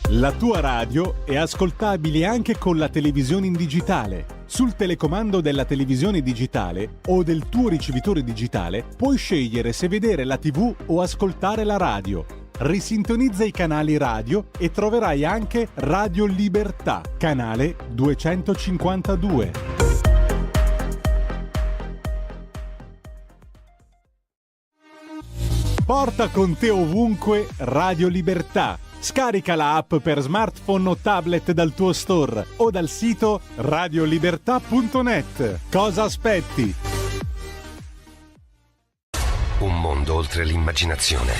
La tua radio è ascoltabile anche con la televisione in digitale. Sul telecomando della televisione digitale o del tuo ricevitore digitale puoi scegliere se vedere la TV o ascoltare la radio. Risintonizza i canali radio e troverai anche Radio Libertà, canale 252. Porta con te ovunque Radio Libertà. Scarica la app per smartphone o tablet dal tuo store o dal sito radiolibertà.net. Cosa aspetti? Un mondo oltre l'immaginazione.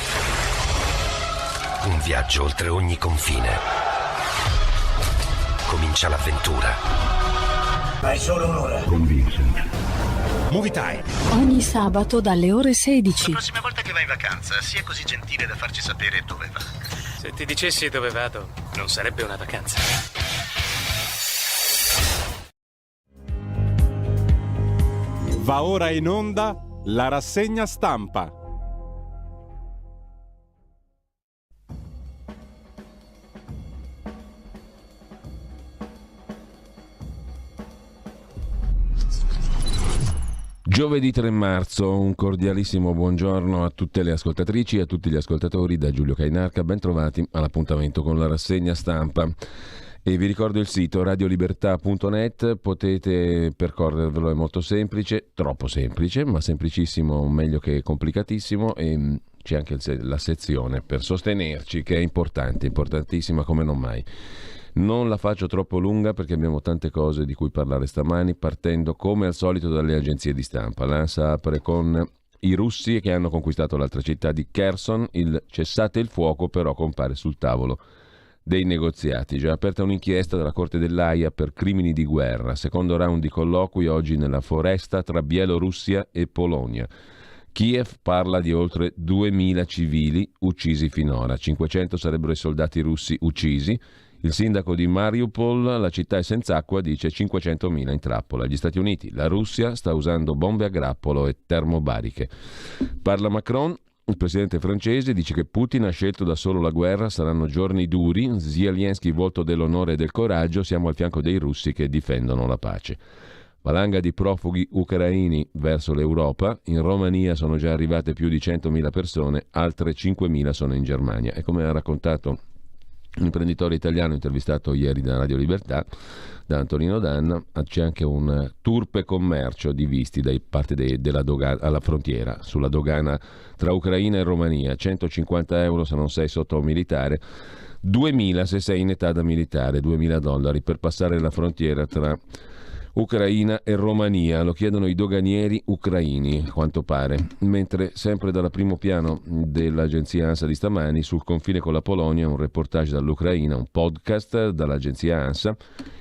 Un viaggio oltre ogni confine. Comincia l'avventura. Hai solo un'ora. Con Vincent. Movie Time. Ogni sabato dalle ore 16. La prossima volta che vai in vacanza, sia così gentile da farci sapere dove va. Se ti dicessi dove vado, non sarebbe una vacanza. Va ora in onda la rassegna stampa. Giovedì 3 marzo, un cordialissimo buongiorno a tutte le ascoltatrici e a tutti gli ascoltatori da Giulio Cainarca, ben trovati all'appuntamento con la rassegna stampa. E vi ricordo il sito radiolibertà.net, potete percorrervelo, è molto semplice, troppo semplice, ma semplicissimo, meglio che complicatissimo, e c'è anche la sezione per sostenerci che è importante, importantissima come non mai. Non la faccio troppo lunga perché abbiamo tante cose di cui parlare stamani, partendo come al solito dalle agenzie di stampa. L'ANSA apre con i russi che hanno conquistato l'altra città di Kherson, il cessate il fuoco però compare sul tavolo dei negoziati. Già aperta un'inchiesta dalla Corte dell'Aia per crimini di guerra, secondo round di colloqui oggi nella foresta tra Bielorussia e Polonia. Kiev parla di oltre 2000 civili uccisi finora, 500 sarebbero i soldati russi uccisi. Il sindaco di Mariupol, la città è senza acqua, dice 500.000 in trappola. Gli Stati Uniti, la Russia sta usando bombe a grappolo e termobariche. Parla Macron, il presidente francese, dice che Putin ha scelto da solo la guerra, saranno giorni duri. Zelensky, volto dell'onore e del coraggio, siamo al fianco dei russi che difendono la pace. Valanga di profughi ucraini verso l'Europa, in Romania sono già arrivate più di 100.000 persone, altre 5.000 sono in Germania. E come ha raccontato un imprenditore italiano intervistato ieri da Radio Libertà, da Antonino Danna, c'è anche un turpe commercio di visti da parte della dogana alla frontiera, sulla dogana tra Ucraina e Romania, 150 euro se non sei sotto un militare, 2.000 se sei in età da militare, $2.000 per passare la frontiera tra Ucraina e Romania, lo chiedono i doganieri ucraini, a quanto pare. Mentre sempre dal primo piano dell'agenzia ANSA di stamani, sul confine con la Polonia, un reportage dall'Ucraina, un podcast dall'agenzia ANSA.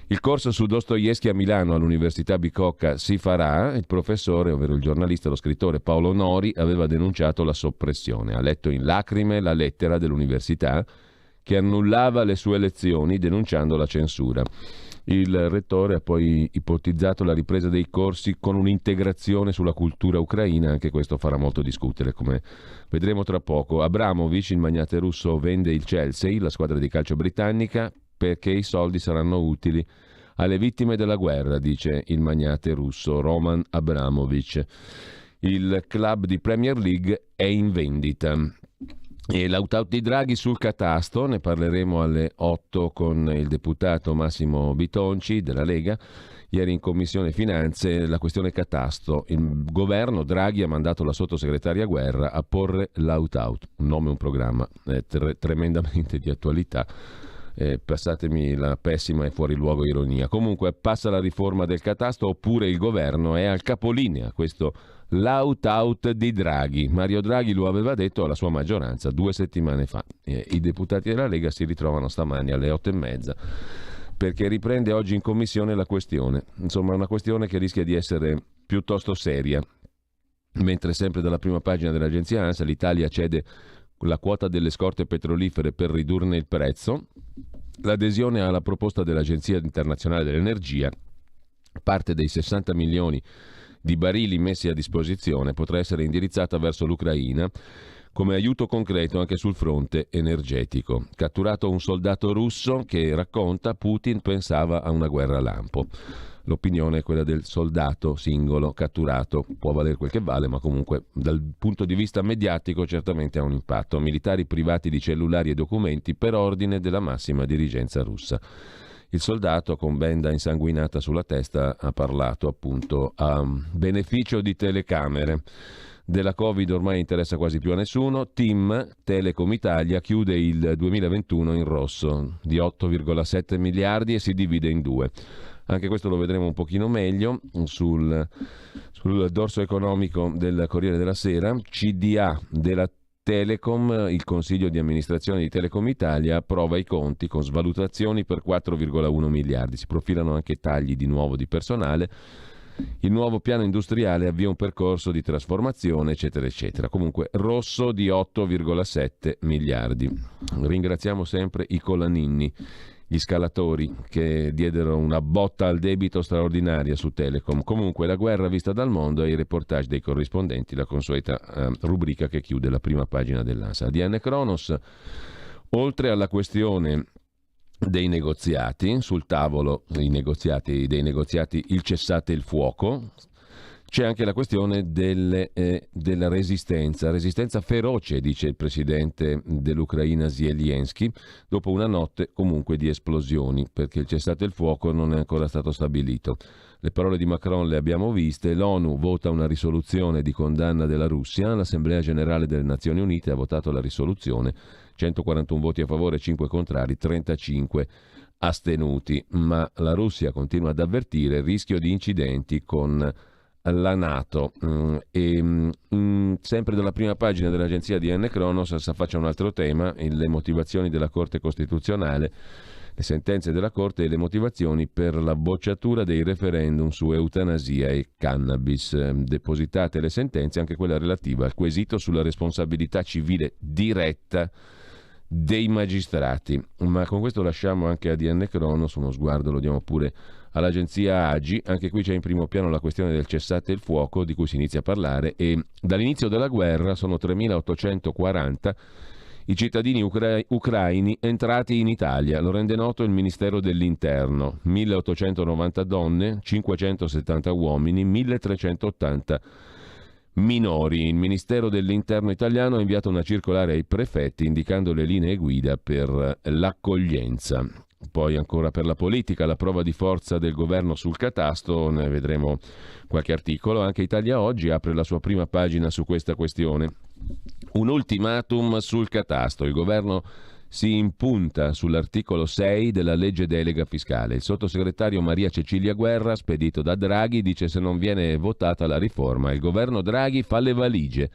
Il corso su Dostoevskij a Milano all'Università Bicocca si farà. Il professore, ovvero il giornalista e lo scrittore Paolo Nori, aveva denunciato la soppressione. Ha letto in lacrime la lettera dell'università che annullava le sue lezioni denunciando la censura. Il rettore ha poi ipotizzato la ripresa dei corsi con un'integrazione sulla cultura ucraina, anche questo farà molto discutere, come vedremo tra poco. Abramovich, il magnate russo, vende il Chelsea, la squadra di calcio britannica, perché i soldi saranno utili alle vittime della guerra, dice il magnate russo Roman Abramovich. Il club di Premier League è in vendita. E l'out-out di Draghi sul catasto, ne parleremo alle 8 con il deputato Massimo Bitonci della Lega. Ieri in Commissione Finanze la questione catasto. Il governo Draghi ha mandato la sottosegretaria Guerra a porre l'out-out, un nome e un programma tremendamente di attualità. Passatemi la pessima e fuori luogo ironia. Comunque passa la riforma del catasto oppure il governo è al capolinea, questo l'out-out di Draghi. Mario Draghi lo aveva detto alla sua maggioranza 2 settimane fa. I deputati della Lega si ritrovano stamani alle 8:30 perché riprende oggi in commissione la questione. Insomma, una questione che rischia di essere piuttosto seria. Mentre sempre dalla prima pagina dell'agenzia ANSA l'Italia cede la quota delle scorte petrolifere per ridurne il prezzo. L'adesione alla proposta dell'Agenzia Internazionale dell'Energia, parte dei 60 milioni di barili messi a disposizione potrà essere indirizzata verso l'Ucraina come aiuto concreto anche sul fronte energetico. Catturato un soldato russo che racconta: Putin pensava a una guerra lampo. L'opinione è quella del soldato singolo catturato, può valere quel che vale, ma comunque dal punto di vista mediatico certamente ha un impatto. Militari privati di cellulari e documenti per ordine della massima dirigenza russa. Il soldato con benda insanguinata sulla testa ha parlato appunto a beneficio di telecamere. Della Covid ormai interessa quasi più a nessuno. TIM, Telecom Italia, chiude il 2021 in rosso di 8,7 miliardi e si divide in due. Anche questo lo vedremo un pochino meglio sul dorso economico del Corriere della Sera. CDA della Telecom, il consiglio di amministrazione di Telecom Italia approva i conti con svalutazioni per 4,1 miliardi. Si profilano anche tagli di nuovo di personale. Il nuovo piano industriale avvia un percorso di trasformazione, eccetera, eccetera. Comunque rosso di 8,7 miliardi. Ringraziamo sempre i Colaninni, gli scalatori che diedero una botta al debito straordinaria su Telecom. Comunque la guerra vista dal mondo e i reportage dei corrispondenti, la consueta rubrica che chiude la prima pagina dell'ANSA. ADN Cronos, oltre alla questione dei negoziati, sul tavolo dei negoziati il cessate il fuoco, c'è anche la questione della resistenza feroce, dice il presidente dell'Ucraina Zelensky, dopo una notte comunque di esplosioni, perché il cessate il fuoco non è ancora stato stabilito. Le parole di Macron le abbiamo viste. L'ONU vota una risoluzione di condanna della Russia, l'Assemblea Generale delle Nazioni Unite ha votato la risoluzione, 141 voti a favore, 5 contrari, 35 astenuti, ma la Russia continua ad avvertire il rischio di incidenti con la NATO. Sempre dalla prima pagina dell'agenzia ADN Cronos si affaccia un altro tema, le motivazioni della Corte Costituzionale, le sentenze della Corte e le motivazioni per la bocciatura dei referendum su eutanasia e cannabis. Depositate le sentenze, anche quella relativa al quesito sulla responsabilità civile diretta dei magistrati. Ma con questo lasciamo anche ADN Cronos, uno sguardo lo diamo pure all'agenzia AGI. Anche qui c'è in primo piano la questione del cessate il fuoco, di cui si inizia a parlare, e dall'inizio della guerra sono 3.840 i cittadini ucraini entrati in Italia, lo rende noto il Ministero dell'Interno. 1.890 donne, 570 uomini, 1.380 minori. Il Ministero dell'Interno italiano ha inviato una circolare ai prefetti indicando le linee guida per l'accoglienza. Poi ancora per la politica, la prova di forza del governo sul catasto, ne vedremo qualche articolo. Anche Italia Oggi apre la sua prima pagina su questa questione. Un ultimatum sul catasto. Il governo si impunta sull'articolo 6 della legge delega fiscale. Il sottosegretario Maria Cecilia Guerra, spedito da Draghi, dice: se non viene votata la riforma, il governo Draghi fa le valigie.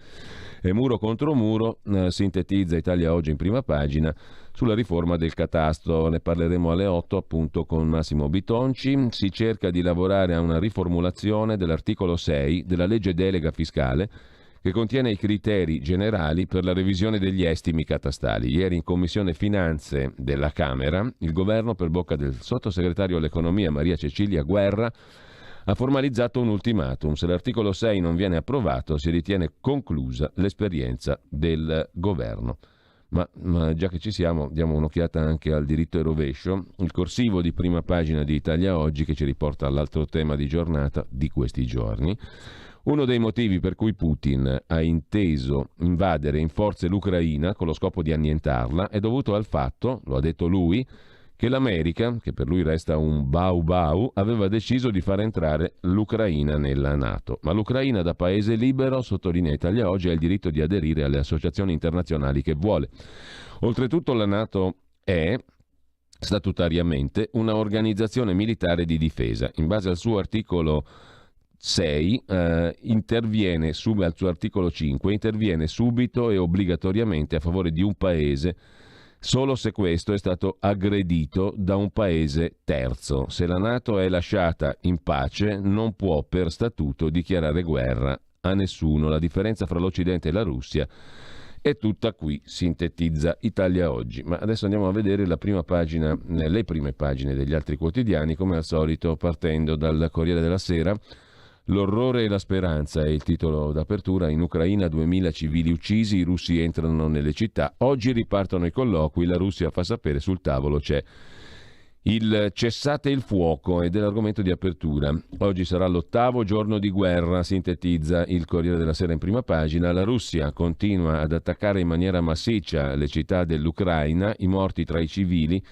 E muro contro muro, sintetizza Italia Oggi in prima pagina sulla riforma del catasto. Ne parleremo alle 8 appunto con Massimo Bitonci. Si cerca di lavorare a una riformulazione dell'articolo 6 della legge delega fiscale, che contiene i criteri generali per la revisione degli estimi catastali. Ieri in Commissione Finanze della Camera, il governo, per bocca del sottosegretario all'economia Maria Cecilia Guerra, ha formalizzato un ultimatum. Se l'articolo 6 non viene approvato, si ritiene conclusa l'esperienza del governo. Ma già che ci siamo, diamo un'occhiata anche al diritto e rovescio, il corsivo di prima pagina di Italia Oggi, che ci riporta all'altro tema di giornata di questi giorni. Uno dei motivi per cui Putin ha inteso invadere in forze l'Ucraina con lo scopo di annientarla è dovuto al fatto, lo ha detto lui, che l'America, che per lui resta un bau aveva deciso di far entrare l'Ucraina nella NATO. Ma l'Ucraina, da paese libero, sottolinea Italia Oggi, ha il diritto di aderire alle associazioni internazionali che vuole. Oltretutto la NATO è statutariamente una organizzazione militare di difesa. In base al suo articolo 6 interviene al suo articolo 5 interviene subito e obbligatoriamente a favore di un paese solo se questo è stato aggredito da un paese terzo. Se la NATO è lasciata in pace, non può per statuto dichiarare guerra a nessuno. La differenza fra l'Occidente e la Russia è tutta qui, sintetizza Italia Oggi. Ma adesso andiamo a vedere le prime pagine degli altri quotidiani, come al solito partendo dal Corriere della Sera. L'orrore e la speranza è il titolo d'apertura. In Ucraina 2000 civili uccisi, i russi entrano nelle città. Oggi ripartono i colloqui, la Russia fa sapere sul tavolo c'è il cessate il fuoco ed è l'argomento di apertura. Oggi sarà l'8° giorno di guerra, sintetizza il Corriere della Sera in prima pagina. La Russia continua ad attaccare in maniera massiccia le città dell'Ucraina, i morti tra i civili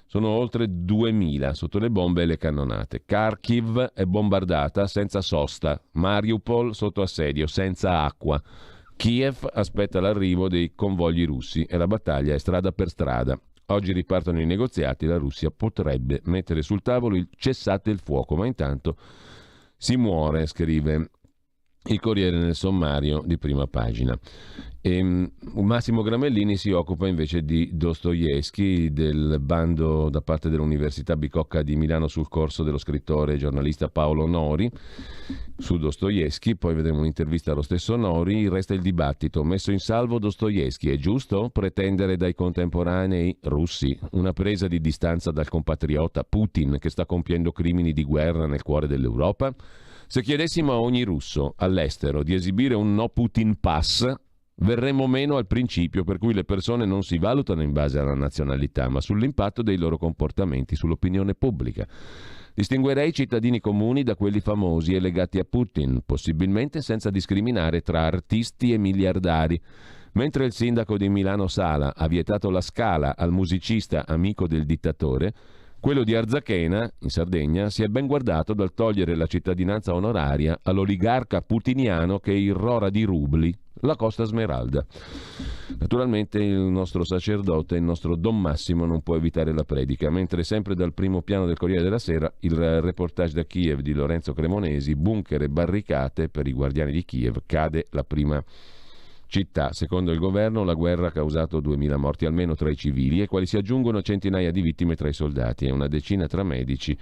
sono oltre 2000 sotto le bombe e le cannonate. Kharkiv è bombardata senza sosta, Mariupol sotto assedio, senza acqua. Kiev aspetta l'arrivo dei convogli russi e la battaglia è strada per strada. Oggi ripartono i negoziati, la Russia potrebbe mettere sul tavolo il cessate il fuoco, ma intanto si muore, scrive il Corriere nel sommario di prima pagina. Massimo Gramellini si occupa invece di Dostoevskij, del bando da parte dell'Università Bicocca di Milano sul corso dello scrittore e giornalista Paolo Nori su Dostoevskij. Poi vedremo un'intervista allo stesso Nori. Resta il dibattito: messo in salvo Dostoevskij, è giusto pretendere dai contemporanei russi una presa di distanza dal compatriota Putin che sta compiendo crimini di guerra nel cuore dell'Europa? Se chiedessimo a ogni russo all'estero di esibire un no Putin pass, verremmo meno al principio per cui le persone non si valutano in base alla nazionalità, ma sull'impatto dei loro comportamenti sull'opinione pubblica. Distinguerei i cittadini comuni da quelli famosi e legati a Putin, possibilmente senza discriminare tra artisti e miliardari. Mentre il sindaco di Milano Sala ha vietato la Scala al musicista amico del dittatore, quello di Arzachena, in Sardegna, si è ben guardato dal togliere la cittadinanza onoraria all'oligarca putiniano che irrora di rubli la Costa Smeralda. Naturalmente il nostro sacerdote, il nostro Don Massimo, non può evitare la predica, mentre sempre dal primo piano del Corriere della Sera il reportage da Kiev di Lorenzo Cremonesi: bunker e barricate per i guardiani di Kiev, cade la prima città. Secondo il governo la guerra ha causato 2000 morti almeno tra i civili, e quali si aggiungono centinaia di vittime tra i soldati e una decina tra medici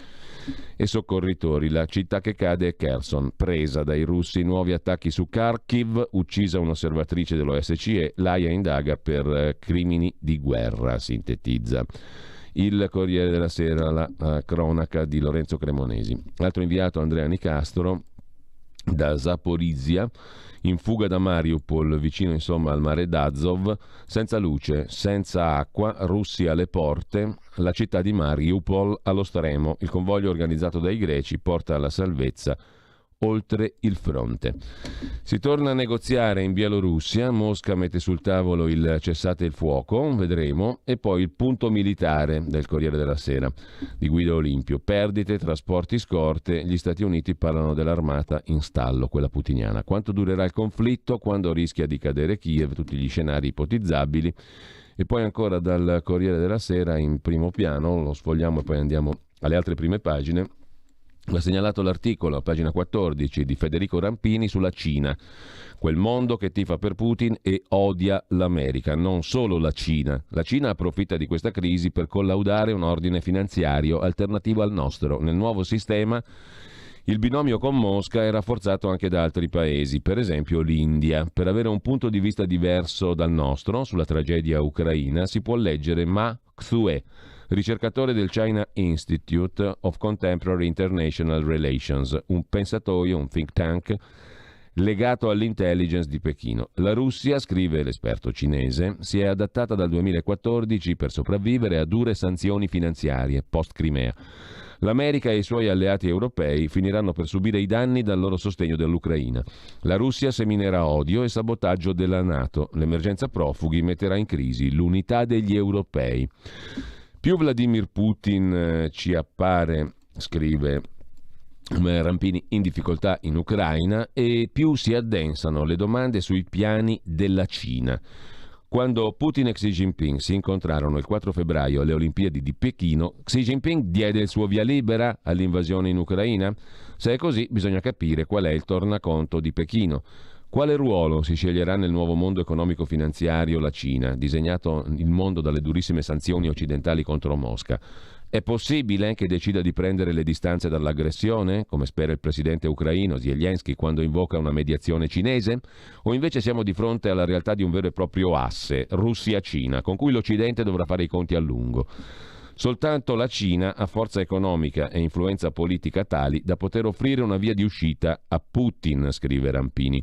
e soccorritori. La città che cade è Kherson, presa dai russi. Nuovi attacchi su Kharkiv, uccisa un'osservatrice dell'OSCE, l'AIA indaga per crimini di guerra, sintetizza il Corriere della Sera, la cronaca di Lorenzo Cremonesi. L'altro inviato, Andrea Nicastro, da Zaporizia, in fuga da Mariupol, vicino insomma al mare d'Azov, senza luce, senza acqua, russi alle porte, la città di Mariupol allo stremo. Il convoglio organizzato dai greci porta alla salvezza oltre il fronte. Si torna a negoziare in Bielorussia, Mosca mette sul tavolo il cessate il fuoco, vedremo, e poi il punto militare del Corriere della Sera di Guido Olimpio: perdite, trasporti, scorte, gli Stati Uniti parlano dell'armata in stallo, quella putiniana. Quanto durerà il conflitto, quando rischia di cadere Kiev, tutti gli scenari ipotizzabili. E poi ancora dal Corriere della Sera in primo piano, lo sfogliamo e poi andiamo alle altre prime pagine. Va segnalato l'articolo a pagina 14 di Federico Rampini sulla Cina, quel mondo che tifa per Putin e odia l'America. Non solo la Cina approfitta di questa crisi per collaudare un ordine finanziario alternativo al nostro. Nel nuovo sistema il binomio con Mosca è rafforzato anche da altri paesi, per esempio l'India. Per avere un punto di vista diverso dal nostro sulla tragedia ucraina si può leggere Ma Xue, ricercatore del China Institute of Contemporary International Relations, un pensatoio, un think tank legato all'intelligence di Pechino. La Russia, scrive l'esperto cinese, si è adattata dal 2014 per sopravvivere a dure sanzioni finanziarie post-Crimea. L'America e i suoi alleati europei finiranno per subire i danni dal loro sostegno dell'Ucraina. La Russia seminerà odio e sabotaggio della NATO. L'emergenza profughi metterà in crisi l'unità degli europei. Più Vladimir Putin ci appare, scrive Rampini, in difficoltà in Ucraina, e più si addensano le domande sui piani della Cina. Quando Putin e Xi Jinping si incontrarono il 4 febbraio alle Olimpiadi di Pechino, Xi Jinping diede il suo via libera all'invasione in Ucraina? Se è così, bisogna capire qual è il tornaconto di Pechino. Quale ruolo si sceglierà nel nuovo mondo economico-finanziario la Cina, disegnato il mondo dalle durissime sanzioni occidentali contro Mosca? È possibile che decida di prendere le distanze dall'aggressione, come spera il presidente ucraino Zelensky quando invoca una mediazione cinese? O invece siamo di fronte alla realtà di un vero e proprio asse, Russia-Cina, con cui l'Occidente dovrà fare i conti a lungo? Soltanto la Cina ha forza economica e influenza politica tali da poter offrire una via di uscita a Putin, scrive Rampini.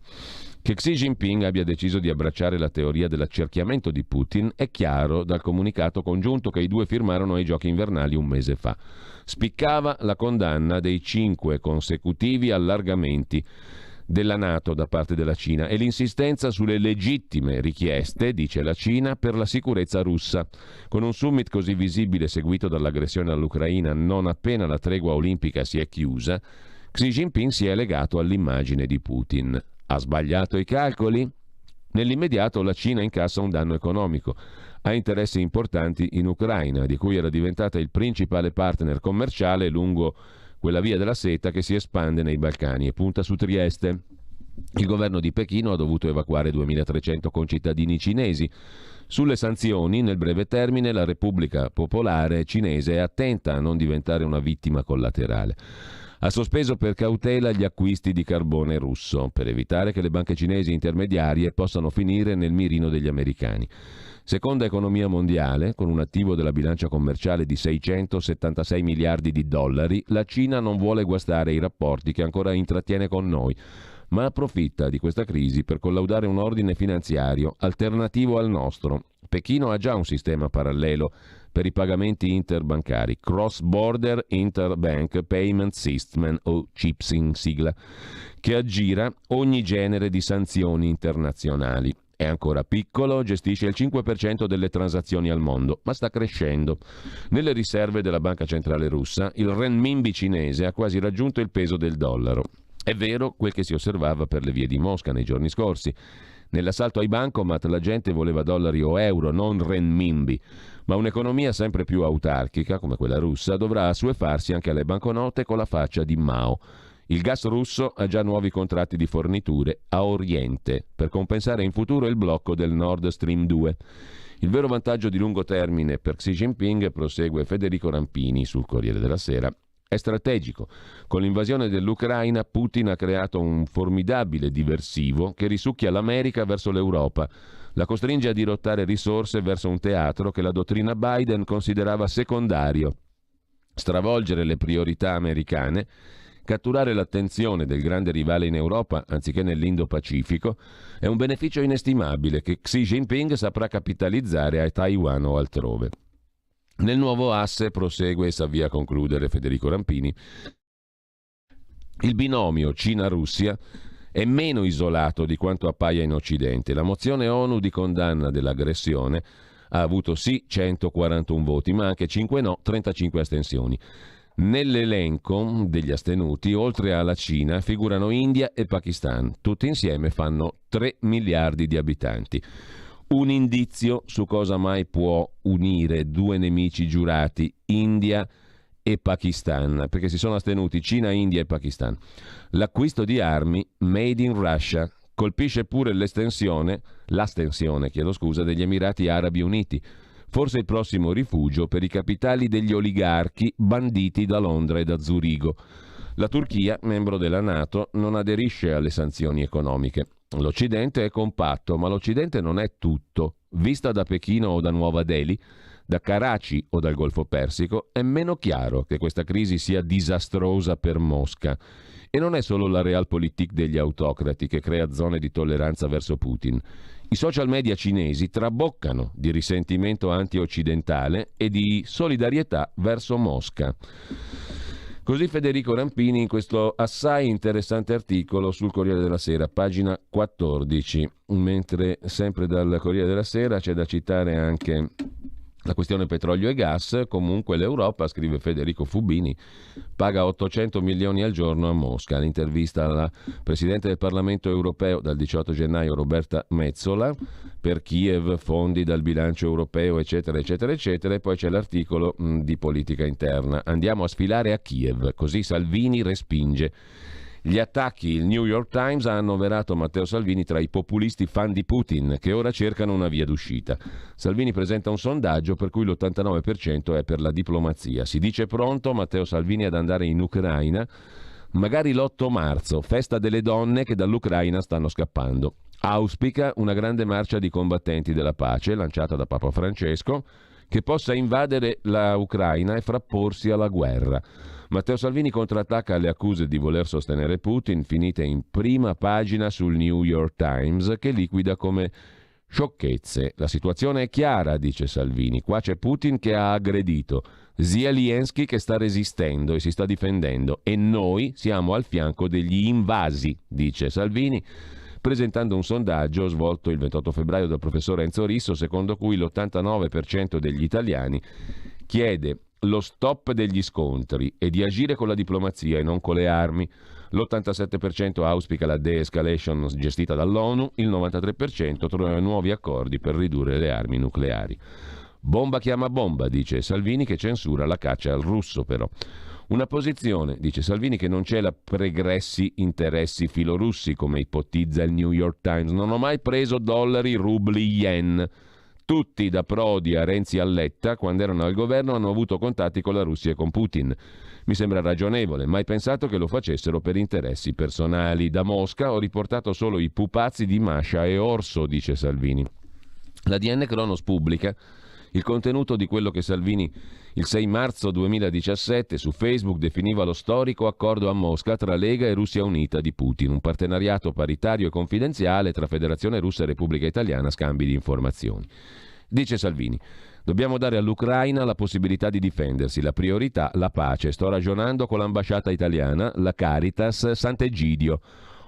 Che Xi Jinping abbia deciso di abbracciare la teoria dell'accerchiamento di Putin è chiaro dal comunicato congiunto che i due firmarono ai Giochi invernali un mese fa. Spiccava la condanna dei 5 consecutivi allargamenti della NATO da parte della Cina e l'insistenza sulle legittime richieste, dice la Cina, per la sicurezza russa. Con un summit così visibile seguito dall'aggressione all'Ucraina non appena la tregua olimpica si è chiusa, Xi Jinping si è legato all'immagine di Putin. Ha sbagliato i calcoli? Nell'immediato la Cina incassa un danno economico. Ha interessi importanti in Ucraina, di cui era diventata il principale partner commerciale lungo quella via della seta che si espande nei Balcani e punta su Trieste. Il governo di Pechino ha dovuto evacuare 2.300 concittadini cinesi. Sulle sanzioni, nel breve termine, la Repubblica Popolare Cinese è attenta a non diventare una vittima collaterale. Ha sospeso per cautela gli acquisti di carbone russo, per evitare che le banche cinesi intermediarie possano finire nel mirino degli americani. Seconda economia mondiale, con un attivo della bilancia commerciale di 676 miliardi di dollari, la Cina non vuole guastare i rapporti che ancora intrattiene con noi, ma approfitta di questa crisi per collaudare un ordine finanziario alternativo al nostro. Pechino ha già un sistema parallelo per i pagamenti interbancari, Cross Border Interbank Payment System, o CIPS in sigla, che aggira ogni genere di sanzioni internazionali. È ancora piccolo, gestisce il 5% delle transazioni al mondo, ma sta crescendo. Nelle riserve della Banca Centrale Russa, il renminbi cinese ha quasi raggiunto il peso del dollaro. È vero quel che si osservava per le vie di Mosca nei giorni scorsi. Nell'assalto ai bancomat la gente voleva dollari o euro, non renminbi. Ma un'economia sempre più autarchica, come quella russa, dovrà assuefarsi anche alle banconote con la faccia di Mao. Il gas russo ha già nuovi contratti di forniture a Oriente per compensare in futuro il blocco del Nord Stream 2. Il vero vantaggio di lungo termine per Xi Jinping, prosegue Federico Rampini sul Corriere della Sera, è strategico. Con l'invasione dell'Ucraina Putin ha creato un formidabile diversivo che risucchia l'America verso l'Europa, la costringe a dirottare risorse verso un teatro che la dottrina Biden considerava secondario. Stravolgere le priorità americane, catturare l'attenzione del grande rivale in Europa anziché nell'Indo-Pacifico è un beneficio inestimabile che Xi Jinping saprà capitalizzare a Taiwan o altrove. Nel nuovo asse, prosegue e s'avvia a concludere Federico Rampini, il binomio Cina-Russia è meno isolato di quanto appaia in Occidente. La mozione ONU di condanna dell'aggressione ha avuto sì 141 voti, ma anche 5 no, 35 astensioni. Nell'elenco degli astenuti, oltre alla Cina, figurano India e Pakistan. Tutti insieme fanno 3 miliardi di abitanti. Un indizio su cosa mai può unire due nemici giurati, India e Pakistan, perché si sono astenuti Cina, India e Pakistan. L'acquisto di armi made in Russia colpisce pure l'astensione degli Emirati Arabi Uniti, forse il prossimo rifugio per i capitali degli oligarchi banditi da Londra e da Zurigo. La Turchia, membro della NATO, non aderisce alle sanzioni economiche. L'Occidente è compatto, ma l'Occidente non è tutto. Vista da Pechino o da Nuova Delhi, da Karachi o dal Golfo Persico, è meno chiaro che questa crisi sia disastrosa per Mosca. E non è solo la realpolitik degli autocrati che crea zone di tolleranza verso Putin. I social media cinesi traboccano di risentimento anti-occidentale e di solidarietà verso Mosca. Così Federico Rampini in questo assai interessante articolo sul Corriere della Sera, pagina 14. Mentre sempre dal Corriere della Sera c'è da citare anche la questione petrolio e gas. Comunque l'Europa, scrive Federico Fubini, paga 800 milioni al giorno a Mosca. L'intervista alla Presidente del Parlamento europeo dal 18 gennaio Roberta Metsola, per Kiev, fondi dal bilancio europeo, eccetera, eccetera, eccetera. E poi c'è l'articolo di politica interna. Andiamo a sfilare a Kiev, così Salvini respinge gli attacchi. Il New York Times ha annoverato Matteo Salvini tra i populisti fan di Putin che ora cercano una via d'uscita. Salvini presenta un sondaggio per cui l'89% è per la diplomazia. Si dice pronto Matteo Salvini ad andare in Ucraina, magari l'8 marzo, festa delle donne che dall'Ucraina stanno scappando. Auspica una grande marcia di combattenti della pace lanciata da Papa Francesco, che possa invadere la Ucraina e frapporsi alla guerra. Matteo Salvini contrattacca alle accuse di voler sostenere Putin, finite in prima pagina sul New York Times, che liquida come sciocchezze. La situazione è chiara, dice Salvini. Qua c'è Putin che ha aggredito, Zelensky che sta resistendo e si sta difendendo, e noi siamo al fianco degli invasi, dice Salvini, presentando un sondaggio svolto il 28 febbraio dal professor Enzo Risso, secondo cui l'89% degli italiani chiede lo stop degli scontri e di agire con la diplomazia e non con le armi. L'87% auspica la de-escalation gestita dall'ONU, il 93% trova nuovi accordi per ridurre le armi nucleari. Bomba chiama bomba, dice Salvini, che censura la caccia al russo però. Una posizione, dice Salvini, che non c'è la pregressi interessi filorussi, come ipotizza il New York Times. Non ho mai preso dollari, rubli, yen. Tutti, da Prodi a Renzi a Letta, quando erano al governo, hanno avuto contatti con la Russia e con Putin. Mi sembra ragionevole, mai pensato che lo facessero per interessi personali. Da Mosca ho riportato solo i pupazzi di Mascia e Orso, dice Salvini. La DN Cronos pubblica il contenuto di quello che Salvini il 6 marzo 2017 su Facebook definiva lo storico accordo a Mosca tra Lega e Russia Unita di Putin, un partenariato paritario e confidenziale tra Federazione Russa e Repubblica Italiana, scambi di informazioni. Dice Salvini: dobbiamo dare all'Ucraina la possibilità di difendersi, la priorità la pace. Sto ragionando con l'ambasciata italiana, la Caritas, Sant'Egidio.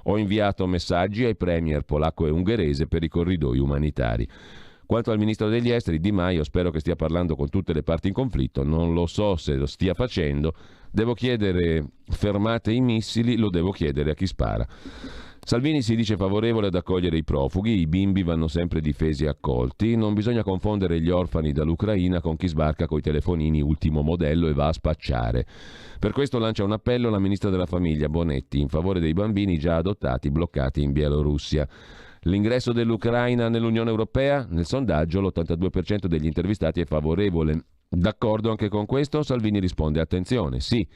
Ho inviato messaggi ai premier polacco e ungherese per i corridoi umanitari. Quanto al ministro degli esteri, Di Maio, spero che stia parlando con tutte le parti in conflitto, non lo so se lo stia facendo, devo chiedere fermate i missili, lo devo chiedere a chi spara. Salvini si dice favorevole ad accogliere i profughi, i bimbi vanno sempre difesi e accolti, non bisogna confondere gli orfani dall'Ucraina con chi sbarca coi telefonini ultimo modello e va a spacciare. Per questo lancia un appello alla ministra della famiglia Bonetti in favore dei bambini già adottati bloccati in Bielorussia. L'ingresso dell'Ucraina nell'Unione Europea? Nel sondaggio l'82% degli intervistati è favorevole. D'accordo anche con questo? Salvini risponde: attenzione, sì,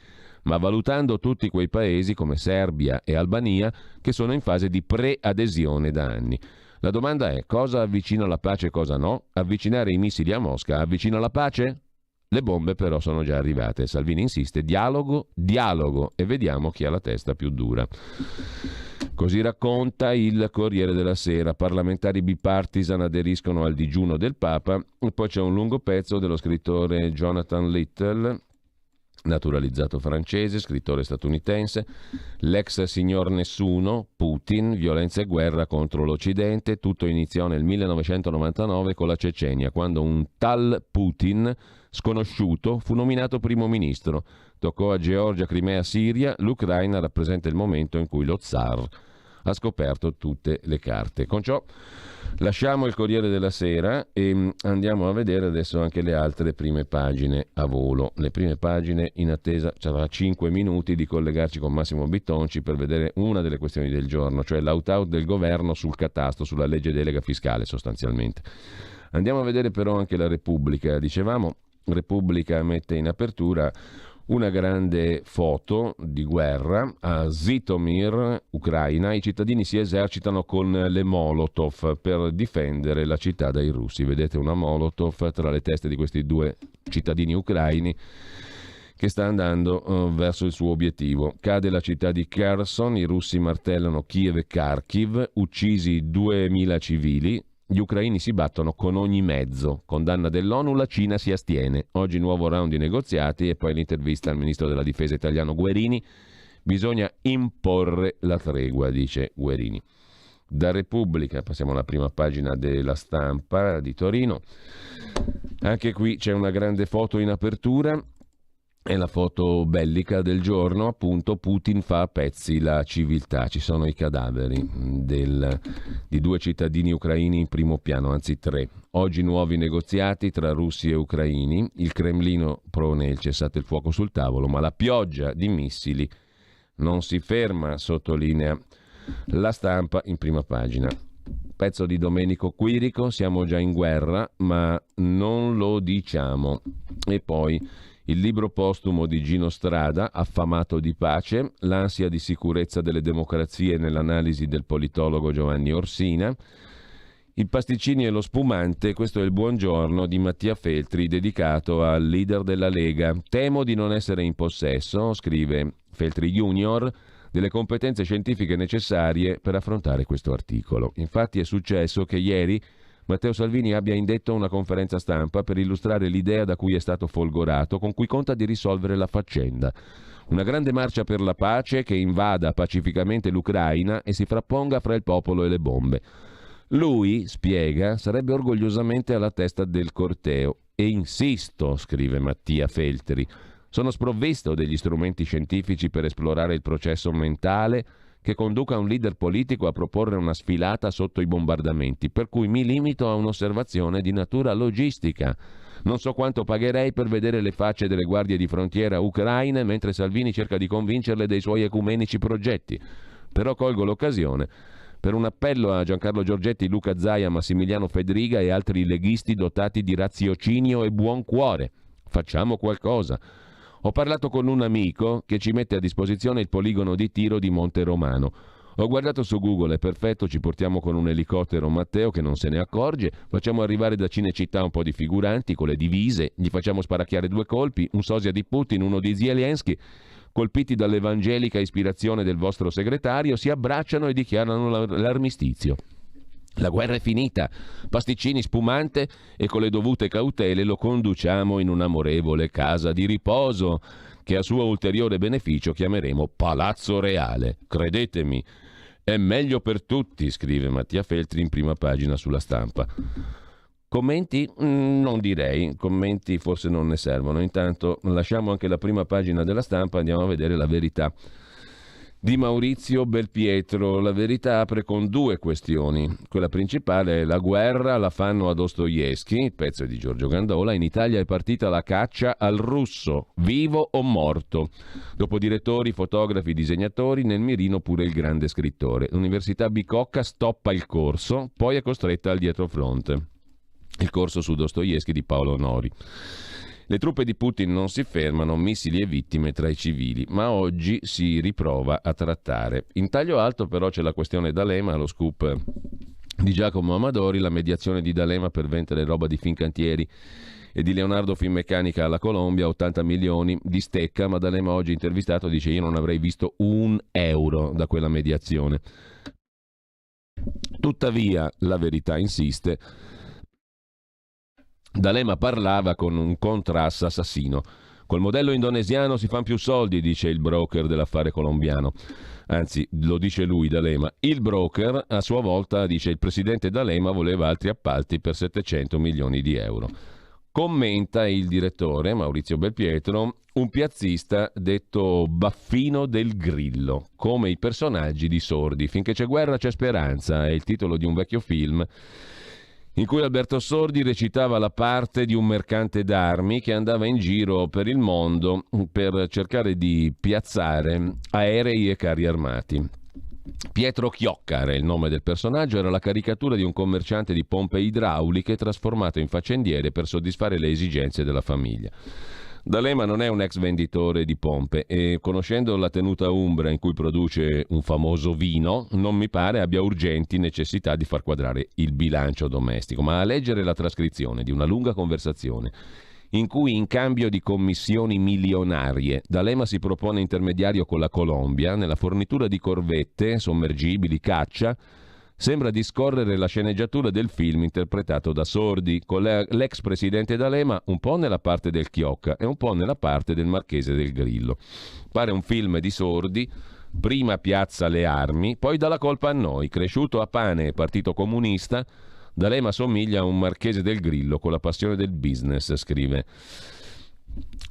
ma valutando tutti quei paesi come Serbia e Albania che sono in fase di pre-adesione da anni. La domanda è: cosa avvicina la pace e cosa no? Avvicinare i missili a Mosca avvicina la pace? Le bombe però sono già arrivate. Salvini insiste: dialogo, dialogo, e vediamo chi ha la testa più dura. Così racconta il Corriere della Sera. Parlamentari bipartisan aderiscono al digiuno del Papa. E poi c'è un lungo pezzo dello scrittore Jonathan Little, naturalizzato francese, scrittore statunitense. L'ex signor nessuno, Putin, violenza e guerra contro l'Occidente. Tutto iniziò nel 1999 con la Cecenia, quando un tal Putin sconosciuto fu nominato primo ministro. Toccò a Georgia, Crimea, Siria. L'Ucraina rappresenta il momento in cui lo zar ha scoperto tutte le carte. Con ciò lasciamo il Corriere della Sera e andiamo a vedere adesso anche le altre prime pagine a volo. Le prime pagine in attesa, c'era 5 minuti di collegarci con Massimo Bittonci per vedere una delle questioni del giorno, cioè l'out-out del governo sul catasto, sulla legge delega fiscale sostanzialmente. Andiamo a vedere però anche la Repubblica. Dicevamo, Repubblica mette in apertura una grande foto di guerra. A Zhytomyr, Ucraina, i cittadini si esercitano con le Molotov per difendere la città dai russi. Vedete una Molotov tra le teste di questi due cittadini ucraini che sta andando verso il suo obiettivo. Cade la città di Kherson, i russi martellano Kiev e Kharkiv, uccisi 2000 civili. Gli ucraini si battono con ogni mezzo. Condanna dell'ONU, la Cina si astiene. Oggi nuovo round di negoziati e poi l'intervista al ministro della difesa italiano Guerini. Bisogna imporre la tregua, dice Guerini. Da Repubblica passiamo alla prima pagina della Stampa di Torino. Anche qui c'è una grande foto in apertura. È la foto bellica del giorno, appunto. Putin fa a pezzi la civiltà. Ci sono i cadaveri di 2 cittadini ucraini in primo piano, anzi 3. Oggi nuovi negoziati tra russi e ucraini. Il Cremlino propone il cessate il fuoco sul tavolo, ma la pioggia di missili non si ferma, sottolinea la Stampa in prima pagina. Pezzo di Domenico Quirico: siamo già in guerra, ma non lo diciamo. E poi il libro postumo di Gino Strada, Affamato di pace, l'ansia di sicurezza delle democrazie nell'analisi del politologo Giovanni Orsina. I pasticcini e lo spumante, questo è il buongiorno di Mattia Feltri dedicato al leader della Lega. Temo di non essere in possesso, scrive Feltri Junior, delle competenze scientifiche necessarie per affrontare questo articolo. Infatti è successo che ieri Matteo Salvini abbia indetto una conferenza stampa per illustrare l'idea da cui è stato folgorato, con cui conta di risolvere la faccenda. Una grande marcia per la pace che invada pacificamente l'Ucraina e si frapponga fra il popolo e le bombe. Lui, spiega, sarebbe orgogliosamente alla testa del corteo. E insisto, scrive Mattia Feltri, sono sprovvisto degli strumenti scientifici per esplorare il processo mentale che conduca un leader politico a proporre una sfilata sotto i bombardamenti, per cui mi limito a un'osservazione di natura logistica. Non so quanto pagherei per vedere le facce delle guardie di frontiera ucraine mentre Salvini cerca di convincerle dei suoi ecumenici progetti. Però colgo l'occasione per un appello a Giancarlo Giorgetti, Luca Zaia, Massimiliano Fedriga e altri leghisti dotati di raziocinio e buon cuore. Facciamo qualcosa. Ho parlato con un amico che ci mette a disposizione il poligono di tiro di Monte Romano. Ho guardato su Google, è perfetto, ci portiamo con un elicottero Matteo che non se ne accorge, facciamo arrivare da Cinecittà un po' di figuranti con le divise, gli facciamo sparacchiare 2 colpi, un sosia di Putin, uno di Zelensky, colpiti dall'evangelica ispirazione del vostro segretario, si abbracciano e dichiarano l'armistizio. La guerra è finita, pasticcini, spumante e con le dovute cautele lo conduciamo in un'amorevole casa di riposo che a suo ulteriore beneficio chiameremo Palazzo Reale. Credetemi, è meglio per tutti, scrive Mattia Feltri in prima pagina sulla Stampa. Commenti? Non direi, commenti forse non ne servono. Intanto lasciamo anche la prima pagina della Stampa, andiamo a vedere La Verità di Maurizio Belpietro. La Verità apre con 2 questioni. Quella principale è: la guerra la fanno a Dostoevskij, il pezzo è di Giorgio Gandola, in Italia è partita la caccia al russo, vivo o morto. Dopo direttori, fotografi, disegnatori, nel mirino pure il grande scrittore. L'Università Bicocca stoppa il corso, poi è costretta al dietrofront. Il corso su Dostoevskij di Paolo Nori. Le truppe di Putin non si fermano, missili e vittime tra i civili, ma oggi si riprova a trattare. In taglio alto però c'è la questione D'Alema, lo scoop di Giacomo Amadori, la mediazione di D'Alema per vendere roba di Fincantieri e di Leonardo Finmeccanica alla Colombia, 80 milioni di stecca, ma D'Alema oggi intervistato dice: io non avrei visto €1 da quella mediazione. Tuttavia, La Verità insiste, D'Alema parlava con un contras assassino. Col modello indonesiano si fanno più soldi, dice il broker dell'affare colombiano. Anzi, lo dice lui, D'Alema. Il broker, a sua volta, dice il presidente D'Alema voleva altri appalti per 700 milioni di euro. Commenta il direttore, Maurizio Belpietro, un piazzista detto Baffino del Grillo, come i personaggi di Sordi. Finché c'è guerra c'è speranza, è il titolo di un vecchio film in cui Alberto Sordi recitava la parte di un mercante d'armi che andava in giro per il mondo per cercare di piazzare aerei e carri armati. Pietro Chiocca era il nome del personaggio, era la caricatura di un commerciante di pompe idrauliche trasformato in faccendiere per soddisfare le esigenze della famiglia. D'Alema non è un ex venditore di pompe e, conoscendo la tenuta umbra in cui produce un famoso vino, non mi pare abbia urgenti necessità di far quadrare il bilancio domestico. Ma a leggere la trascrizione di una lunga conversazione in cui, in cambio di commissioni milionarie, D'Alema si propone intermediario con la Colombia nella fornitura di corvette, sommergibili, caccia, sembra discorrere la sceneggiatura del film interpretato da Sordi, con l'ex presidente D'Alema un po' nella parte del Chiocca e un po' nella parte del Marchese del Grillo. Pare un film di Sordi, prima piazza le armi, poi dà la colpa a noi. Cresciuto a pane e partito comunista, D'Alema somiglia a un Marchese del Grillo con la passione del business, scrive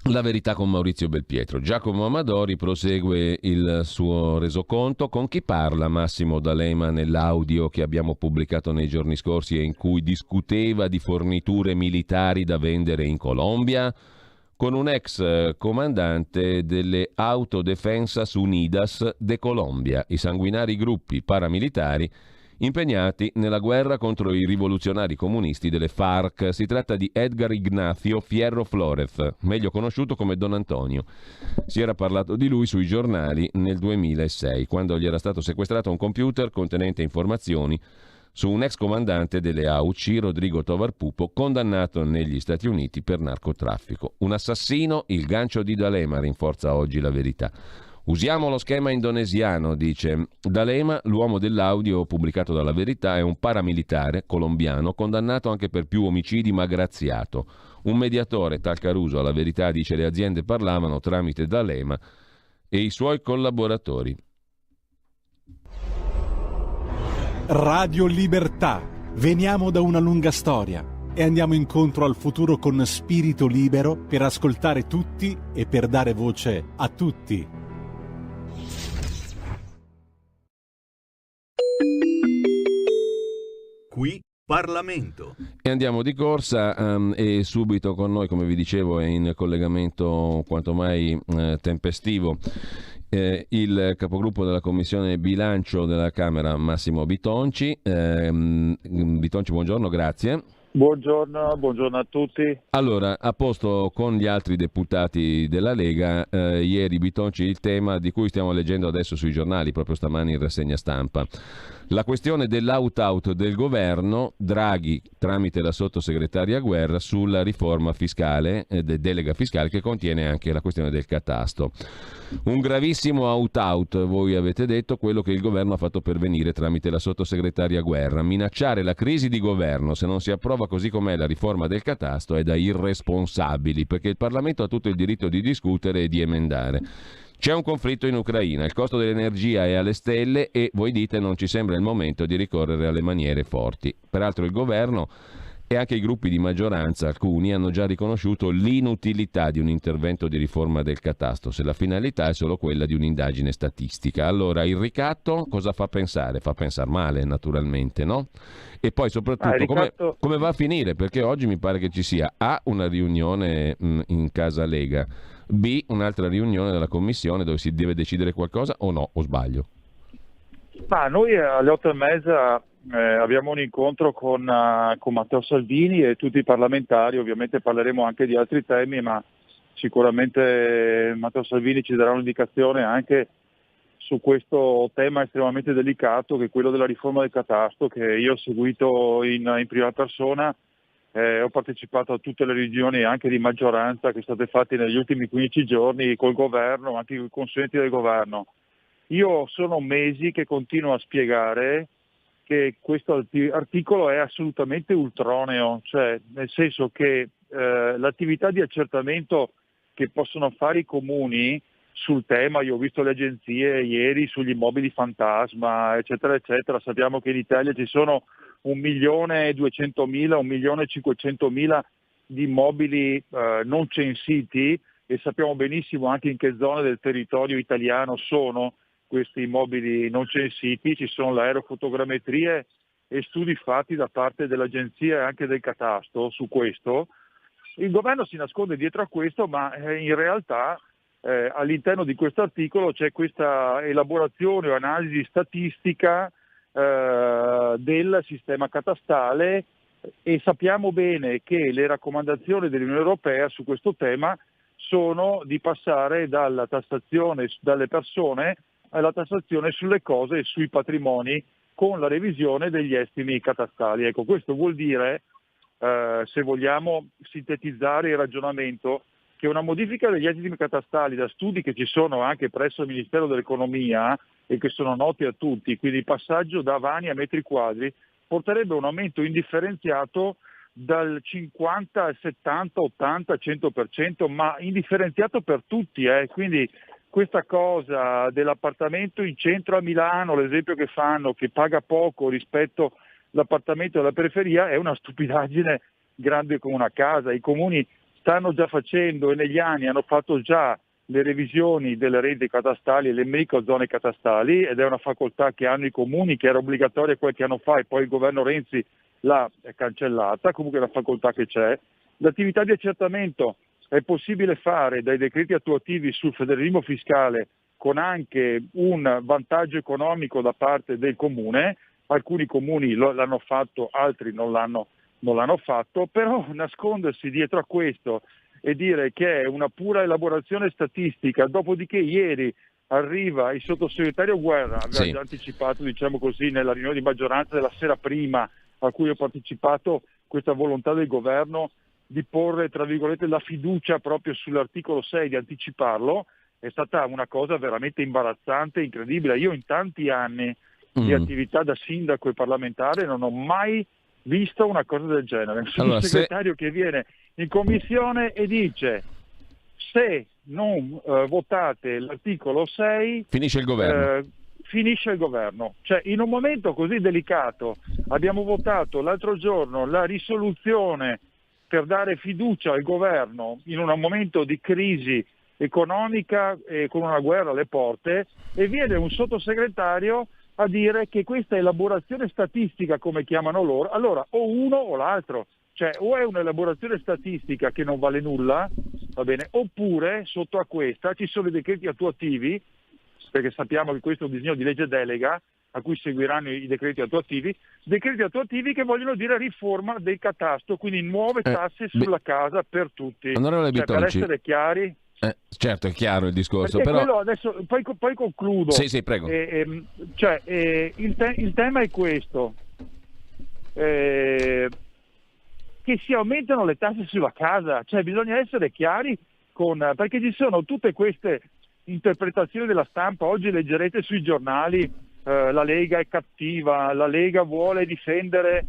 La Verità con Maurizio Belpietro. Giacomo Amadori prosegue il suo resoconto. Con chi parla Massimo D'Alema nell'audio che abbiamo pubblicato nei giorni scorsi e in cui discuteva di forniture militari da vendere in Colombia? Con un ex comandante delle Autodefensas Unidas de Colombia, i sanguinari gruppi paramilitari impegnati nella guerra contro i rivoluzionari comunisti delle FARC. Si tratta di Edgar Ignacio Fierro Flórez, meglio conosciuto come Don Antonio. Si era parlato di lui sui giornali nel 2006, quando gli era stato sequestrato un computer contenente informazioni su un ex comandante delle AUC, Rodrigo Tovar Pupo, condannato negli Stati Uniti per narcotraffico. Un assassino, il gancio di D'Alema, rinforza oggi La Verità. Usiamo lo schema indonesiano, dice D'Alema, l'uomo dell'audio pubblicato dalla Verità, è un paramilitare colombiano condannato anche per più omicidi ma graziato. Un mediatore, tal Caruso, alla Verità dice le aziende parlavano tramite D'Alema e i suoi collaboratori. Radio Libertà. Veniamo da una lunga storia e andiamo incontro al futuro con spirito libero per ascoltare tutti e per dare voce a tutti. Qui Parlamento. E andiamo di corsa e subito con noi, come vi dicevo, è in collegamento quanto mai tempestivo il capogruppo della Commissione Bilancio della Camera, Massimo Bitonci. Bitonci, buongiorno, grazie. Buongiorno a tutti. Allora, a posto con gli altri deputati della Lega, ieri Bitonci il tema di cui stiamo leggendo adesso sui giornali, proprio stamani in rassegna stampa. La questione dell'out-out del governo, Draghi tramite la sottosegretaria Guerra sulla riforma fiscale, delega fiscale che contiene anche la questione del catasto. Un gravissimo out-out, voi avete detto, quello che il governo ha fatto pervenire tramite la sottosegretaria Guerra. Minacciare la crisi di governo se non si approva così com'è la riforma del catasto è da irresponsabili, perché il Parlamento ha tutto il diritto di discutere e di emendare. C'è un conflitto in Ucraina, il costo dell'energia è alle stelle e voi dite non ci sembra il momento di ricorrere alle maniere forti. Peraltro il governo e anche i gruppi di maggioranza, alcuni, hanno già riconosciuto l'inutilità di un intervento di riforma del catasto, se la finalità è solo quella di un'indagine statistica. Allora il ricatto cosa fa pensare? Fa pensare male, naturalmente, no? E poi soprattutto come va a finire? Perché oggi mi pare che ci sia A, una riunione in casa Lega, B, un'altra riunione della commissione dove si deve decidere qualcosa, o no, o sbaglio? Ma noi alle 8:30 abbiamo un incontro con Matteo Salvini e tutti i parlamentari. Ovviamente parleremo anche di altri temi, ma sicuramente Matteo Salvini ci darà un'indicazione anche su questo tema estremamente delicato, che è quello della riforma del catasto, che io ho seguito in prima persona. Ho partecipato a tutte le riunioni anche di maggioranza che sono state fatte negli ultimi 15 giorni col governo, anche con i consulenti del governo. Io sono mesi che continuo a spiegare che questo articolo è assolutamente ultroneo, cioè nel senso che l'attività di accertamento che possono fare i comuni sul tema, io ho visto le agenzie ieri sugli immobili fantasma, eccetera, eccetera, sappiamo che in Italia ci sono 1.200.000, 1.500.000 di immobili non censiti e sappiamo benissimo anche in che zone del territorio italiano sono questi immobili non censiti. Ci sono le aerofotogrammetrie e studi fatti da parte dell'agenzia e anche del catasto su questo. Il governo si nasconde dietro a questo, ma in realtà all'interno di questo articolo c'è questa elaborazione o analisi statistica del sistema catastale e sappiamo bene che le raccomandazioni dell'Unione Europea su questo tema sono di passare dalla tassazione dalle persone alla tassazione sulle cose e sui patrimoni con la revisione degli estimi catastali. Ecco, questo vuol dire, se vogliamo sintetizzare il ragionamento, che una modifica degli estimi catastali da studi che ci sono anche presso il Ministero dell'Economia e che sono noti a tutti, quindi il passaggio da vani a metri quadri, porterebbe a un aumento indifferenziato dal 50 al 70, 80, 100%, ma indifferenziato per tutti. Quindi questa cosa dell'appartamento in centro a Milano, l'esempio che fanno, che paga poco rispetto all'appartamento della periferia, è una stupidaggine grande come una casa. I comuni stanno già facendo e negli anni hanno fatto già le revisioni delle reti catastali e le microzone catastali, ed è una facoltà che hanno i comuni, che era obbligatoria qualche anno fa e poi il governo Renzi l'ha cancellata, comunque è una facoltà che c'è. L'attività di accertamento è possibile fare dai decreti attuativi sul federalismo fiscale con anche un vantaggio economico da parte del comune. Alcuni comuni l'hanno fatto, altri non l'hanno fatto, però nascondersi dietro a questo e dire che è una pura elaborazione statistica, dopodiché ieri arriva il sottosegretario Guerra, aveva Sì. già anticipato, diciamo così, nella riunione di maggioranza della sera prima a cui ho partecipato, questa volontà del governo di porre, tra virgolette, la fiducia proprio sull'articolo 6, di anticiparlo, è stata una cosa veramente imbarazzante, incredibile. Io in tanti anni di attività da sindaco e parlamentare non ho mai visto una cosa del genere. Un Allora, sottosegretario che viene in commissione e dice: se non votate l'articolo 6 Finisce il governo. finisce il governo. Cioè, in un momento così delicato abbiamo votato l'altro giorno la risoluzione per dare fiducia al governo in un momento di crisi economica e con una guerra alle porte, e viene un sottosegretario a dire che questa elaborazione statistica, come chiamano loro, allora o uno o l'altro. Cioè, o è un'elaborazione statistica che non vale nulla, va bene, oppure sotto a questa ci sono i decreti attuativi, perché sappiamo che questo è un disegno di legge delega a cui seguiranno i decreti attuativi che vogliono dire riforma del catasto, quindi nuove tasse sulla casa per tutti. Onorevole Cioè, per Bitonci, essere chiari. certo, è chiaro il discorso, Perché però... quello adesso, poi concludo. Sì, prego. Il tema è questo. Che si aumentano le tasse sulla casa, cioè bisogna essere chiari perché ci sono tutte queste interpretazioni della stampa. Oggi leggerete sui giornali la Lega è cattiva, la Lega vuole difendere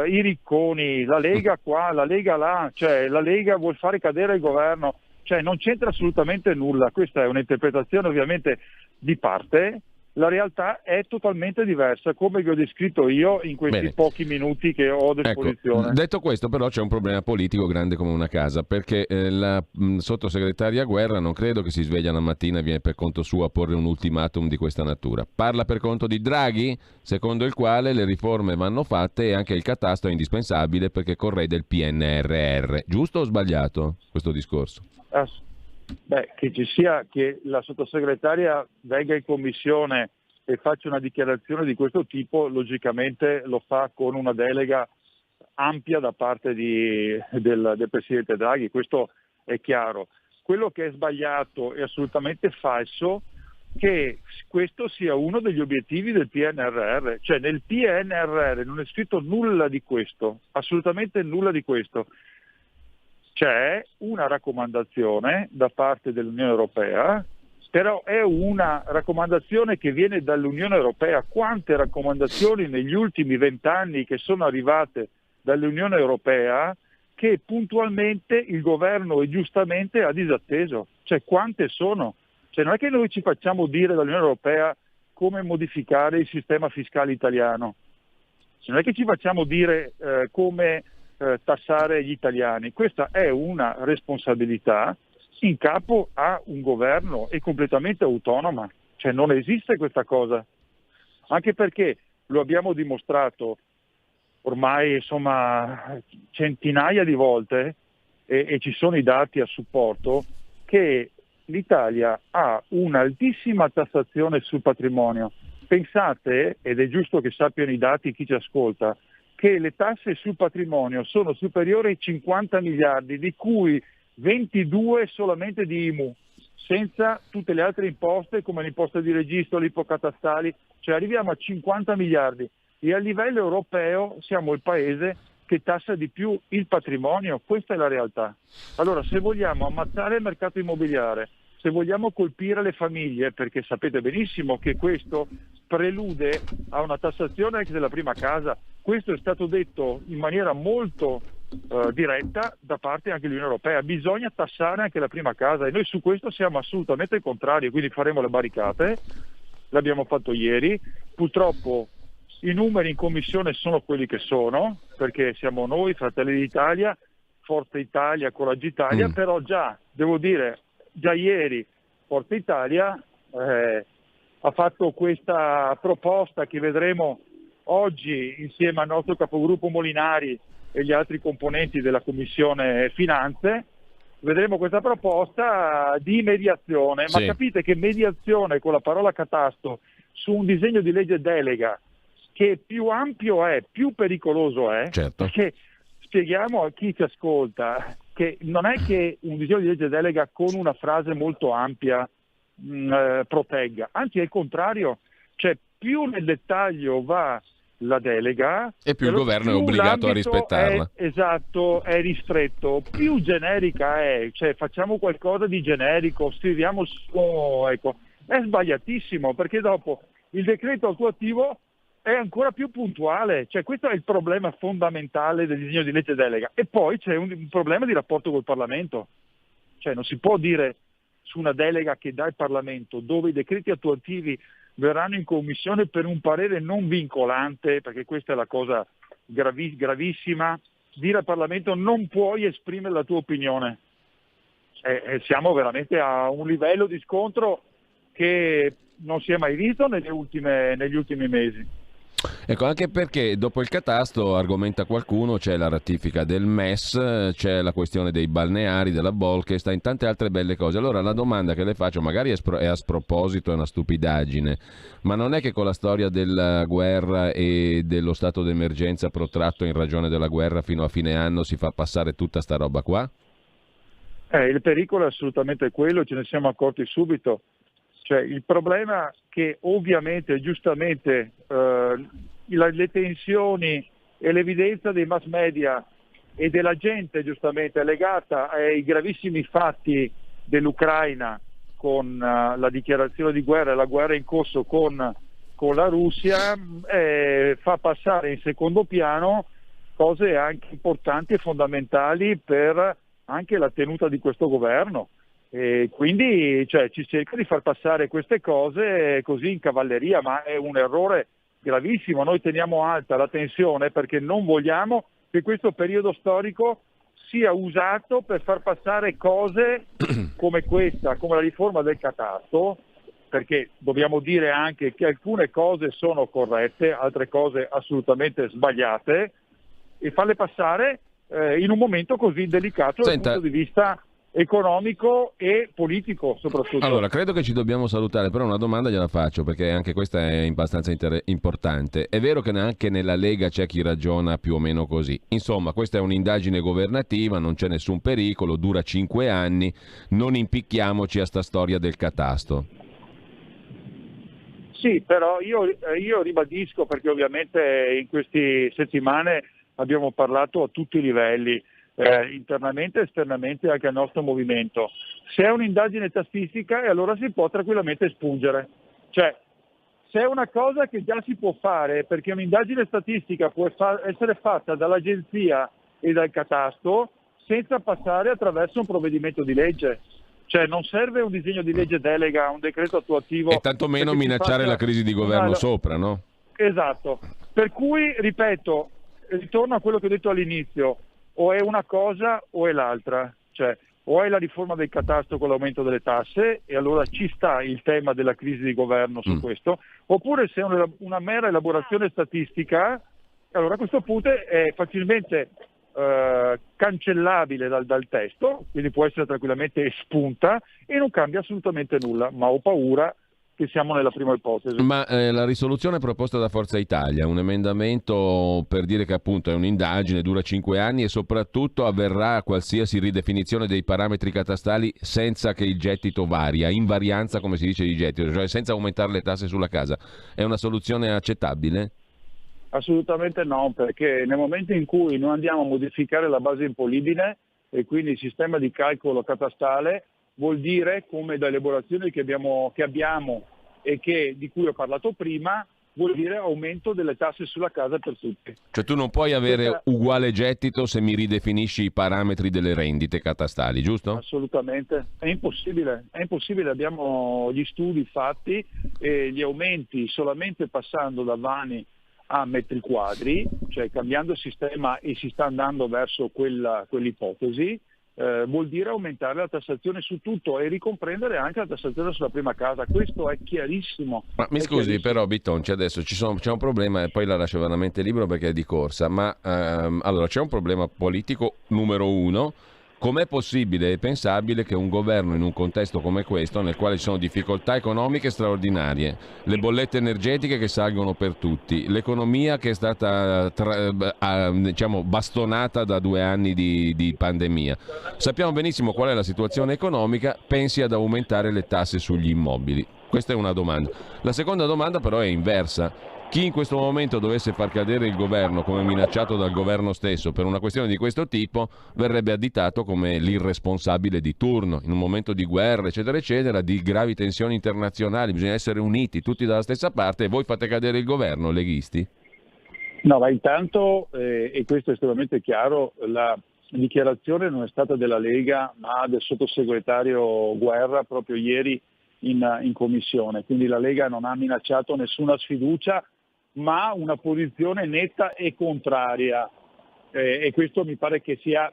i ricconi, la Lega qua, la Lega là, cioè la Lega vuol fare cadere il governo, cioè non c'entra assolutamente nulla. Questa è un'interpretazione ovviamente di parte. La realtà è totalmente diversa, come vi ho descritto io in questi pochi minuti che ho a disposizione. Ecco, detto questo, però, c'è un problema politico grande come una casa, perché la sottosegretaria Guerra non credo che si sveglia una mattina e viene per conto suo a porre un ultimatum di questa natura. Parla per conto di Draghi, secondo il quale le riforme vanno fatte e anche il catasto è indispensabile perché correde il PNRR. Giusto o sbagliato questo discorso? Che la sottosegretaria venga in commissione e faccia una dichiarazione di questo tipo, logicamente lo fa con una delega ampia da parte del Presidente Draghi, questo è chiaro. Quello che è sbagliato e assolutamente falso che questo sia uno degli obiettivi del PNRR, cioè nel PNRR non è scritto nulla di questo, assolutamente nulla di questo. C'è una raccomandazione da parte dell'Unione Europea, però è una raccomandazione che viene dall'Unione Europea. Quante raccomandazioni negli ultimi 20 anni che sono arrivate dall'Unione Europea che puntualmente il governo e giustamente ha disatteso? Cioè, quante sono? Cioè, non è che noi ci facciamo dire dall'Unione Europea come modificare il sistema fiscale italiano, non è che ci facciamo dire come tassare gli italiani. Questa è una responsabilità in capo a un governo e completamente autonoma, cioè non esiste questa cosa, anche perché lo abbiamo dimostrato ormai centinaia di volte e ci sono i dati a supporto che l'Italia ha un'altissima tassazione sul patrimonio. Pensate, ed è giusto che sappiano i dati chi ci ascolta, che le tasse sul patrimonio sono superiori ai 50 miliardi, di cui 22 solamente di IMU, senza tutte le altre imposte come l'imposta di registro, l'ipocatastali, cioè arriviamo a 50 miliardi e a livello europeo siamo il paese che tassa di più il patrimonio, questa è la realtà. Allora, se vogliamo ammazzare il mercato immobiliare, se vogliamo colpire le famiglie, perché sapete benissimo che questo prelude a una tassazione anche della prima casa, questo è stato detto in maniera molto diretta da parte anche dell'Unione Europea, bisogna tassare anche la prima casa e noi su questo siamo assolutamente contrari, quindi faremo le barricate, l'abbiamo fatto ieri, purtroppo i numeri in commissione sono quelli che sono, perché siamo noi, Fratelli d'Italia, Forza Italia, Coraggio Italia, però già, devo dire, già ieri Forza Italia ha fatto questa proposta che vedremo oggi insieme al nostro capogruppo Molinari e gli altri componenti della Commissione Finanze. Vedremo questa proposta di mediazione, ma capite che mediazione con la parola catasto su un disegno di legge delega che più ampio è, più pericoloso è, perché spieghiamo a chi ci ascolta che non è che un disegno di legge delega con una frase molto ampia protegga, anzi è il contrario, cioè più nel dettaglio va la delega e più il governo è obbligato a rispettarla. Esatto, è ristretto, più generica è, cioè facciamo qualcosa di generico, scriviamo ecco, è sbagliatissimo, perché dopo il decreto attuativo è ancora più puntuale, cioè questo è il problema fondamentale del disegno di legge delega. E poi c'è un problema di rapporto col Parlamento, cioè non si può dire su una delega che dà il Parlamento, dove i decreti attuativi verranno in commissione per un parere non vincolante, perché questa è la cosa gravissima, dire al Parlamento non puoi esprimere la tua opinione. Siamo veramente a un livello di scontro che non si è mai visto negli ultimi mesi. Ecco, anche perché dopo il catasto, argomenta qualcuno, c'è la ratifica del MES, c'è la questione dei balneari, della Bolkestein, tante altre belle cose. Allora la domanda che le faccio, magari è a sproposito, è una stupidaggine, ma non è che con la storia della guerra e dello stato d'emergenza protratto in ragione della guerra fino a fine anno si fa passare tutta sta roba qua? Il pericolo è assolutamente quello, ce ne siamo accorti subito. Cioè, il problema che ovviamente, giustamente, le tensioni e l'evidenza dei mass media e della gente, giustamente, legata ai gravissimi fatti dell'Ucraina con la dichiarazione di guerra e la guerra in corso con la Russia, fa passare in secondo piano cose anche importanti e fondamentali per anche la tenuta di questo governo. E quindi ci cerca di far passare queste cose così in cavalleria, ma è un errore gravissimo. Noi teniamo alta la tensione perché non vogliamo che questo periodo storico sia usato per far passare cose come questa, come la riforma del catasto, perché dobbiamo dire anche che alcune cose sono corrette, altre cose assolutamente sbagliate, e farle passare in un momento così delicato dal punto di vista economico e politico soprattutto. Allora, credo che ci dobbiamo salutare, però una domanda gliela faccio perché anche questa è abbastanza importante. È vero che anche nella Lega c'è chi ragiona più o meno così. Insomma, questa è un'indagine governativa, non c'è nessun pericolo, dura 5 anni, non impicchiamoci a sta storia del catasto. Sì, però io ribadisco, perché ovviamente in queste settimane abbiamo parlato a tutti i livelli, internamente e esternamente anche al nostro movimento. Se è un'indagine statistica, allora si può tranquillamente espungere. Cioè, se è una cosa che già si può fare, perché un'indagine statistica può essere fatta dall'agenzia e dal catasto senza passare attraverso un provvedimento di legge. Cioè non serve un disegno di legge delega, un decreto attuativo. E tantomeno minacciare la crisi di governo sopra, no? Esatto. Per cui, ripeto, ritorno a quello che ho detto all'inizio, o è una cosa o è l'altra, cioè o è la riforma del catasto con l'aumento delle tasse, e allora ci sta il tema della crisi di governo su questo, oppure se è una mera elaborazione statistica, allora a questo punto è facilmente cancellabile dal testo, quindi può essere tranquillamente espunta e non cambia assolutamente nulla, ma ho paura che siamo nella prima ipotesi. Ma la risoluzione proposta da Forza Italia, un emendamento per dire che appunto è un'indagine, dura 5 anni e soprattutto avverrà qualsiasi ridefinizione dei parametri catastali senza che il gettito varia, invarianza come si dice di gettito, cioè senza aumentare le tasse sulla casa, è una soluzione accettabile? Assolutamente no, perché nel momento in cui noi andiamo a modificare la base imponibile e quindi il sistema di calcolo catastale, vuol dire, come da elaborazioni che abbiamo e di cui ho parlato prima, vuol dire aumento delle tasse sulla casa per tutti. Cioè tu non puoi avere uguale gettito se mi ridefinisci i parametri delle rendite catastali, giusto? Assolutamente, è impossibile, abbiamo gli studi fatti e gli aumenti solamente passando da vani a metri quadri, cioè cambiando il sistema, e si sta andando verso quell'ipotesi, vuol dire aumentare la tassazione su tutto e ricomprendere anche la tassazione sulla prima casa. Questo è chiarissimo. Ma mi scusi però Bitonci, adesso c'è un problema e poi la lascio veramente libero perché è di corsa, ma allora c'è un problema politico numero 1 com'è possibile e pensabile che un governo in un contesto come questo, nel quale ci sono difficoltà economiche straordinarie, le bollette energetiche che salgono per tutti, l'economia che è stata diciamo bastonata da 2 anni di pandemia, sappiamo benissimo qual è la situazione economica, pensi ad aumentare le tasse sugli immobili? Questa è una domanda. La seconda domanda però è inversa. Chi in questo momento dovesse far cadere il governo, come minacciato dal governo stesso, per una questione di questo tipo, verrebbe additato come l'irresponsabile di turno. In un momento di guerra, eccetera, eccetera, di gravi tensioni internazionali, bisogna essere uniti, tutti dalla stessa parte, e voi fate cadere il governo, leghisti? No, ma intanto, e questo è estremamente chiaro, la dichiarazione non è stata della Lega, ma del sottosegretario Guerra proprio ieri in commissione. Quindi la Lega non ha minacciato nessuna sfiducia, ma una posizione netta e contraria, e questo mi pare che sia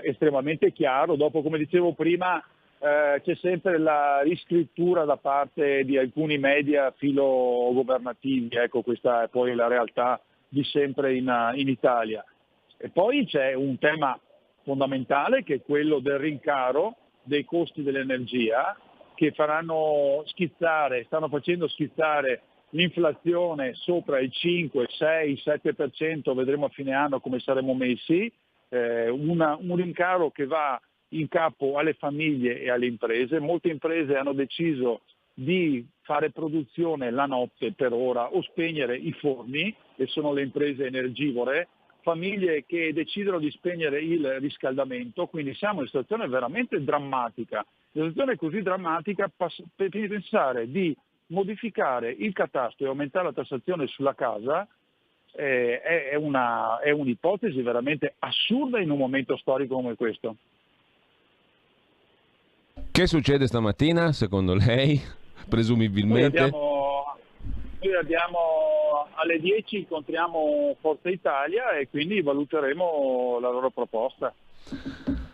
estremamente chiaro. Dopo, come dicevo prima, c'è sempre la riscrittura da parte di alcuni media filogovernativi, ecco, questa è poi la realtà di sempre in Italia. E poi c'è un tema fondamentale che è quello del rincaro dei costi dell'energia, che stanno facendo schizzare l'inflazione sopra il 5, 6, 7%, vedremo a fine anno come saremo messi, un rincaro che va in capo alle famiglie e alle imprese. Molte imprese hanno deciso di fare produzione la notte per ora o spegnere i forni, e sono le imprese energivore, famiglie che decidono di spegnere il riscaldamento, quindi siamo in una situazione veramente drammatica. Una situazione così drammatica per pensare di modificare il catasto e aumentare la tassazione sulla casa è un'ipotesi veramente assurda in un momento storico come questo. Che succede stamattina, secondo lei? Presumibilmente? Noi abbiamo alle 10 incontriamo Forza Italia e quindi valuteremo la loro proposta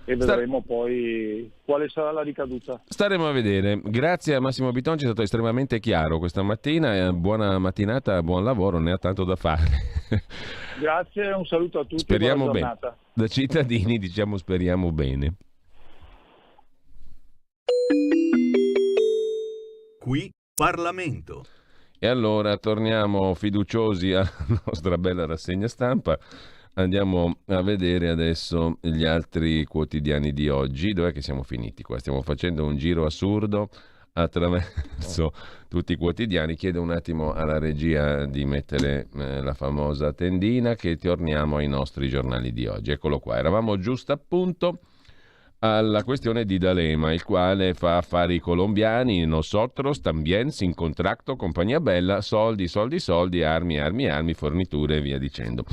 e vedremo poi quale sarà la ricaduta. Staremo a vedere. Grazie a Massimo Bitonci, è stato estremamente chiaro questa mattina. Buona mattinata, buon lavoro, ne ha tanto da fare. Grazie, un saluto a tutti. Speriamo buona bene. giornata. Da cittadini diciamo speriamo bene. Qui Parlamento. E allora torniamo fiduciosi alla nostra bella rassegna stampa. Andiamo a vedere adesso gli altri quotidiani di oggi. Dov'è che siamo finiti qua? Stiamo facendo un giro assurdo attraverso tutti i quotidiani. Chiedo un attimo alla regia di mettere la famosa tendina, che torniamo ai nostri giornali di oggi. Eccolo qua. Eravamo giusto appunto alla questione di D'Alema, il quale fa affari colombiani, nosotros también, sin contratto, compagnia bella, soldi, soldi, soldi, armi, armi, armi, forniture e via dicendo.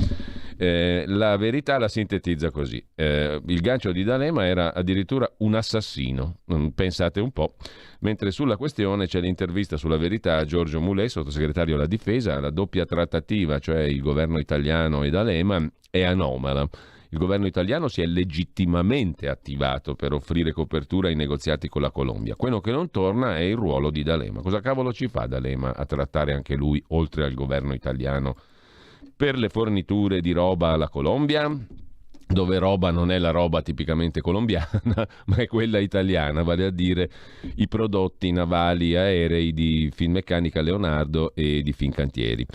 La verità la sintetizza così. Il gancio di D'Alema era addirittura un assassino, pensate un po'. Mentre sulla questione c'è l'intervista sulla Verità a Giorgio Mulè, sottosegretario alla difesa. La doppia trattativa, cioè il governo italiano e D'Alema, è anomala. Il governo italiano si è legittimamente attivato per offrire copertura ai negoziati con la Colombia. Quello che non torna è il ruolo di D'Alema. Cosa cavolo ci fa D'Alema a trattare anche lui, oltre al governo italiano, per le forniture di roba alla Colombia? Dove roba non è la roba tipicamente colombiana, ma è quella italiana, vale a dire i prodotti navali aerei di Finmeccanica Leonardo e di Fincantieri.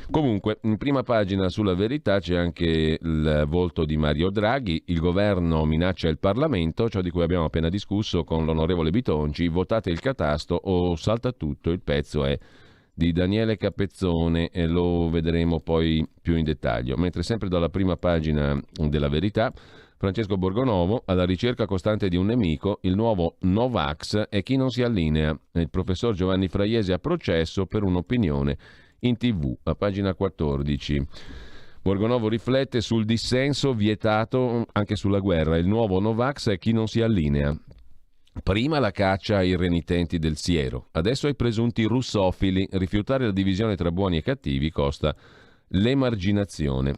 Comunque, in prima pagina sulla Verità c'è anche il volto di Mario Draghi. Il governo minaccia il Parlamento, ciò di cui abbiamo appena discusso con l'onorevole Bitonci. Votate il catasto o salta tutto. Il pezzo è di Daniele Capezzone e lo vedremo poi più in dettaglio. Mentre sempre dalla prima pagina della Verità, Francesco Borgonovo, alla ricerca costante di un nemico, il nuovo Novax è chi non si allinea. Il professor Giovanni Fraiesi a processo per un'opinione in TV, a pagina 14. Borgonovo riflette sul dissenso vietato anche sulla guerra. Il nuovo Novax è chi non si allinea. Prima la caccia ai renitenti del siero, adesso ai presunti russofili. Rifiutare la divisione tra buoni e cattivi costa l'emarginazione.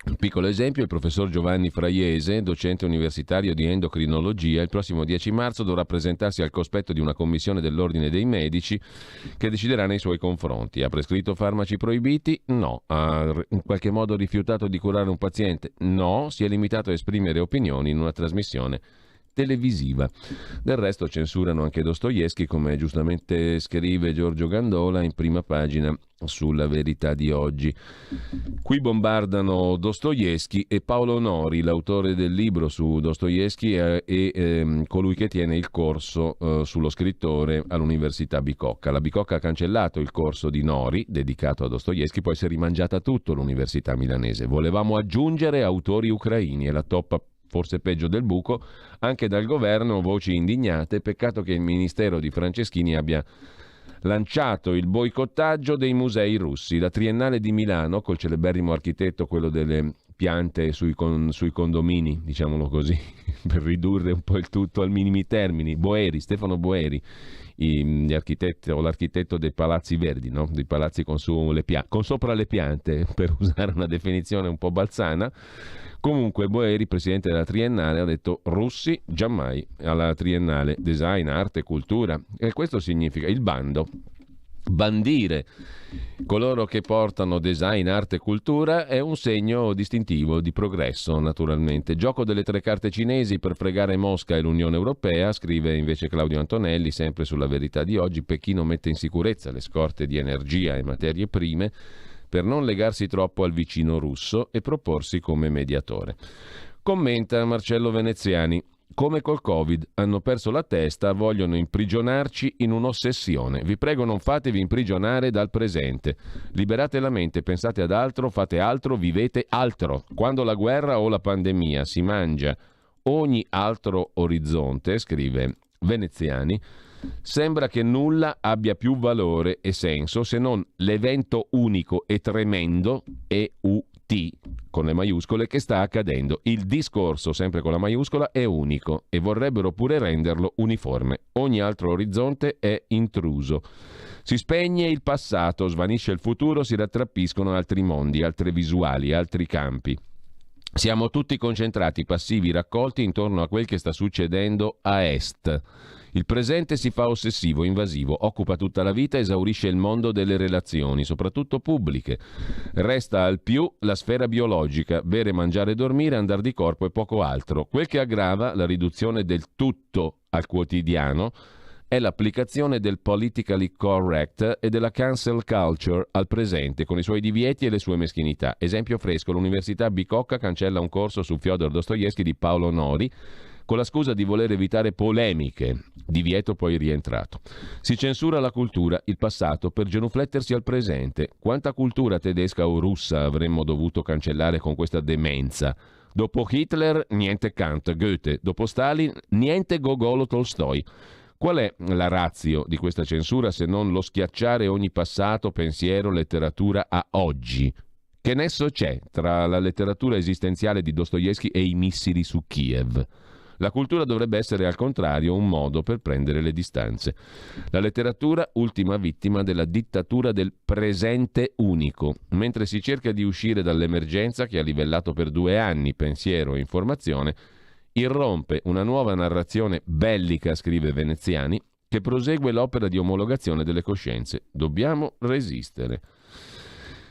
Un piccolo esempio: il professor Giovanni Fraiese, docente universitario di endocrinologia, il prossimo 10 marzo dovrà presentarsi al cospetto di una commissione dell'Ordine dei Medici che deciderà nei suoi confronti. Ha prescritto farmaci proibiti? No. Ha in qualche modo rifiutato di curare un paziente? No. Si è limitato a esprimere opinioni in una trasmissione televisiva. Del resto censurano anche Dostoevskij, come giustamente scrive Giorgio Gandola in prima pagina sulla Verità di oggi. Qui Dostoevskij e Paolo Nori, l'autore del libro su Dostoevskij e colui che tiene il corso sullo scrittore all'Università Bicocca. La Bicocca ha cancellato il corso di Nori dedicato a Dostoevskij, poi si è rimangiata tutto l'Università milanese. Volevamo aggiungere autori ucraini e la toppa forse peggio del buco, anche dal governo voci indignate. Peccato che il ministero di Franceschini abbia lanciato il boicottaggio dei musei russi. La Triennale di Milano, col celeberrimo architetto, quello delle piante sui condomini, diciamolo così, per ridurre un po' il tutto al minimi termini, Stefano Boeri, l'architetto dei palazzi verdi, no? Dei palazzi con sopra le piante, per usare una definizione un po' balzana. Comunque Boeri, presidente della Triennale, ha detto russi giammai alla Triennale, design, arte, cultura, e questo significa il bando. Bandire coloro che portano design, arte e cultura è un segno distintivo di progresso, naturalmente. Gioco delle tre carte cinesi per fregare Mosca e l'Unione Europea, scrive invece Claudio Antonelli, sempre sulla Verità di oggi. Pechino mette in sicurezza le scorte di energia e materie prime per non legarsi troppo al vicino russo e proporsi come mediatore. Commenta Marcello Veneziani: come col Covid, hanno perso la testa, vogliono imprigionarci in un'ossessione. Vi prego, non fatevi imprigionare dal presente. Liberate la mente, pensate ad altro, fate altro, vivete altro. Quando la guerra o la pandemia si mangia ogni altro orizzonte, scrive Veneziani, sembra che nulla abbia più valore e senso se non l'evento unico e tremendo, EUT, con le maiuscole, che sta accadendo. Il discorso, sempre con la maiuscola, è unico e vorrebbero pure renderlo uniforme. Ogni altro orizzonte è intruso. Si spegne il passato, svanisce il futuro, si rattrappiscono altri mondi, altre visuali, altri campi. Siamo tutti concentrati, passivi, raccolti intorno a quel che sta succedendo a est. Il presente si fa ossessivo, invasivo, occupa tutta la vita, esaurisce il mondo delle relazioni, soprattutto pubbliche. Resta al più la sfera biologica, bere, mangiare, dormire, andare di corpo e poco altro. Quel che aggrava la riduzione del tutto al quotidiano è l'applicazione del politically correct e della cancel culture al presente, con i suoi divieti e le sue meschinità. Esempio fresco: l'Università Bicocca cancella un corso su Fyodor Dostoevskij di Paolo Nori, con la scusa di voler evitare polemiche, divieto poi rientrato. Si censura la cultura, il passato, per genuflettersi al presente. Quanta cultura tedesca o russa avremmo dovuto cancellare con questa demenza? Dopo Hitler, niente Kant, Goethe. Dopo Stalin, niente Gogol o Tolstoi. Qual è la ratio di questa censura se non lo schiacciare ogni passato, pensiero, letteratura a oggi? Che nesso c'è tra la letteratura esistenziale di Dostoevskij e i missili su Kiev? La cultura dovrebbe essere al contrario un modo per prendere le distanze. La letteratura, ultima vittima della dittatura del presente unico. Mentre si cerca di uscire dall'emergenza che ha livellato per 2 anni pensiero e informazione, irrompe una nuova narrazione bellica, scrive Veneziani, che prosegue l'opera di omologazione delle coscienze. Dobbiamo resistere.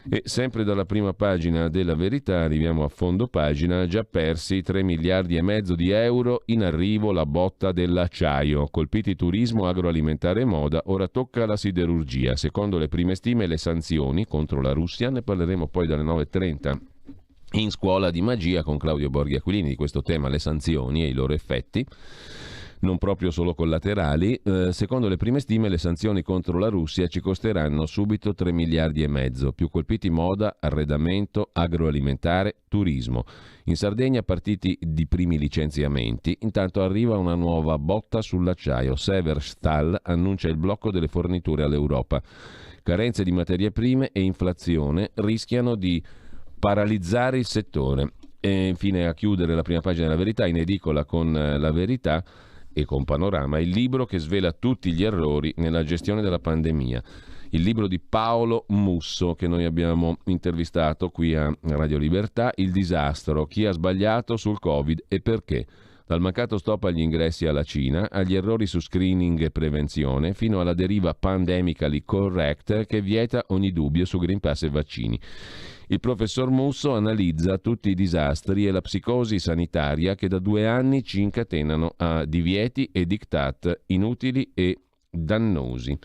E sempre dalla prima pagina della Verità arriviamo a fondo pagina: già persi 3,5 miliardi di euro, in arrivo la botta dell'acciaio, colpiti turismo, agroalimentare e moda, ora tocca la siderurgia. Secondo le prime stime le sanzioni contro la Russia, ne parleremo poi dalle 9:30 in Scuola di Magia con Claudio Borghi Aquilini di questo tema, le sanzioni e i loro effetti, non proprio solo collaterali. Secondo le prime stime le sanzioni contro la Russia ci costeranno subito 3,5 miliardi, più colpiti moda, arredamento, agroalimentare, turismo. In Sardegna partiti di primi licenziamenti, intanto arriva una nuova botta sull'acciaio. Severstal annuncia il blocco delle forniture all'Europa. Carenze di materie prime e inflazione rischiano di paralizzare il settore. E infine, a chiudere la prima pagina della Verità, in edicola con La Verità e con Panorama, il libro che svela tutti gli errori nella gestione della pandemia. il libro di Paolo Musso che noi abbiamo intervistato qui a Radio Libertà, Il disastro, chi ha sbagliato sul Covid e perché. Dal mancato stop agli ingressi alla Cina, agli errori su screening e prevenzione, fino alla deriva pandemically correct che vieta ogni dubbio su Green Pass e vaccini. Il professor Musso analizza tutti i disastri e la psicosi sanitaria che da 2 anni ci incatenano a divieti e diktat inutili e dannosi.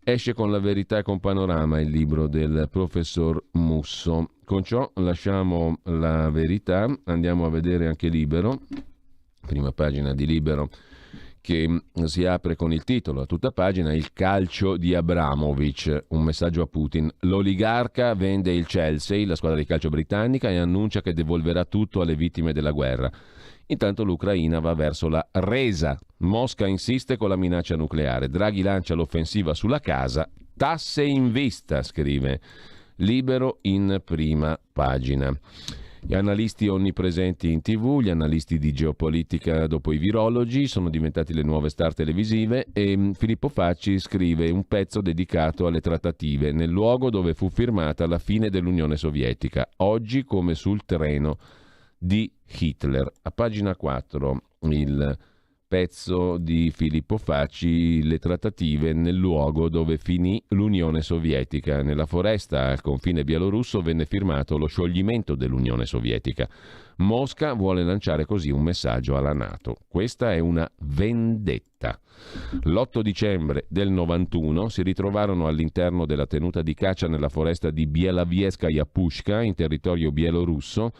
Esce con La verità e con Panorama il libro del professor Musso. Con ciò lasciamo La verità, andiamo a vedere anche Libero. Prima pagina di Libero che si apre con il titolo a tutta pagina: il calcio di Abramovich, un messaggio a Putin. L'oligarca vende il Chelsea, la squadra di calcio britannica, e annuncia che devolverà tutto alle vittime della guerra. Intanto l'Ucraina va verso la resa. Mosca insiste con la minaccia nucleare. Draghi lancia l'offensiva sulla casa. Tasse in vista, scrive Libero in prima pagina. Gli analisti onnipresenti in TV, gli analisti di geopolitica dopo i virologi sono diventati le nuove star televisive e Filippo Facci scrive un pezzo dedicato alle trattative nel luogo dove fu firmata la fine dell'Unione Sovietica, oggi come sul treno di Hitler. A pagina 4 il pezzo di Filippo Facci, le trattative nel luogo dove finì l'Unione Sovietica. Nella foresta al confine bielorusso venne firmato lo scioglimento dell'Unione Sovietica. Mosca vuole lanciare così un messaggio alla NATO. Questa è una vendetta. L'8 dicembre del 91 si ritrovarono all'interno della tenuta di caccia nella foresta di Bielawieckaja Puszka, in territorio bielorusso,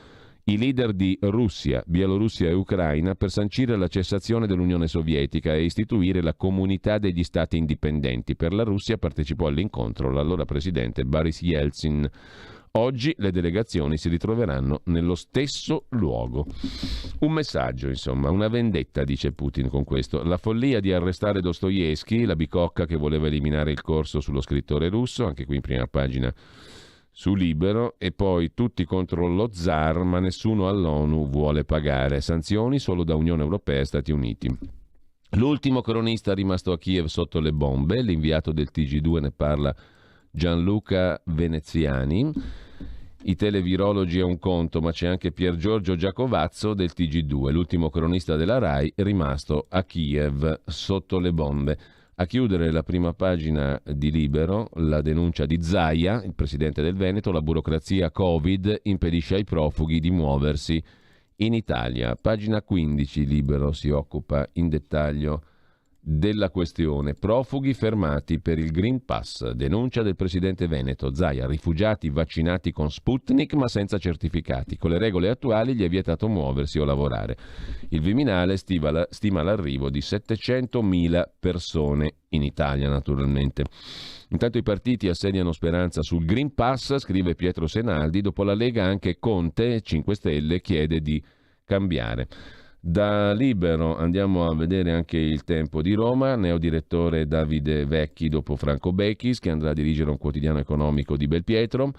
i leader di Russia, Bielorussia e Ucraina per sancire la cessazione dell'Unione Sovietica e istituire la Comunità degli Stati Indipendenti. Per la Russia partecipò all'incontro l'allora presidente Boris Yeltsin. Oggi le delegazioni si ritroveranno nello stesso luogo. Un messaggio, insomma, una vendetta, dice Putin con questo. La follia di arrestare Dostoevskij, la bicocca che voleva eliminare il corso sullo scrittore russo, anche qui in prima pagina su Libero, e poi tutti contro lo zar, ma nessuno all'ONU vuole pagare. Sanzioni solo da Unione Europea e Stati Uniti. L'ultimo cronista rimasto a Kiev sotto le bombe, l'inviato del TG2 ne parla Gianluca Veneziani. I televirologi è un conto, ma c'è anche Pier Giorgio Giacovazzo del TG2, l'ultimo cronista della RAI rimasto a Kiev sotto le bombe. A chiudere la prima pagina di Libero, la denuncia di Zaia, il presidente del Veneto: la burocrazia Covid impedisce ai profughi di muoversi in Italia. Pagina 15, Libero si occupa in dettaglio della questione. Profughi fermati per il Green Pass. Denuncia del presidente veneto Zaia: rifugiati vaccinati con Sputnik ma senza certificati. Con le regole attuali gli è vietato muoversi o lavorare. Il Viminale stima l'arrivo di 700.000 persone in Italia, naturalmente. Intanto i partiti assediano speranza sul Green Pass, scrive Pietro Senaldi. Dopo la Lega anche Conte, 5 Stelle, chiede di cambiare. Da Libero andiamo a vedere anche Il Tempo di Roma, neodirettore Davide Vecchi dopo Franco Bechis, che andrà a dirigere un quotidiano economico di Belpietro.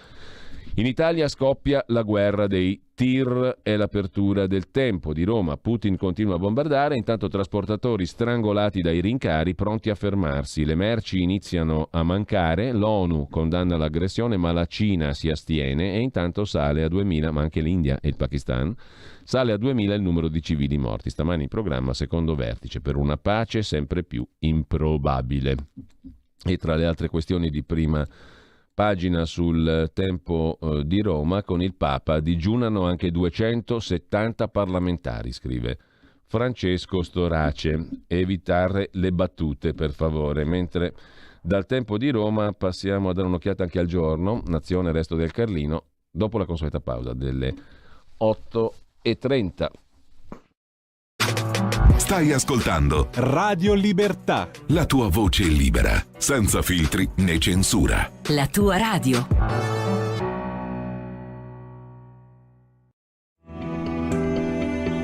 In Italia scoppia la guerra dei tir e l'apertura del Tempo di Roma. Putin continua a bombardare, intanto trasportatori strangolati dai rincari pronti a fermarsi. Le merci iniziano a mancare, l'ONU condanna l'aggressione ma la Cina si astiene e intanto sale a 2.000, ma anche l'India e il Pakistan, sale a 2.000 il numero di civili morti. Stamani in programma secondo vertice per una pace sempre più improbabile. E tra le altre questioni di prima pagina sul Tempo di Roma, con il Papa digiunano anche 270 parlamentari, scrive Francesco Storace. Evitare le battute, per favore. Mentre dal Tempo di Roma passiamo a dare un'occhiata anche al Giorno, Nazione, Resto del Carlino, dopo la consueta pausa delle 8:30. Stai ascoltando Radio Libertà. la tua voce libera, senza filtri né censura. La tua radio.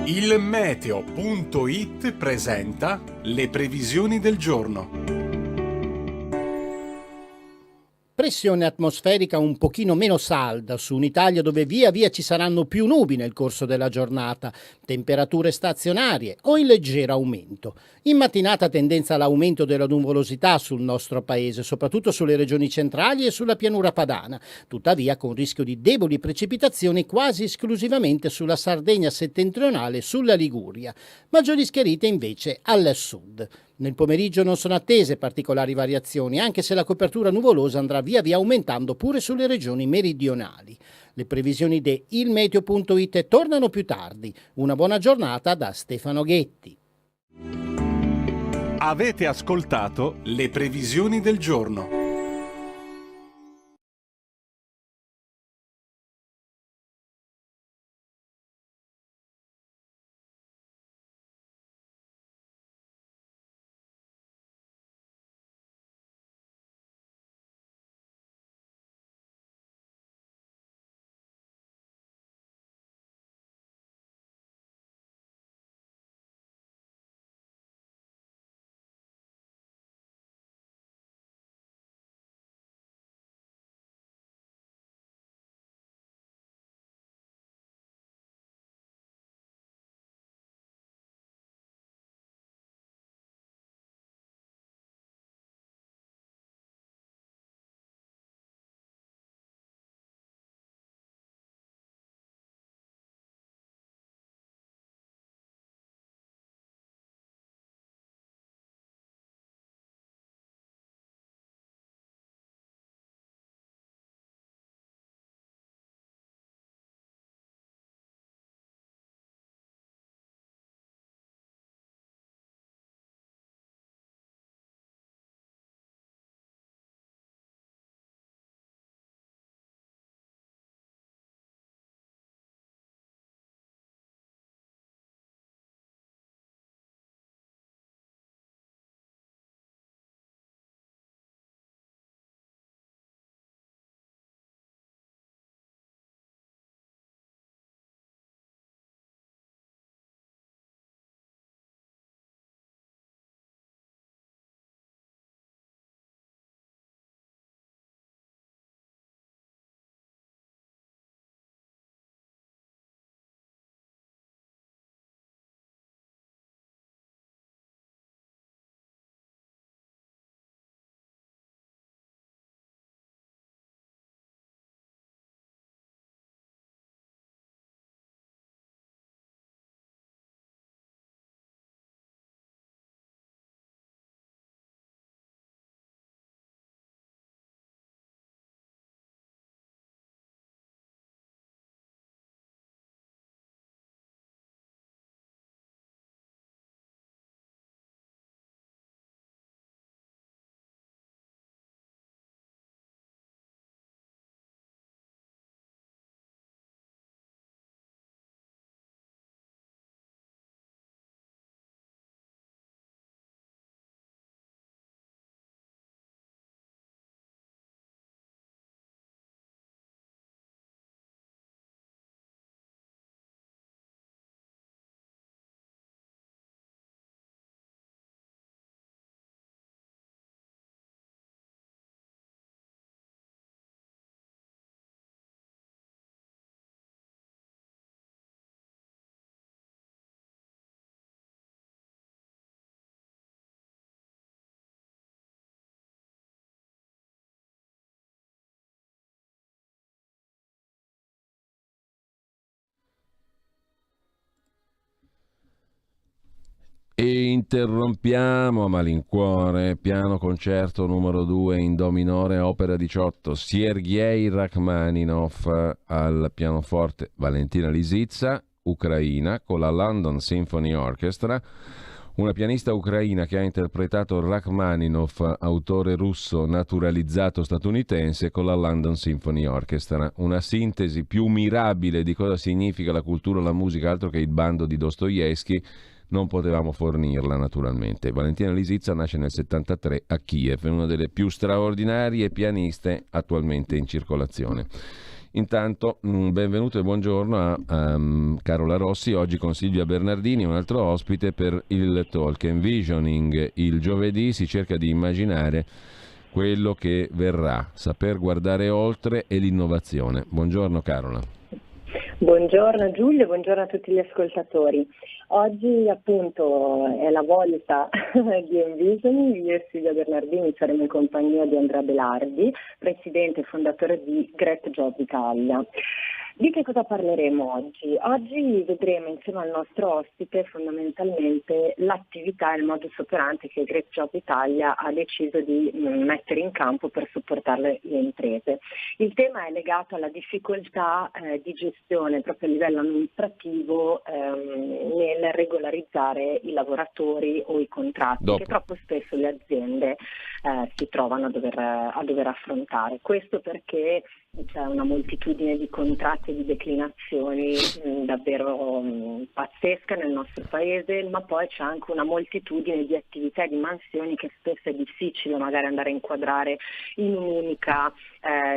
Il meteo.it presenta le previsioni del giorno. pressione atmosferica un pochino meno salda su un'Italia dove via via ci saranno più nubi nel corso della giornata, temperature stazionarie o in leggero aumento. In mattinata tendenza all'aumento della nuvolosità sul nostro paese, soprattutto sulle regioni centrali e sulla pianura padana, tuttavia con rischio di deboli precipitazioni quasi esclusivamente sulla Sardegna settentrionale e sulla Liguria, maggiori schiarite invece al sud. Nel pomeriggio non sono attese particolari variazioni, anche se la copertura nuvolosa andrà via via aumentando pure sulle regioni meridionali. Le previsioni di ilmeteo.it tornano più tardi. Una buona giornata da Stefano Ghetti. Avete ascoltato Le previsioni del giorno. E interrompiamo a malincuore, piano concerto numero 2 in do minore, opera 18, Sergei Rachmaninov al pianoforte, Valentina Lisitsa, ucraina, con la London Symphony Orchestra, una pianista ucraina che ha interpretato Rachmaninov, autore russo naturalizzato statunitense, con la London Symphony Orchestra. Una sintesi più mirabile di cosa significa la cultura e la musica, altro che il bando di Dostoevskij, non potevamo fornirla naturalmente. Valentina Lisitsa nasce nel 73 a Kiev, è una delle più straordinarie pianiste attualmente in circolazione. Intanto benvenuto e buongiorno a Carola Rossi, oggi con Silvia Bernardini, un altro ospite per il talk Envisioning. Il giovedì si cerca di immaginare quello che verrà, saper guardare oltre e l'innovazione. Buongiorno Carola. Buongiorno Giulio, buongiorno a tutti gli ascoltatori. Oggi appunto è la volta di Envisioning, io e Silvia Bernardini saremo in compagnia di Andrea Belardi, presidente e fondatore di Great Job Italia. Di che cosa parleremo oggi? Oggi vedremo insieme al nostro ospite fondamentalmente l'attività e il modus operandi che Great Job Italia ha deciso di mettere in campo per supportare le imprese. Il tema è legato alla difficoltà di gestione proprio a livello amministrativo nel regolarizzare i lavoratori o i contratti che troppo spesso le aziende si trovano a dover affrontare. Questo perché c'è una moltitudine di contratti e di declinazioni davvero pazzesca nel nostro paese, ma poi c'è anche una moltitudine di attività e di mansioni che spesso è difficile magari andare a inquadrare in un'unica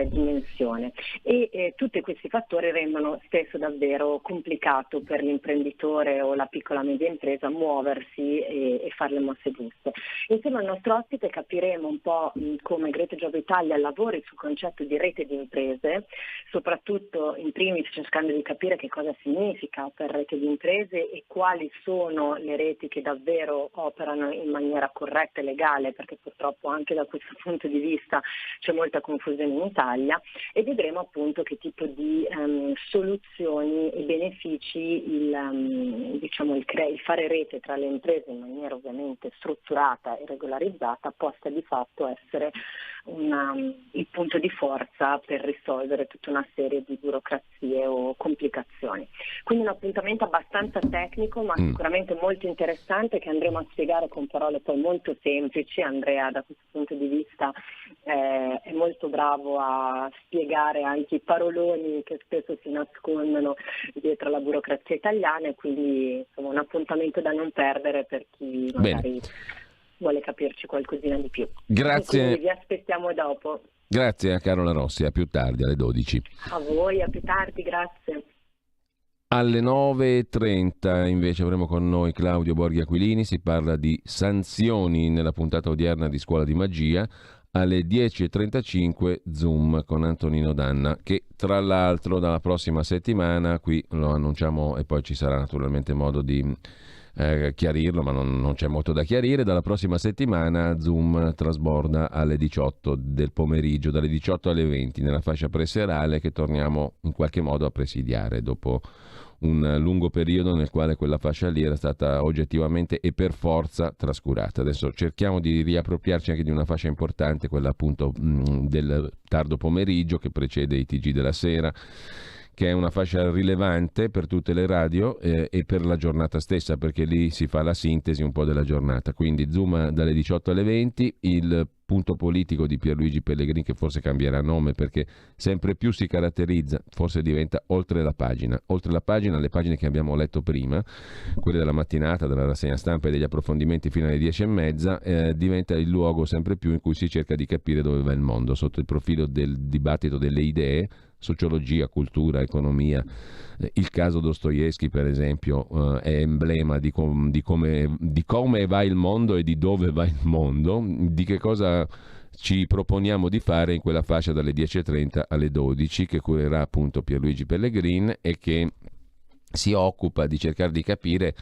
dimensione e tutti questi fattori rendono spesso davvero complicato per l'imprenditore o la piccola e media impresa muoversi e fare le mosse giuste. Insieme al nostro ospite capiremo un po' come Great Job Italia lavori sul concetto di rete di imprese, soprattutto in primis cercando di capire che cosa significa per rete di imprese e quali sono le reti che davvero operano in maniera corretta e legale, perché purtroppo anche da questo punto di vista c'è molta confusione in Italia, e vedremo appunto che tipo di soluzioni e benefici il fare rete tra le imprese in maniera ovviamente strutturata e regolarizzata possa di fatto essere il punto di forza per risolvere tutta una serie di burocrazie o complicazioni. Quindi un appuntamento abbastanza tecnico ma sicuramente molto interessante che andremo a spiegare con parole poi molto semplici. Andrea da questo punto di vista è molto bravo a spiegare anche i paroloni che spesso si nascondono dietro la burocrazia italiana e quindi insomma un appuntamento da non perdere per chi magari vuole capirci qualcosina di più. Grazie. Quindi vi aspettiamo dopo. Grazie a Carola Rossi, a più tardi alle 12. A voi, a più tardi, grazie. Alle 9.30 invece avremo con noi Claudio Borghi Aquilini, si parla di sanzioni nella puntata odierna di Scuola di Magia. Alle 10.35 Zoom con Antonino Danna, che tra l'altro dalla prossima settimana, qui lo annunciamo e poi ci sarà naturalmente modo di chiarirlo, ma non c'è molto da chiarire. Dalla prossima settimana Zoom trasborda alle 18 del pomeriggio, dalle 18 alle 20 nella fascia preserale, che torniamo in qualche modo a presidiare dopo un lungo periodo nel quale quella fascia lì era stata oggettivamente e per forza trascurata. Adesso cerchiamo di riappropriarci anche di una fascia importante, quella appunto del tardo pomeriggio che precede i TG della sera, che è una fascia rilevante per tutte le radio e per la giornata stessa, perché lì si fa la sintesi un po' della giornata. Quindi Zoom dalle 18 alle 20, il punto politico di Pierluigi Pellegrini, che forse cambierà nome perché sempre più si caratterizza, forse diventa oltre la pagina, le pagine che abbiamo letto prima, quelle della mattinata, della rassegna stampa e degli approfondimenti fino alle 10:30, diventa il luogo sempre più in cui si cerca di capire dove va il mondo sotto il profilo del dibattito delle idee, sociologia, cultura, economia. Il caso Dostoevskij, per esempio, è emblema di come va il mondo e di dove va il mondo, di che cosa ci proponiamo di fare in quella fascia dalle 10.30 alle 12, che curerà appunto Pierluigi Pellegrin e che si occupa di cercare di capire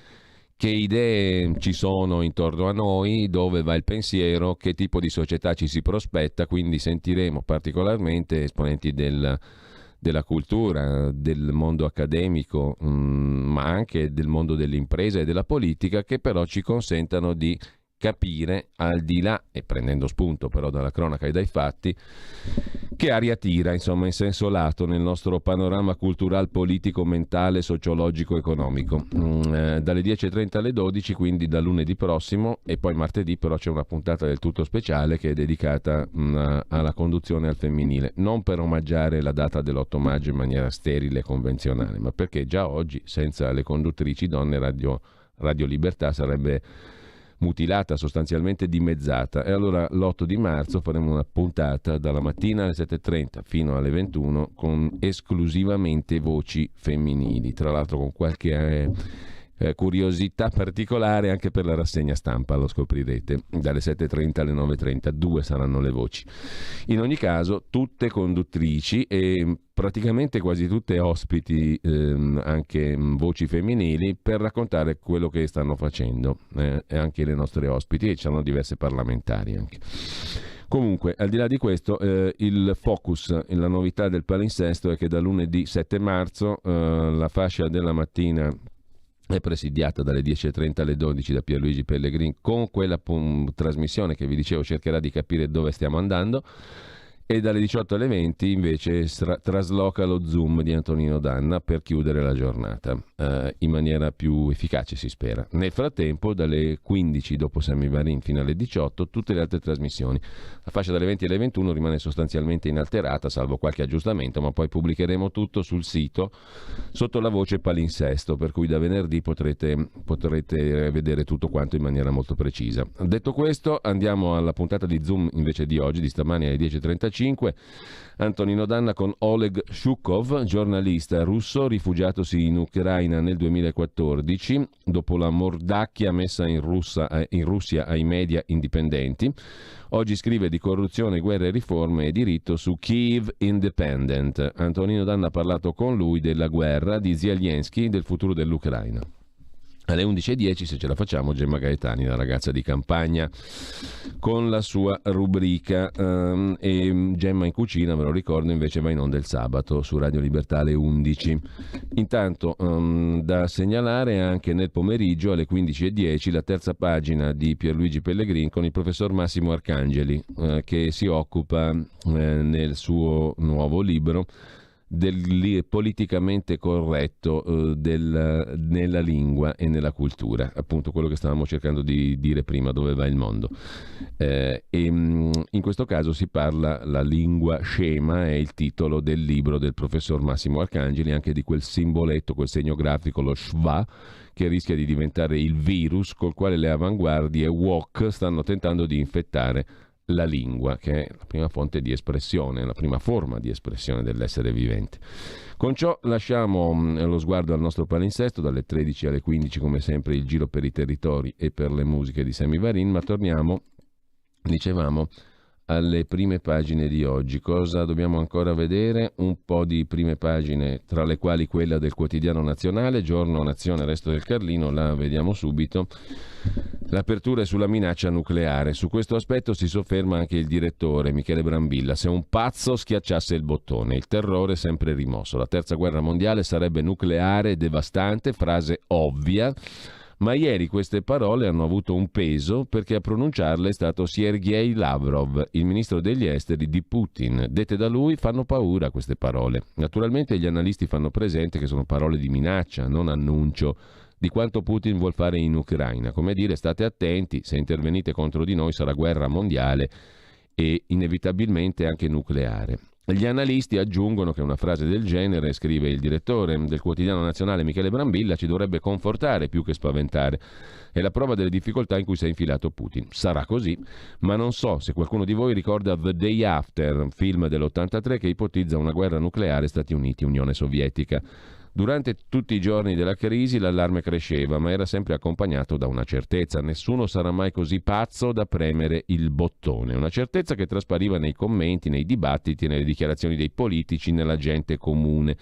che idee ci sono intorno a noi, dove va il pensiero, che tipo di società ci si prospetta. Quindi sentiremo particolarmente esponenti della cultura, del mondo accademico, ma anche del mondo dell'impresa e della politica, che però ci consentano di capire, al di là, e prendendo spunto però dalla cronaca e dai fatti, che aria tira, insomma, in senso lato nel nostro panorama cultural, politico, mentale, sociologico, economico. Dalle 10.30 alle 12, quindi da lunedì prossimo, e poi martedì però c'è una puntata del tutto speciale che è dedicata alla conduzione al femminile, non per omaggiare la data dell'8 maggio in maniera sterile e convenzionale, ma perché già oggi senza le conduttrici donne Radio Libertà sarebbe mutilata, sostanzialmente dimezzata. E allora l'8 di marzo faremo una puntata dalla mattina alle 7.30 fino alle 21 con esclusivamente voci femminili, tra l'altro con qualche curiosità particolare anche per la rassegna stampa, lo scoprirete, dalle 7.30 alle 9.30, 2 saranno le voci. In ogni caso, tutte conduttrici e praticamente quasi tutte ospiti, anche voci femminili, per raccontare quello che stanno facendo, e anche le nostre ospiti, e c'erano diverse parlamentari anche. Comunque, al di là di questo, il focus, la novità del palinsesto è che da lunedì 7 marzo la fascia della mattina è presidiata dalle 10.30 alle 12 da Pierluigi Pellegrin, con quella trasmissione che vi dicevo cercherà di capire dove stiamo andando, e dalle 18 alle 20 invece trasloca lo Zoom di Antonino Danna per chiudere la giornata in maniera più efficace, si spera. Nel frattempo, dalle 15 dopo Semivarin fino alle 18 tutte le altre trasmissioni. La fascia dalle 20 alle 21 rimane sostanzialmente inalterata, salvo qualche aggiustamento, ma poi pubblicheremo tutto sul sito sotto la voce palinsesto, per cui da venerdì potrete vedere tutto quanto in maniera molto precisa. Detto questo, andiamo alla puntata di Zoom invece di oggi, di stamani alle 10.35. Antonino Danna con Oleg Shukov, giornalista russo rifugiatosi in Ucraina nel 2014 dopo la mordacchia messa in Russia ai media indipendenti. Oggi scrive di corruzione, guerra e riforme e diritto su Kyiv Independent. Antonino Danna ha parlato con lui della guerra, di Zelensky, del futuro dell'Ucraina. Alle 11.10, se ce la facciamo, Gemma Gaetani, la ragazza di campagna, con la sua rubrica, e Gemma in cucina, ve lo ricordo, invece va in onda il sabato su Radio Libertà alle 11. Intanto da segnalare anche nel pomeriggio alle 15.10 la terza pagina di Pierluigi Pellegrin con il professor Massimo Arcangeli, che si occupa nel suo nuovo libro del politicamente corretto nella lingua e nella cultura, appunto quello che stavamo cercando di dire prima, dove va il mondo. In questo caso si parla, la lingua scema è il titolo del libro del professor Massimo Arcangeli, anche di quel simboletto, quel segno grafico, lo schwa, che rischia di diventare il virus col quale le avanguardie woke stanno tentando di infettare la lingua, che è la prima fonte di espressione, la prima forma di espressione dell'essere vivente. Con ciò lasciamo lo sguardo al nostro palinsesto, dalle 13 alle 15 come sempre il giro per i territori e per le musiche di Semivarin, ma torniamo, dicevamo, alle prime pagine di oggi. Cosa dobbiamo ancora vedere? Un po' di prime pagine, tra le quali quella del Quotidiano Nazionale, Giorno, Nazione, Resto del Carlino, la vediamo subito. L'apertura è sulla minaccia nucleare. Su questo aspetto si sofferma anche il direttore Michele Brambilla. Se un pazzo schiacciasse il bottone, il terrore sempre rimosso. La terza guerra mondiale sarebbe nucleare, devastante, frase ovvia. Ma ieri queste parole hanno avuto un peso perché a pronunciarle è stato Sergei Lavrov, il ministro degli esteri di Putin. Dette da lui fanno paura queste parole. Naturalmente gli analisti fanno presente che sono parole di minaccia, non annuncio di quanto Putin vuol fare in Ucraina. Come dire, state attenti, se intervenite contro di noi sarà guerra mondiale e inevitabilmente anche nucleare. Gli analisti aggiungono che una frase del genere, scrive il direttore del Quotidiano Nazionale Michele Brambilla, ci dovrebbe confortare più che spaventare. È la prova delle difficoltà in cui si è infilato Putin. Sarà così, ma non so se qualcuno di voi ricorda The Day After, film dell'83 che ipotizza una guerra nucleare Stati Uniti-Unione Sovietica. Durante tutti i giorni della crisi l'allarme cresceva, ma era sempre accompagnato da una certezza: nessuno sarà mai così pazzo da premere il bottone. Una certezza che traspariva nei commenti, nei dibattiti, nelle dichiarazioni dei politici, nella gente comune.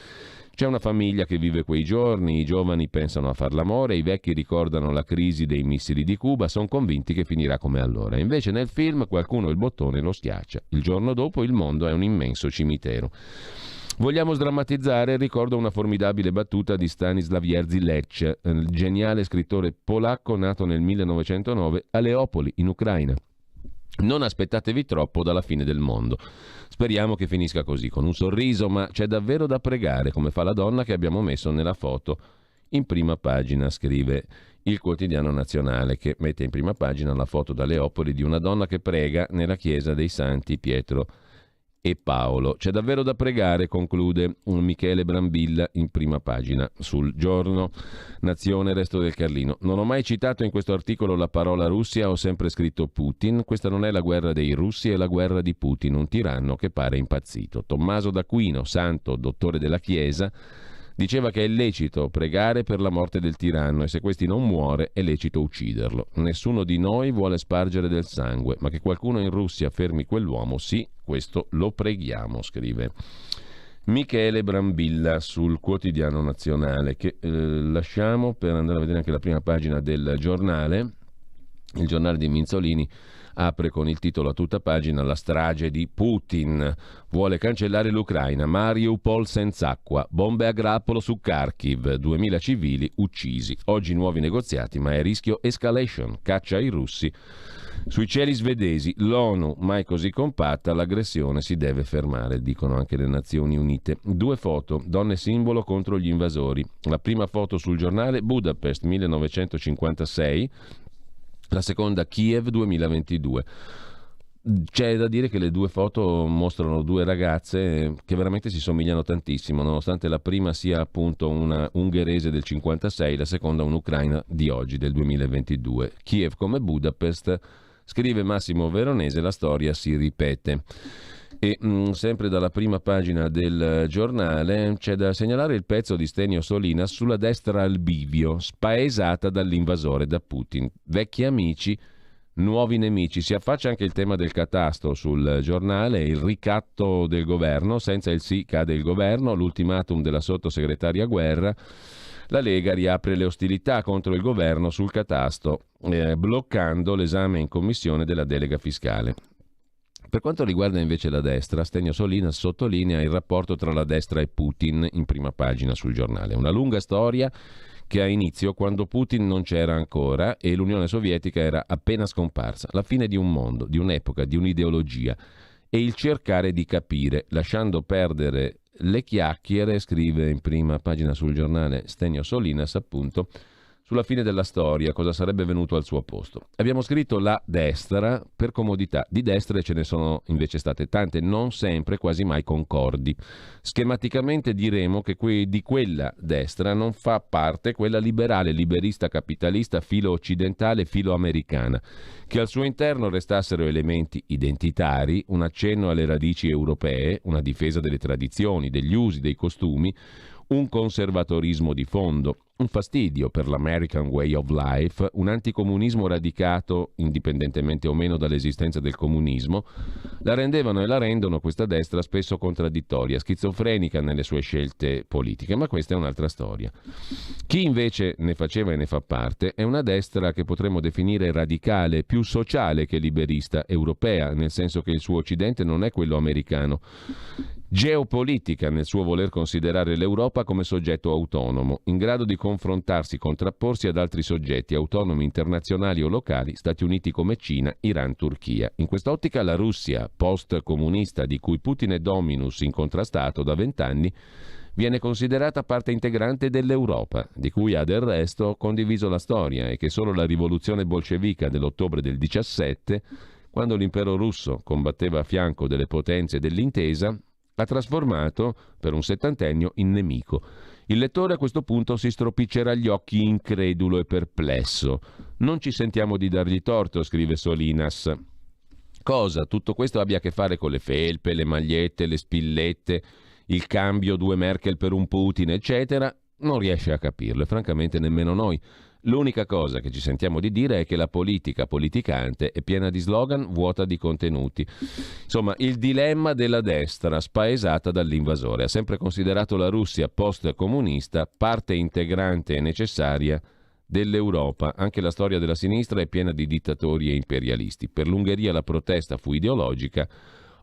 C'è una famiglia che vive quei giorni, i giovani pensano a far l'amore, i vecchi ricordano la crisi dei missili di Cuba, sono convinti che finirà come allora. Invece nel film qualcuno il bottone lo schiaccia. Il giorno dopo il mondo è un immenso cimitero. Vogliamo sdrammatizzare? Ricordo una formidabile battuta di Stanislav Jerzy Lech, il geniale scrittore polacco nato nel 1909 a Leopoli, in Ucraina. Non aspettatevi troppo dalla fine del mondo. Speriamo che finisca così, con un sorriso, ma c'è davvero da pregare, come fa la donna che abbiamo messo nella foto in prima pagina, scrive il Quotidiano Nazionale, che mette in prima pagina la foto da Leopoli di una donna che prega nella chiesa dei Santi Pietro e Paolo. C'è davvero da pregare, conclude Michele Brambilla in prima pagina sul Giorno, Nazione, Resto del Carlino. Non ho mai citato in questo articolo la parola Russia, ho sempre scritto Putin. Questa non è la guerra dei russi, è la guerra di Putin, un tiranno che pare impazzito. Tommaso d'Aquino, santo, dottore della Chiesa, Diceva che è lecito pregare per la morte del tiranno e se questi non muore è lecito ucciderlo. Nessuno di noi vuole spargere del sangue, ma che qualcuno in Russia fermi quell'uomo, sì, questo lo preghiamo, scrive Michele Brambilla sul Quotidiano Nazionale, che lasciamo per andare a vedere anche la prima pagina del giornale. Il giornale di Minzolini apre con il titolo a tutta pagina: la strage di Putin, vuole cancellare l'Ucraina, Mariupol senza acqua, bombe a grappolo su Kharkiv, 2000 civili uccisi, oggi nuovi negoziati ma è a rischio escalation, caccia ai russi sui cieli svedesi, l'ONU mai così compatta, l'aggressione si deve fermare, dicono anche le Nazioni Unite. 2 foto, donne simbolo contro gli invasori, la prima foto sul giornale Budapest 1956, la seconda Kiev 2022. C'è da dire che le 2 foto mostrano 2 ragazze che veramente si somigliano tantissimo, nonostante la prima sia appunto una ungherese del 56, la seconda un'ucraina di oggi, del 2022. Kiev come Budapest, scrive Massimo Veronese, la storia si ripete. E sempre dalla prima pagina del giornale c'è da segnalare il pezzo di Stenio Solinas sulla destra al bivio, spaesata dall'invasore, da Putin. Vecchi amici, nuovi nemici. Si affaccia anche il tema del catasto sul giornale, il ricatto del governo, senza il sì cade il governo, l'ultimatum della sottosegretaria Guerra. La Lega riapre le ostilità contro il governo sul catasto, bloccando l'esame in commissione della delega fiscale. Per quanto riguarda invece la destra, Stenio Solinas sottolinea il rapporto tra la destra e Putin in prima pagina sul giornale. Una lunga storia che ha inizio quando Putin non c'era ancora e l'Unione Sovietica era appena scomparsa. La fine di un mondo, di un'epoca, di un'ideologia e il cercare di capire, lasciando perdere le chiacchiere, scrive in prima pagina sul giornale Stenio Solinas, appunto, sulla fine della storia, cosa sarebbe venuto al suo posto. Abbiamo scritto la destra per comodità, di destre ce ne sono invece state tante, non sempre, quasi mai concordi. Schematicamente diremo che di quella destra non fa parte quella liberale, liberista, capitalista, filo occidentale, filo americana, che al suo interno restassero elementi identitari, un accenno alle radici europee, una difesa delle tradizioni, degli usi, dei costumi, un conservatorismo di fondo, un fastidio per l'American Way of Life, un anticomunismo radicato, indipendentemente o meno dall'esistenza del comunismo, la rendevano e la rendono questa destra spesso contraddittoria, schizofrenica nelle sue scelte politiche, ma questa è un'altra storia. Chi invece ne faceva e ne fa parte è una destra che potremmo definire radicale, più sociale che liberista, europea, nel senso che il suo occidente non è quello americano. Geopolitica nel suo voler considerare l'Europa come soggetto autonomo, in grado di confrontarsi, contrapporsi ad altri soggetti autonomi internazionali o locali, Stati Uniti come Cina, Iran, Turchia. In quest'ottica la Russia post-comunista, di cui Putin è dominus incontrastato da 20 anni, viene considerata parte integrante dell'Europa, di cui ha del resto condiviso la storia e che solo la rivoluzione bolscevica dell'ottobre del 17, quando l'impero russo combatteva a fianco delle potenze dell'intesa, ha trasformato per un settantennio in nemico. Il lettore a questo punto si stropiccerà gli occhi incredulo e perplesso. Non ci sentiamo di dargli torto, scrive Solinas. Cosa tutto questo abbia a che fare con le felpe, le magliette, le spillette, il cambio 2 Merkel per un Putin, eccetera, non riesce a capirlo e francamente nemmeno noi. L'unica cosa che ci sentiamo di dire è che la politica politicante è piena di slogan, vuota di contenuti. Insomma, il dilemma della destra spaesata dall'invasore. Ha sempre considerato la Russia post-comunista parte integrante e necessaria dell'Europa. Anche la storia della sinistra è piena di dittatori e imperialisti. Per l'Ungheria la protesta fu ideologica,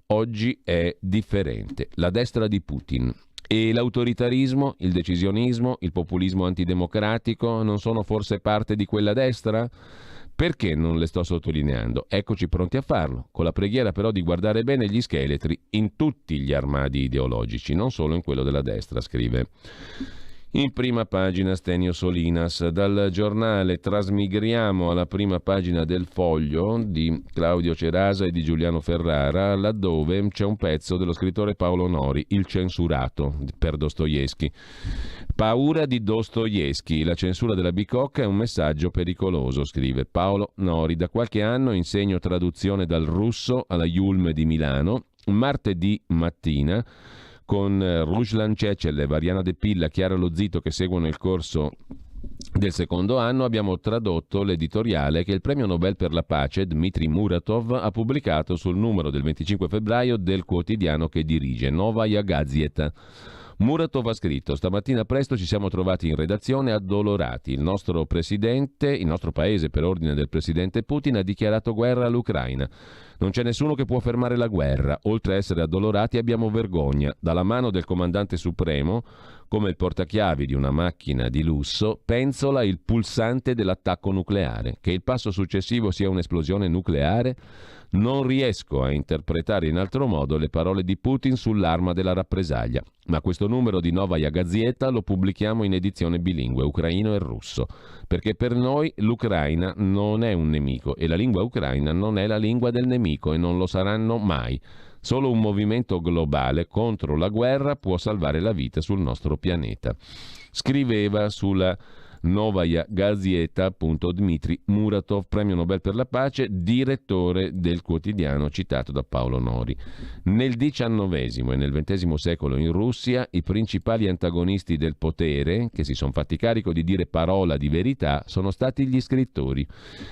oggi è differente. La destra di Putin. E l'autoritarismo, il decisionismo, il populismo antidemocratico non sono forse parte di quella destra? Perché non le sto sottolineando? Eccoci pronti a farlo, con la preghiera però di guardare bene gli scheletri in tutti gli armadi ideologici, non solo in quello della destra, scrive in prima pagina Stenio Solinas. Dal giornale trasmigriamo alla prima pagina del Foglio di Claudio Cerasa e di Giuliano Ferrara, laddove c'è un pezzo dello scrittore Paolo Nori, Il censurato, per Dostoevskij. Paura di Dostoevskij, la censura della bicocca è un messaggio pericoloso, scrive Paolo Nori. Da qualche anno insegno traduzione dal russo alla Yulm di Milano. Martedì mattina con Ruslan Cecele, Ariana De Pilla, Chiara Lo Zito che seguono il corso del secondo anno, abbiamo tradotto l'editoriale che il premio Nobel per la pace Dmitry Muratov ha pubblicato sul numero del 25 febbraio del quotidiano che dirige, Novaya Gazeta. Muratov ha scritto: stamattina presto ci siamo trovati in redazione addolorati. Il nostro paese, per ordine del presidente Putin, ha dichiarato guerra all'Ucraina. Non c'è nessuno che può fermare la guerra. Oltre a essere addolorati abbiamo vergogna. Dalla mano del comandante supremo, come il portachiavi di una macchina di lusso, penzola il pulsante dell'attacco nucleare. Che il passo successivo sia un'esplosione nucleare? Non riesco a interpretare in altro modo le parole di Putin sull'arma della rappresaglia. Ma questo numero di Novaya Gazeta lo pubblichiamo in edizione bilingue, ucraino e russo, perché per noi l'Ucraina non è un nemico e la lingua ucraina non è la lingua del nemico e non lo saranno mai. Solo un movimento globale contro la guerra può salvare la vita sul nostro pianeta. Scriveva sulla Novaya Gazeta, appunto, Dmitry Muratov, premio Nobel per la pace, direttore del quotidiano citato da Paolo Nori. Nel XIX e nel XX secolo in Russia i principali antagonisti del potere, che si sono fatti carico di dire parola di verità, sono stati gli scrittori.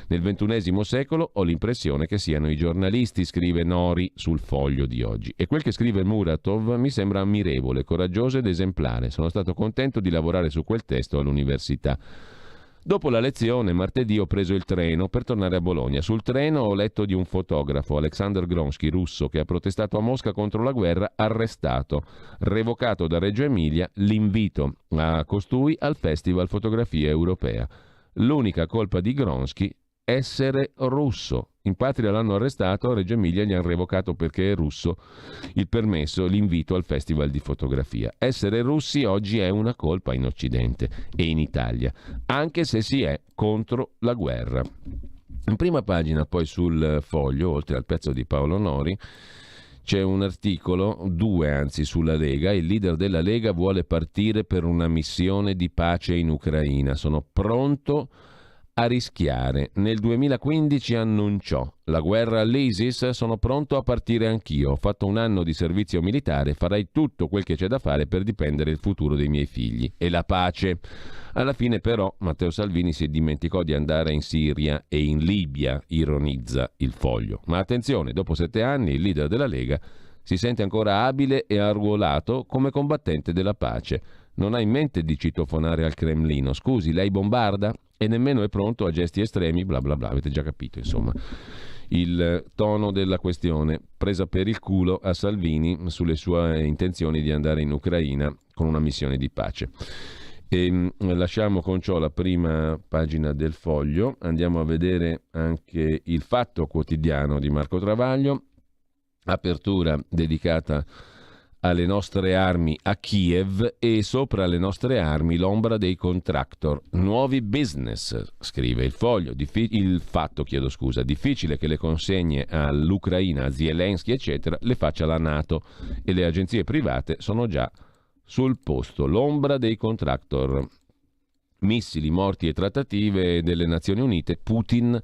Nel XXI secolo ho l'impressione che siano i giornalisti, scrive Nori sul Foglio di oggi. E quel che scrive Muratov mi sembra ammirevole, coraggioso ed esemplare. Sono stato contento di lavorare su quel testo all'università. Dopo la lezione, martedì, ho preso il treno per tornare a Bologna. Sul treno ho letto di un fotografo, Alexander Gronsky, russo, che ha protestato a Mosca contro la guerra, arrestato, revocato da Reggio Emilia l'invito a costui al Festival Fotografia Europea. L'unica colpa di Gronsky, essere russo. In patria l'hanno arrestato, a Reggio Emilia gli hanno revocato, perché è russo, il permesso, l'invito al Festival di Fotografia. Essere russi oggi è una colpa in Occidente e in Italia, anche se si è contro la guerra. In prima pagina poi sul Foglio, oltre al pezzo di Paolo Nori, c'è un articolo, due anzi, sulla Lega. Il leader della Lega vuole partire per una missione di pace in Ucraina. Sono pronto a rischiare. Nel 2015 annunciò: la guerra all'ISIS, sono pronto a partire anch'io. Ho fatto un anno di servizio militare, farei tutto quel che c'è da fare per difendere il futuro dei miei figli e la pace. Alla fine però Matteo Salvini si dimenticò di andare in Siria e in Libia, ironizza il Foglio. Ma attenzione, dopo 7 anni il leader della Lega si sente ancora abile e arruolato come combattente della pace. Non ha in mente di citofonare al Cremlino: scusi, lei bombarda? E nemmeno è pronto a gesti estremi, bla bla bla. Avete già capito, insomma, il tono della questione. Presa per il culo a Salvini sulle sue intenzioni di andare in Ucraina con una missione di pace. E lasciamo con ciò la prima pagina del Foglio. Andiamo a vedere anche il Fatto Quotidiano di Marco Travaglio. Apertura dedicata alle nostre armi a Kiev e sopra le nostre armi l'ombra dei contractor. Nuovi business, scrive il Foglio, il Fatto, difficile che le consegne all'Ucraina, a Zelensky eccetera, le faccia la NATO e le agenzie private sono già sul posto. L'ombra dei contractor. Missili, morti e trattative delle Nazioni Unite. Putin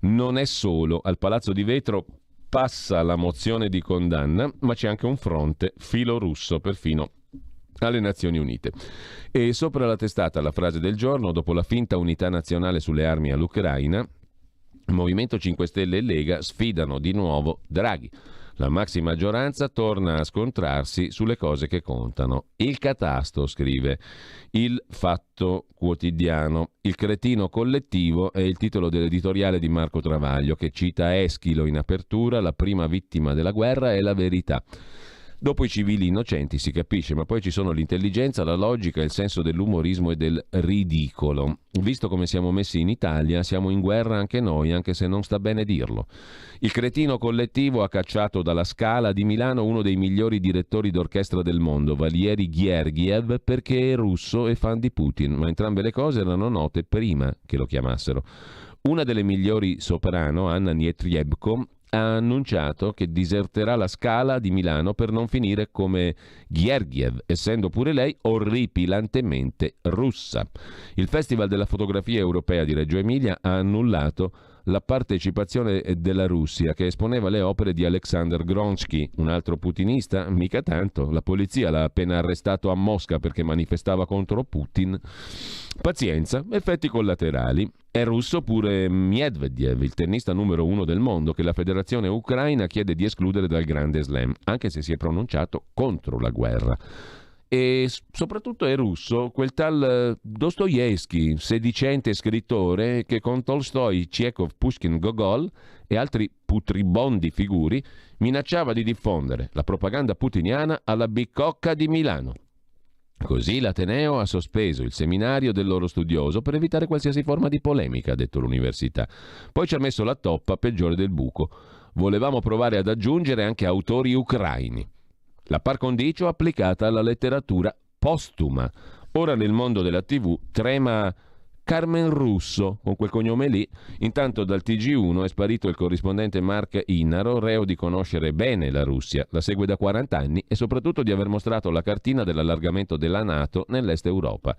non è solo. Al Palazzo di Vetro passa la mozione di condanna, ma c'è anche un fronte filorusso perfino alle Nazioni Unite. E sopra la testata la frase del giorno: dopo la finta unità nazionale sulle armi all'Ucraina, Movimento 5 Stelle e Lega sfidano di nuovo Draghi. La maxi maggioranza torna a scontrarsi sulle cose che contano. Il catasto, scrive il Fatto Quotidiano. Il cretino collettivo è il titolo dell'editoriale di Marco Travaglio, che cita Eschilo in apertura: la prima vittima della guerra è la verità. Dopo i civili innocenti, si capisce, ma poi ci sono l'intelligenza, la logica, il senso dell'umorismo e del ridicolo. Visto come siamo messi in Italia, siamo in guerra anche noi, anche se non sta bene dirlo. Il cretino collettivo ha cacciato dalla Scala di Milano uno dei migliori direttori d'orchestra del mondo, Valery Gergiev, perché è russo e fan di Putin, ma entrambe le cose erano note prima che lo chiamassero. Una delle migliori soprano, Anna Nietriebko, ha annunciato che diserterà la Scala di Milano per non finire come Gergiev, essendo pure lei orripilantemente russa. Il Festival della Fotografia Europea di Reggio Emilia ha annullato la partecipazione della Russia, che esponeva le opere di Alexander Gronsky, un altro putinista? Mica tanto, la polizia l'ha appena arrestato a Mosca perché manifestava contro Putin. Pazienza, effetti collaterali. È russo pure Medvedev, il tennista numero 1 del mondo, che la federazione ucraina chiede di escludere dal Grande Slam, anche se si è pronunciato contro la guerra. E soprattutto è russo quel tal Dostoevsky, sedicente scrittore che con Tolstoi, Chekhov, Pushkin, Gogol e altri putribondi figuri minacciava di diffondere la propaganda putiniana alla Bicocca di Milano. Così l'Ateneo ha sospeso il seminario del loro studioso per evitare qualsiasi forma di polemica, ha detto l'università. Poi ci ha messo la toppa peggiore del buco. Volevamo provare ad aggiungere anche autori ucraini. La par condicio applicata alla letteratura postuma. Ora nel mondo della TV trema Carmen Russo, con quel cognome lì. Intanto dal TG1 è sparito il corrispondente Mark Inaro, reo di conoscere bene la Russia, la segue da 40 anni e soprattutto di aver mostrato la cartina dell'allargamento della NATO nell'est Europa.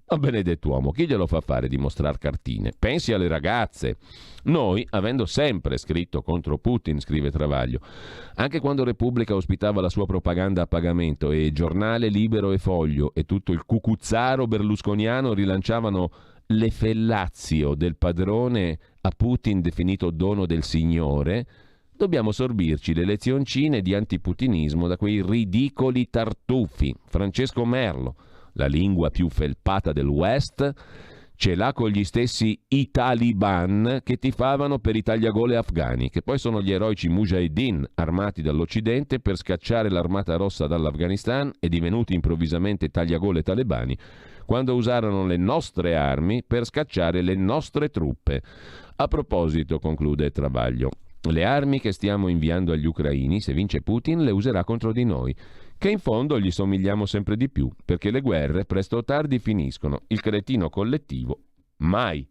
Ma benedetto uomo, chi glielo fa fare di mostrare cartine? Pensi alle ragazze. Noi, avendo sempre scritto contro Putin, scrive Travaglio, anche quando Repubblica ospitava la sua propaganda a pagamento e Giornale, Libero e Foglio e tutto il cucuzzaro berlusconiano rilanciavano le fellazio del padrone a Putin definito dono del Signore, dobbiamo sorbirci le lezioncine di antiputinismo da quei ridicoli tartufi. Francesco Merlo, la lingua più felpata del West, ce l'ha con gli stessi Taliban che tifavano per i tagliagole afghani, che poi sono gli eroici mujahideen armati dall'Occidente per scacciare l'armata rossa dall'Afghanistan e divenuti improvvisamente tagliagole talebani quando usarono le nostre armi per scacciare le nostre truppe. A proposito, conclude Travaglio, le armi che stiamo inviando agli ucraini, se vince Putin, le userà contro di noi, che in fondo gli somigliamo sempre di più, perché le guerre presto o tardi finiscono, il cretino collettivo mai.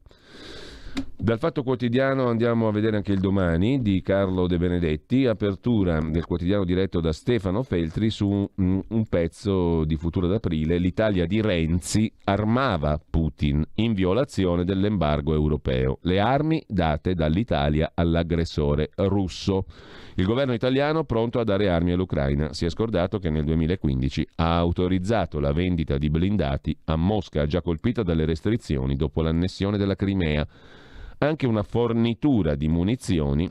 Dal Fatto Quotidiano andiamo a vedere anche il Domani di Carlo De Benedetti, apertura del quotidiano diretto da Stefano Feltri su un pezzo di Futuro d'Aprile. L'Italia di Renzi armava Putin in violazione dell'embargo europeo, le armi date dall'Italia all'aggressore russo. Il governo italiano pronto a dare armi all'Ucraina. Si è scordato che nel 2015 ha autorizzato la vendita di blindati a Mosca, già colpita dalle restrizioni dopo l'annessione della Crimea. Anche una fornitura di munizioni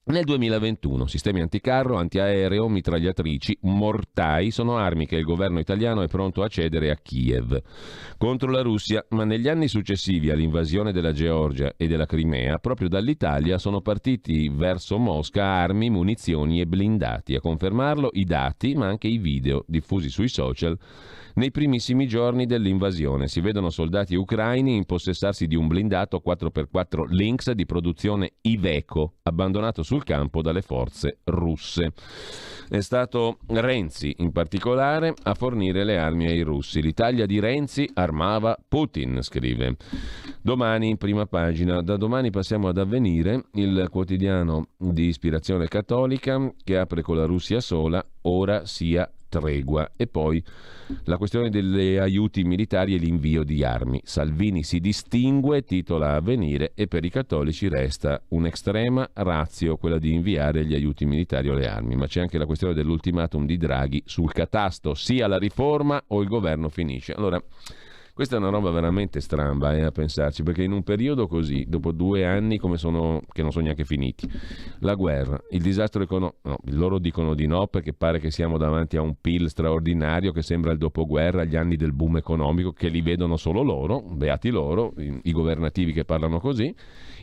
nel 2021. Sistemi anticarro, antiaereo, mitragliatrici, mortai sono armi che il governo italiano è pronto a cedere a Kiev contro la Russia, ma negli anni successivi all'invasione della Georgia e della Crimea, proprio dall'Italia sono partiti verso Mosca armi, munizioni e blindati. A confermarlo i dati, ma anche i video diffusi sui social. Nei primissimi giorni dell'invasione si vedono soldati ucraini impossessarsi di un blindato 4x4 Lynx di produzione Iveco, abbandonato sul campo dalle forze russe. È stato Renzi, in particolare, a fornire le armi ai russi. L'Italia di Renzi armava Putin, scrive Domani in prima pagina. Da Domani passiamo ad Avvenire, il quotidiano di ispirazione cattolica che apre con la Russia sola, ora sia tregua. E poi la questione degli aiuti militari e l'invio di armi. Salvini si distingue, titola Avvenire, e per i cattolici resta un'estrema ratio quella di inviare gli aiuti militari o le armi. Ma c'è anche la questione dell'ultimatum di Draghi sul catasto, sia la riforma o il governo finisce. Allora, questa è una roba veramente stramba a pensarci, perché in un periodo così, dopo 2 anni come sono, che non sono neanche finiti, la guerra, il disastro economico, no, loro dicono di no perché pare che siamo davanti a un PIL straordinario che sembra il dopoguerra, gli anni del boom economico che li vedono solo loro, beati loro, i governativi che parlano così.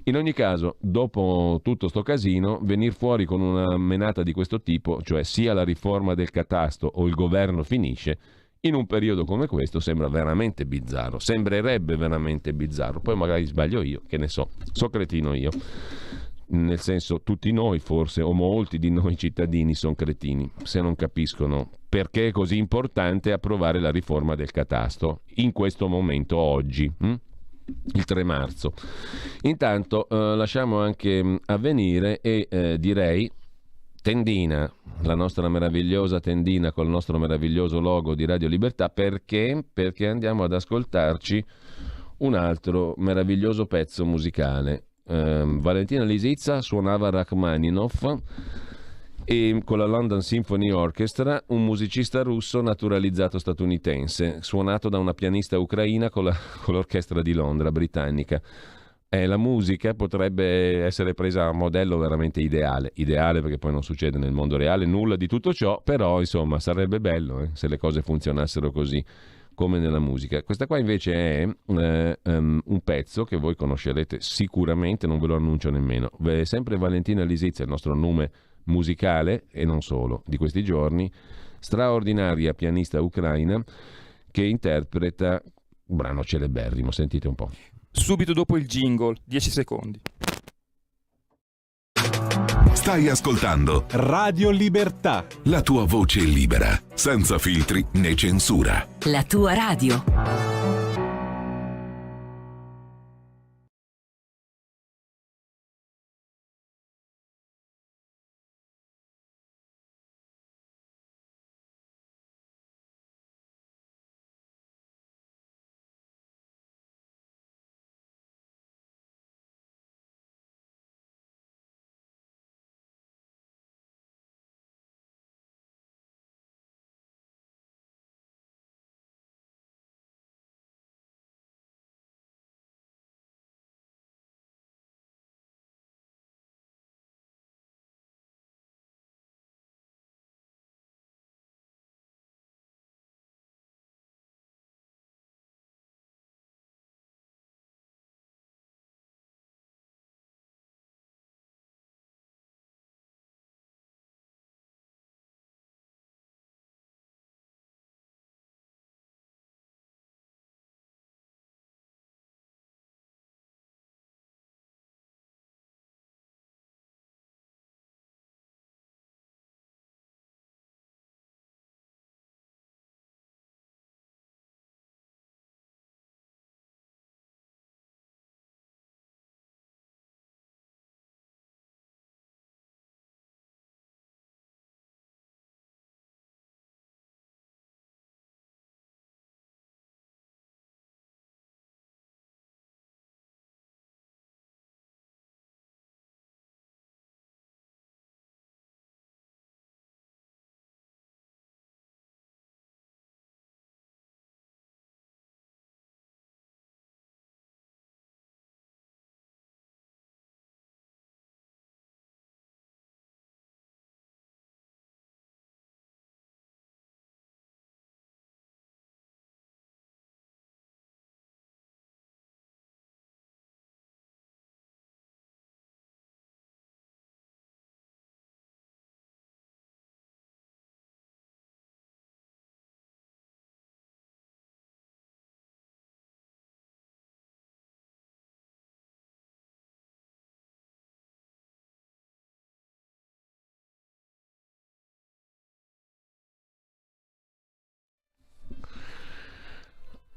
In ogni caso, dopo tutto sto casino, venir fuori con una menata di questo tipo, cioè sia la riforma del catasto o il governo finisce, in un periodo come questo sembra veramente bizzarro, sembrerebbe veramente bizzarro. Poi magari sbaglio io, che ne so cretino io, nel senso tutti noi forse, o molti di noi cittadini sono cretini se non capiscono perché è così importante approvare la riforma del catasto in questo momento, oggi, il 3 marzo. Intanto lasciamo anche Avvenire e direi Tendina, la nostra meravigliosa tendina col nostro meraviglioso logo di Radio Libertà. Perché? Perché andiamo ad ascoltarci un altro meraviglioso pezzo musicale. Valentina Lisitsa suonava Rachmaninoff e con la London Symphony Orchestra, un musicista russo naturalizzato statunitense, suonato da una pianista ucraina con l'orchestra di Londra britannica. La musica potrebbe essere presa a modello veramente ideale perché poi non succede nel mondo reale nulla di tutto ciò, però insomma sarebbe bello se le cose funzionassero così come nella musica. Questa qua invece è un pezzo che voi conoscerete sicuramente, non ve lo annuncio nemmeno. Sempre Valentina Lisitsa, il nostro nome musicale e non solo di questi giorni, straordinaria pianista ucraina che interpreta un brano celeberrimo. Sentite un po'. Subito dopo il jingle, 10 secondi. Stai ascoltando Radio Libertà, la tua voce libera, senza filtri né censura. La tua radio.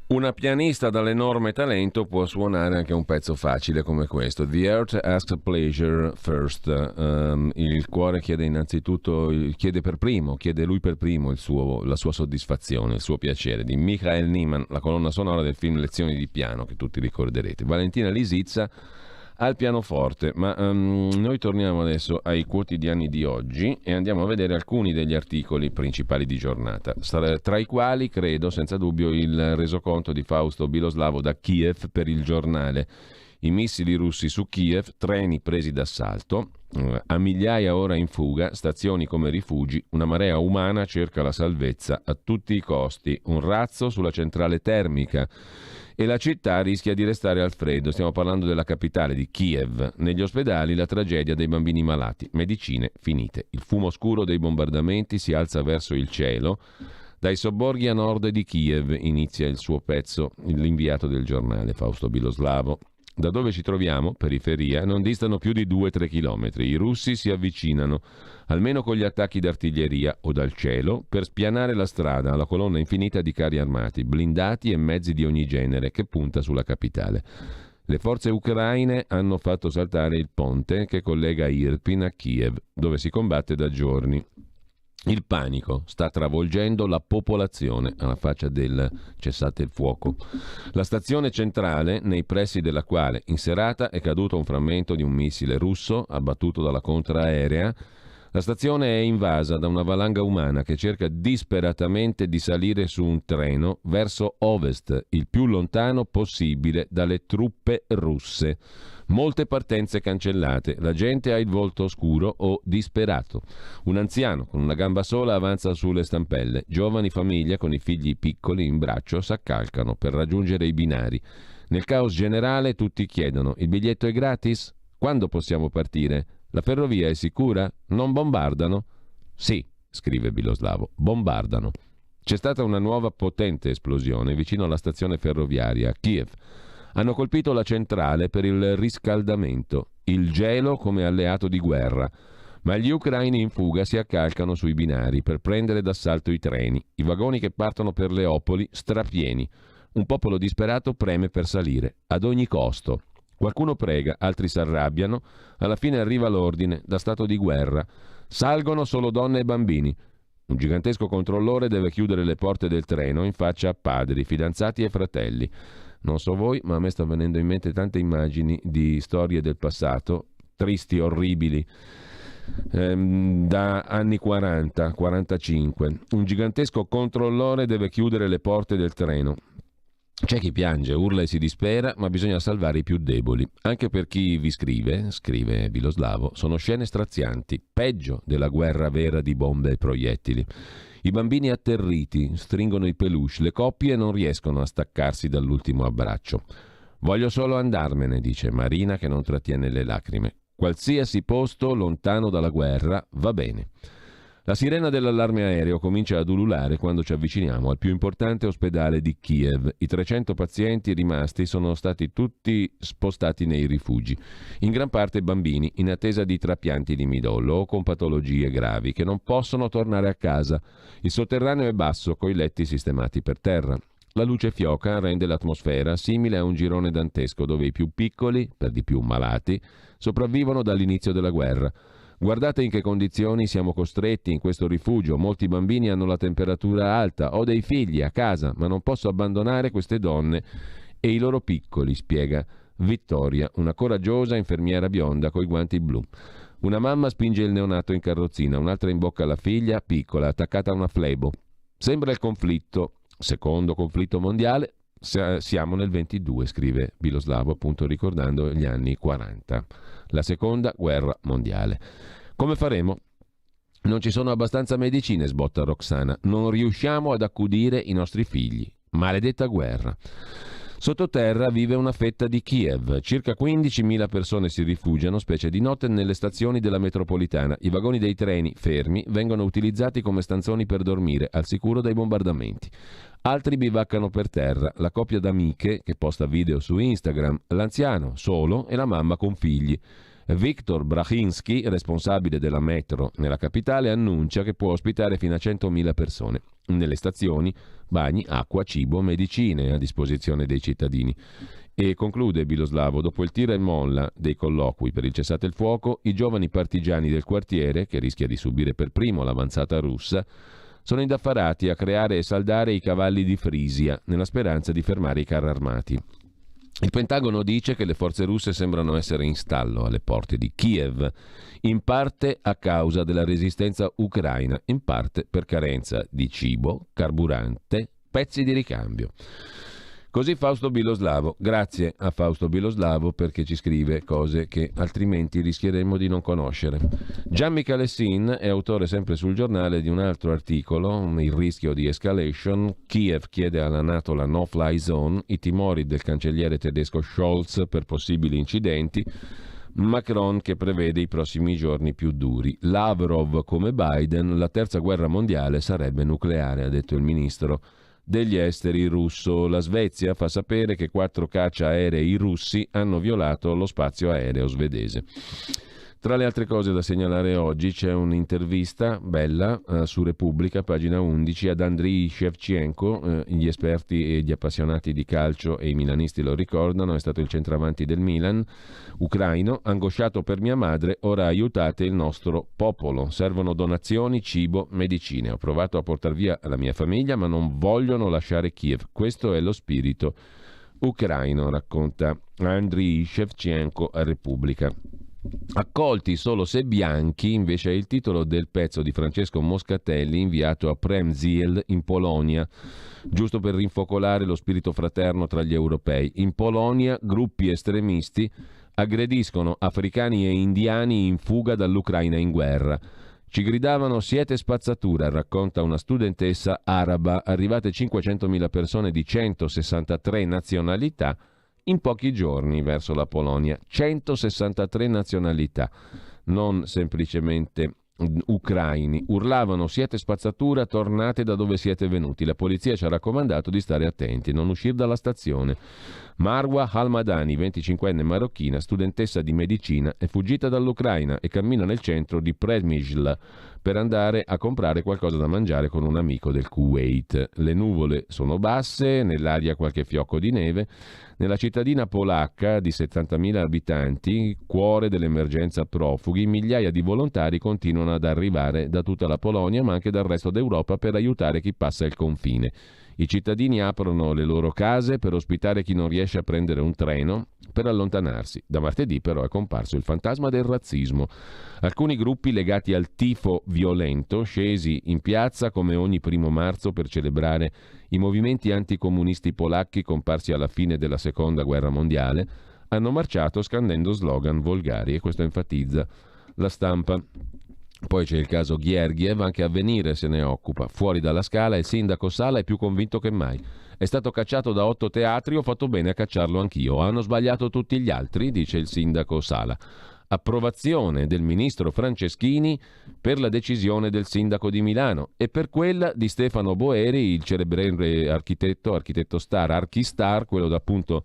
Una pianista dall'enorme talento può suonare anche un pezzo facile come questo. The Heart Asks Pleasure First. Il cuore chiede innanzitutto, chiede lui per primo la sua soddisfazione, il suo piacere. Di Michael Nyman, la colonna sonora del film Lezioni di piano, che tutti ricorderete. Valentina Lisitsa al pianoforte, ma noi torniamo adesso ai quotidiani di oggi e andiamo a vedere alcuni degli articoli principali di giornata, tra i quali credo senza dubbio il resoconto di Fausto Biloslavo da Kiev per il Giornale. I missili russi su Kiev, treni presi d'assalto, a migliaia ora in fuga, stazioni come rifugi, una marea umana cerca la salvezza a tutti i costi, un razzo sulla centrale termica e la città rischia di restare al freddo. Stiamo parlando della capitale, di Kiev. Negli ospedali la tragedia dei bambini malati, medicine finite. Il fumo scuro dei bombardamenti si alza verso il cielo. Dai sobborghi a nord di Kiev inizia il suo pezzo, l'inviato del Giornale, Fausto Biloslavo. Da dove ci troviamo, periferia, non distano più di 2-3 chilometri. I russi si avvicinano, almeno con gli attacchi d'artiglieria o dal cielo, per spianare la strada alla colonna infinita di carri armati, blindati e mezzi di ogni genere che punta sulla capitale. Le forze ucraine hanno fatto saltare il ponte che collega Irpin a Kiev, dove si combatte da giorni. Il panico sta travolgendo la popolazione alla faccia del cessate il fuoco. La stazione centrale, nei pressi della quale in serata è caduto un frammento di un missile russo abbattuto dalla contraerea, la stazione è invasa da una valanga umana che cerca disperatamente di salire su un treno verso ovest, il più lontano possibile dalle truppe russe. Molte partenze cancellate, la gente ha il volto scuro o disperato. Un anziano con una gamba sola avanza sulle stampelle. Giovani famiglie con i figli piccoli in braccio s'accalcano per raggiungere i binari. Nel caos generale tutti chiedono: il biglietto è gratis? Quando possiamo partire? La ferrovia è sicura? Non bombardano? Sì, scrive Biloslavo, bombardano. C'è stata una nuova potente esplosione vicino alla stazione ferroviaria a Kiev. Hanno colpito la centrale per il riscaldamento, il gelo come alleato di guerra, ma gli ucraini in fuga si accalcano sui binari per prendere d'assalto i treni, i vagoni che partono per Leopoli strapieni. Un popolo disperato preme per salire, ad ogni costo. Qualcuno prega, altri s'arrabbiano, alla fine arriva l'ordine, da stato di guerra. Salgono solo donne e bambini. Un gigantesco controllore deve chiudere le porte del treno in faccia a padri, fidanzati e fratelli. Non so voi, ma a me sta venendo in mente tante immagini di storie del passato, tristi, orribili, da anni 40, 45. Un gigantesco controllore deve chiudere le porte del treno. C'è chi piange, urla e si dispera, ma bisogna salvare i più deboli. Anche per chi vi scrive, scrive Biloslavo, sono scene strazianti, peggio della guerra vera di bombe e proiettili. I bambini atterriti stringono i peluche, le coppie non riescono a staccarsi dall'ultimo abbraccio. Voglio solo andarmene, dice Marina che non trattiene le lacrime. Qualsiasi posto lontano dalla guerra va bene. La sirena dell'allarme aereo comincia ad ululare quando ci avviciniamo al più importante ospedale di Kiev. I 300 pazienti rimasti sono stati tutti spostati nei rifugi, in gran parte bambini in attesa di trapianti di midollo o con patologie gravi che non possono tornare a casa. Il sotterraneo è basso, coi letti sistemati per terra. La luce fioca rende l'atmosfera simile a un girone dantesco dove i più piccoli, per di più malati, sopravvivono dall'inizio della guerra. Guardate in che condizioni siamo costretti in questo rifugio. Molti bambini hanno la temperatura alta. Ho dei figli a casa, ma non posso abbandonare queste donne e i loro piccoli, spiega Vittoria, una coraggiosa infermiera bionda coi guanti blu. Una mamma spinge il neonato in carrozzina, un'altra in bocca alla figlia piccola, attaccata a una flebo. Sembra il conflitto, secondo conflitto mondiale. Siamo nel 22, scrive Biloslavo, appunto ricordando gli anni 40, la seconda guerra mondiale. Come faremo? Non ci sono abbastanza medicine, sbotta Roxana. Non riusciamo ad accudire i nostri figli. Maledetta guerra. Sottoterra vive una fetta di Kiev. Circa 15.000 persone si rifugiano, specie di notte, nelle stazioni della metropolitana. I vagoni dei treni, fermi, vengono utilizzati come stanzoni per dormire, al sicuro dai bombardamenti. Altri bivaccano per terra, la coppia d'amiche che posta video su Instagram, l'anziano solo e la mamma con figli. Viktor Brachinski, responsabile della metro nella capitale, annuncia che può ospitare fino a 100.000 persone. Nelle stazioni, bagni, acqua, cibo, medicine a disposizione dei cittadini. E conclude Biloslavo, dopo il tira e molla dei colloqui per il cessate il fuoco, i giovani partigiani del quartiere, che rischia di subire per primo l'avanzata russa, sono indaffarati a creare e saldare i cavalli di Frisia, nella speranza di fermare i carri armati. Il Pentagono dice che le forze russe sembrano essere in stallo alle porte di Kiev, in parte a causa della resistenza ucraina, in parte per carenza di cibo, carburante, pezzi di ricambio. Così Fausto Biloslavo. Grazie a Fausto Biloslavo perché ci scrive cose che altrimenti rischieremmo di non conoscere. Gian Michalessin è autore sempre sul Giornale di un altro articolo, il rischio di escalation. Kiev chiede alla NATO la no-fly zone, i timori del cancelliere tedesco Scholz per possibili incidenti, Macron che prevede i prossimi giorni più duri. Lavrov come Biden, la terza guerra mondiale sarebbe nucleare, ha detto il ministro degli esteri russo. La Svezia fa sapere che 4 caccia aerei russi hanno violato lo spazio aereo svedese. Tra le altre cose da segnalare oggi c'è un'intervista bella su Repubblica, pagina 11, ad Andriy Shevchenko, gli esperti e gli appassionati di calcio e i milanisti lo ricordano, è stato il centravanti del Milan, ucraino, angosciato per mia madre, ora aiutate il nostro popolo, servono donazioni, cibo, medicine, ho provato a portar via la mia famiglia ma non vogliono lasciare Kiev, questo è lo spirito ucraino, racconta Andriy Shevchenko a Repubblica. Accolti solo se bianchi, invece, è il titolo del pezzo di Francesco Moscatelli inviato a Przemysl in Polonia, giusto per rinfocolare lo spirito fraterno tra gli europei. In Polonia gruppi estremisti aggrediscono africani e indiani in fuga dall'Ucraina in guerra. Ci gridavano siete spazzatura, racconta una studentessa araba, arrivate 500.000 persone di 163 nazionalità in pochi giorni verso la Polonia, 163 nazionalità, non semplicemente ucraini, urlavano siete spazzatura, tornate da dove siete venuti, la polizia ci ha raccomandato di stare attenti, non uscire dalla stazione. Marwa Halmadani, 25enne marocchina, studentessa di medicina, è fuggita dall'Ucraina e cammina nel centro di Przemysl per andare a comprare qualcosa da mangiare con un amico del Kuwait. Le nuvole sono basse, nell'aria qualche fiocco di neve. Nella cittadina polacca di 70.000 abitanti, cuore dell'emergenza profughi, migliaia di volontari continuano ad arrivare da tutta la Polonia ma anche dal resto d'Europa per aiutare chi passa il confine. I cittadini aprono le loro case per ospitare chi non riesce a prendere un treno per allontanarsi. Da martedì però è comparso il fantasma del razzismo. Alcuni gruppi legati al tifo violento, scesi in piazza come ogni 1 marzo per celebrare i movimenti anticomunisti polacchi comparsi alla fine della Seconda Guerra Mondiale, hanno marciato scandendo slogan volgari e questo enfatizza la Stampa. Poi c'è il caso Gheorghev, anche Avvenire se ne occupa. Fuori dalla Scala il sindaco Sala è più convinto che mai. È stato cacciato da 8 teatri, ho fatto bene a cacciarlo anch'io. Hanno sbagliato tutti gli altri, dice il sindaco Sala. Approvazione del ministro Franceschini per la decisione del sindaco di Milano e per quella di Stefano Boeri, il celebre architetto star, Archistar, quello d'appunto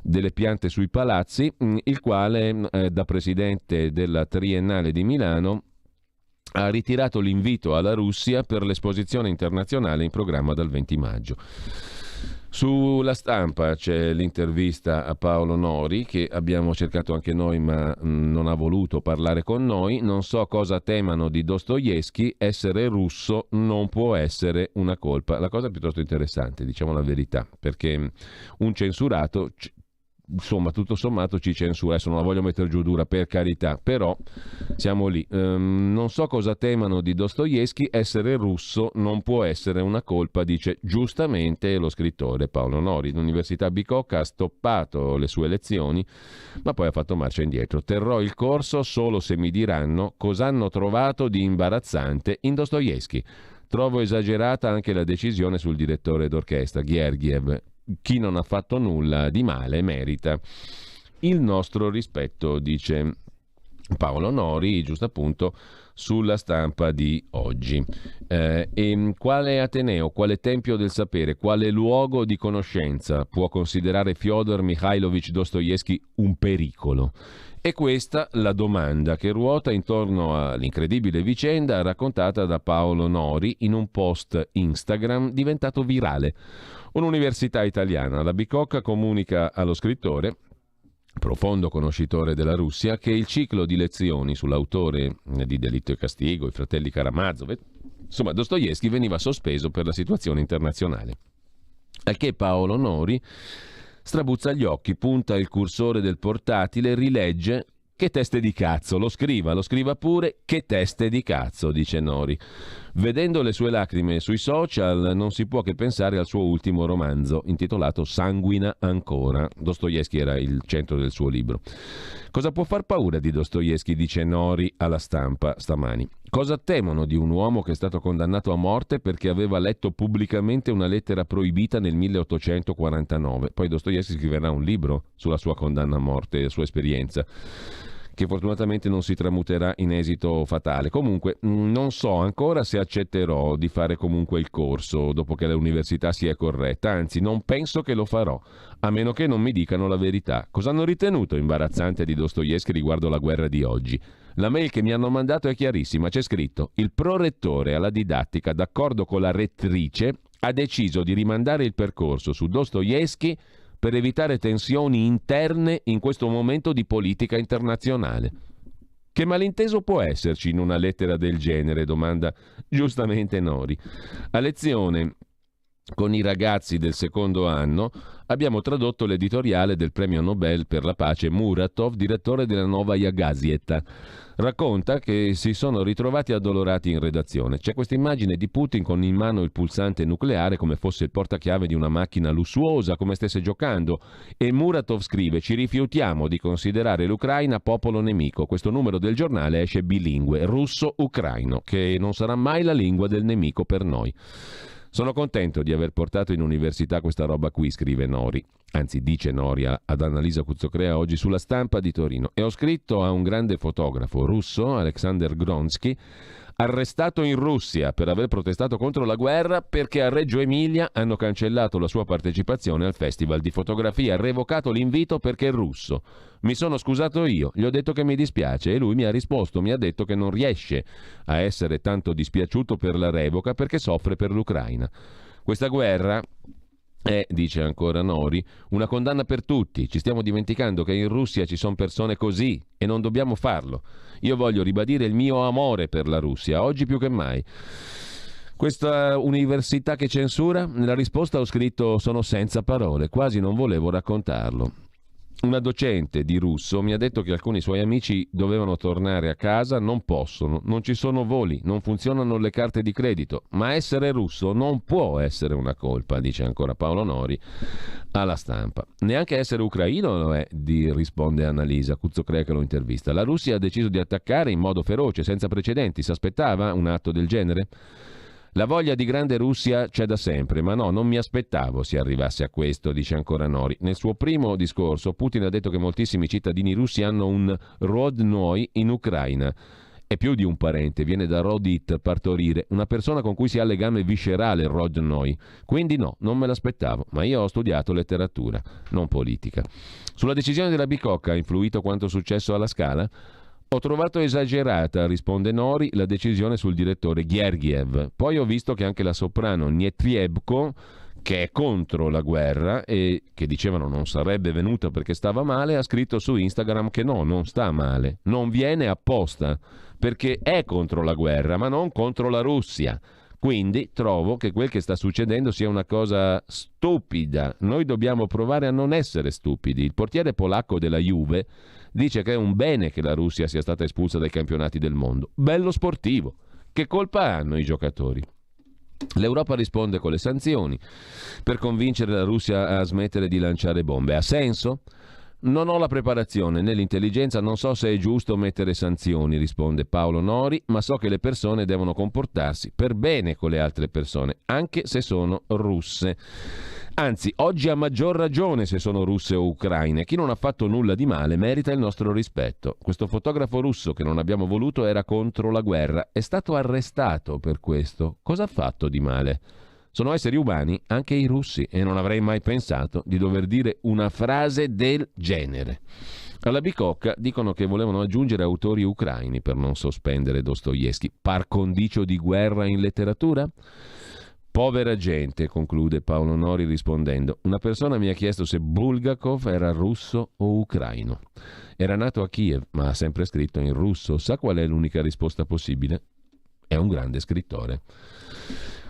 delle piante sui palazzi, il quale da presidente della Triennale di Milano ha ritirato l'invito alla Russia per l'esposizione internazionale in programma dal 20 maggio. Sulla Stampa c'è l'intervista a Paolo Nori che abbiamo cercato anche noi ma non ha voluto parlare con noi. Non so cosa temano di Dostoevskij, essere russo non può essere una colpa. La cosa è piuttosto interessante, diciamo la verità, perché un censurato... Insomma, tutto sommato ci censura, adesso non la voglio mettere giù dura, per carità, però siamo lì. Non so cosa temano di Dostoevskij, essere russo non può essere una colpa, dice giustamente lo scrittore Paolo Nori. L'Università Bicocca ha stoppato le sue lezioni, ma poi ha fatto marcia indietro. Terrò il corso solo se mi diranno cosa hanno trovato di imbarazzante in Dostoevskij. Trovo esagerata anche la decisione sul direttore d'orchestra, Gheorghev. Chi non ha fatto nulla di male merita il nostro rispetto, dice Paolo Nori, giusto appunto sulla Stampa di oggi. E quale ateneo, quale tempio del sapere, quale luogo di conoscenza può considerare Fyodor Mikhailovich Dostoevskij un pericolo? E questa la domanda che ruota intorno all'incredibile vicenda raccontata da Paolo Nori in un post Instagram diventato virale. Un'università italiana, la Bicocca, comunica allo scrittore, profondo conoscitore della Russia, che il ciclo di lezioni sull'autore di Delitto e Castigo, i fratelli Karamazov, insomma Dostoevskij, veniva sospeso per la situazione internazionale. Al che Paolo Nori strabuzza gli occhi, punta il cursore del portatile, rilegge. Che teste di cazzo, lo scriva pure, che teste di cazzo, dice Nori. Vedendo le sue lacrime sui social non si può che pensare al suo ultimo romanzo, intitolato Sanguina ancora. Dostoevskij era il centro del suo libro. Cosa può far paura di Dostoevskij, dice Nori alla Stampa stamani. Cosa temono di un uomo che è stato condannato a morte perché aveva letto pubblicamente una lettera proibita nel 1849? Poi Dostoevskij scriverà un libro sulla sua condanna a morte e la sua esperienza, che fortunatamente non si tramuterà in esito fatale. Comunque non so ancora se accetterò di fare comunque il corso dopo che l'università si è corretta, anzi non penso che lo farò, a meno che non mi dicano la verità. Cosa hanno ritenuto imbarazzante di Dostoevskij riguardo la guerra di oggi? La mail che mi hanno mandato è chiarissima, c'è scritto: il prorettore alla didattica, d'accordo con la rettrice, ha deciso di rimandare il percorso su Dostoevskij per evitare tensioni interne in questo momento di politica internazionale. Che malinteso può esserci in una lettera del genere? Domanda giustamente Nori. A lezione con i ragazzi del secondo anno abbiamo tradotto l'editoriale del premio Nobel per la pace Muratov, direttore della Novaya Gazeta. Racconta che si sono ritrovati addolorati in redazione. C'è questa immagine di Putin con in mano il pulsante nucleare come fosse il portachiave di una macchina lussuosa, come stesse giocando, e Muratov scrive: ci rifiutiamo di considerare l'Ucraina popolo nemico. Questo numero del giornale esce bilingue, russo-ucraino, che non sarà mai la lingua del nemico per noi. Sono contento di aver portato in università questa roba qui, scrive Nori, anzi dice Nori ad Annalisa Cuzzocrea oggi sulla Stampa di Torino. E ho scritto a un grande fotografo russo, Alexander Gronsky, arrestato in Russia per aver protestato contro la guerra perché a Reggio Emilia hanno cancellato la sua partecipazione al festival di fotografia, revocato l'invito perché è russo. Mi sono scusato io, gli ho detto che mi dispiace e lui mi ha risposto, mi ha detto che non riesce a essere tanto dispiaciuto per la revoca perché soffre per l'Ucraina. Questa guerra è, dice ancora Nori, una condanna per tutti. Ci stiamo dimenticando che in Russia ci sono persone così e non dobbiamo farlo. Io voglio ribadire il mio amore per la Russia, oggi più che mai. Questa università che censura? Nella risposta ho scritto: sono senza parole, quasi non volevo raccontarlo. Una docente di russo mi ha detto che alcuni suoi amici dovevano tornare a casa, non possono, non ci sono voli, non funzionano le carte di credito, ma essere russo non può essere una colpa, dice ancora Paolo Nori alla Stampa. Neanche essere ucraino lo è, risponde Annalisa Cuzzocrea che lo intervista. La Russia ha deciso di attaccare in modo feroce, senza precedenti, si aspettava un atto del genere? La voglia di grande Russia c'è da sempre, ma no, non mi aspettavo si arrivasse a questo, dice ancora Nori. Nel suo primo discorso Putin ha detto che moltissimi cittadini russi hanno un rodnoi in Ucraina. È più di un parente, viene da rodit, partorire, una persona con cui si ha legame viscerale, rodnoi. Quindi no, non me l'aspettavo, ma io ho studiato letteratura, non politica. Sulla decisione della Bicocca ha influito quanto successo alla Scala? Ho trovato esagerata, risponde Nori, la decisione sul direttore Gergiev. Poi ho visto che anche la soprano Nietliebko, che è contro la guerra e che dicevano non sarebbe venuta perché stava male, ha scritto su Instagram che no, non sta male, non viene apposta, perché è contro la guerra, ma non contro la Russia. Quindi trovo che quel che sta succedendo sia una cosa stupida. Noi dobbiamo provare a non essere stupidi. Il portiere polacco della Juve dice che è un bene che la Russia sia stata espulsa dai campionati del mondo. Bello sportivo. Che colpa hanno i giocatori? L'Europa risponde con le sanzioni per convincere la Russia a smettere di lanciare bombe. Ha senso? Non ho la preparazione né l'intelligenza, non so se è giusto mettere sanzioni, risponde Paolo Nori, ma so che le persone devono comportarsi per bene con le altre persone, anche se sono russe. Anzi, oggi a maggior ragione se sono russe o ucraine. Chi non ha fatto nulla di male merita il nostro rispetto. Questo fotografo russo che non abbiamo voluto era contro la guerra, è stato arrestato per questo. Cosa ha fatto di male? Sono esseri umani anche i russi e non avrei mai pensato di dover dire una frase del genere. Alla Bicocca dicono che volevano aggiungere autori ucraini per non sospendere Dostoevskij. Par condicio di guerra in letteratura? Povera gente, conclude Paolo Nori rispondendo. Una persona mi ha chiesto se Bulgakov era russo o ucraino. Era nato a Kiev, ma ha sempre scritto in russo. Sa qual è l'unica risposta possibile? È un grande scrittore.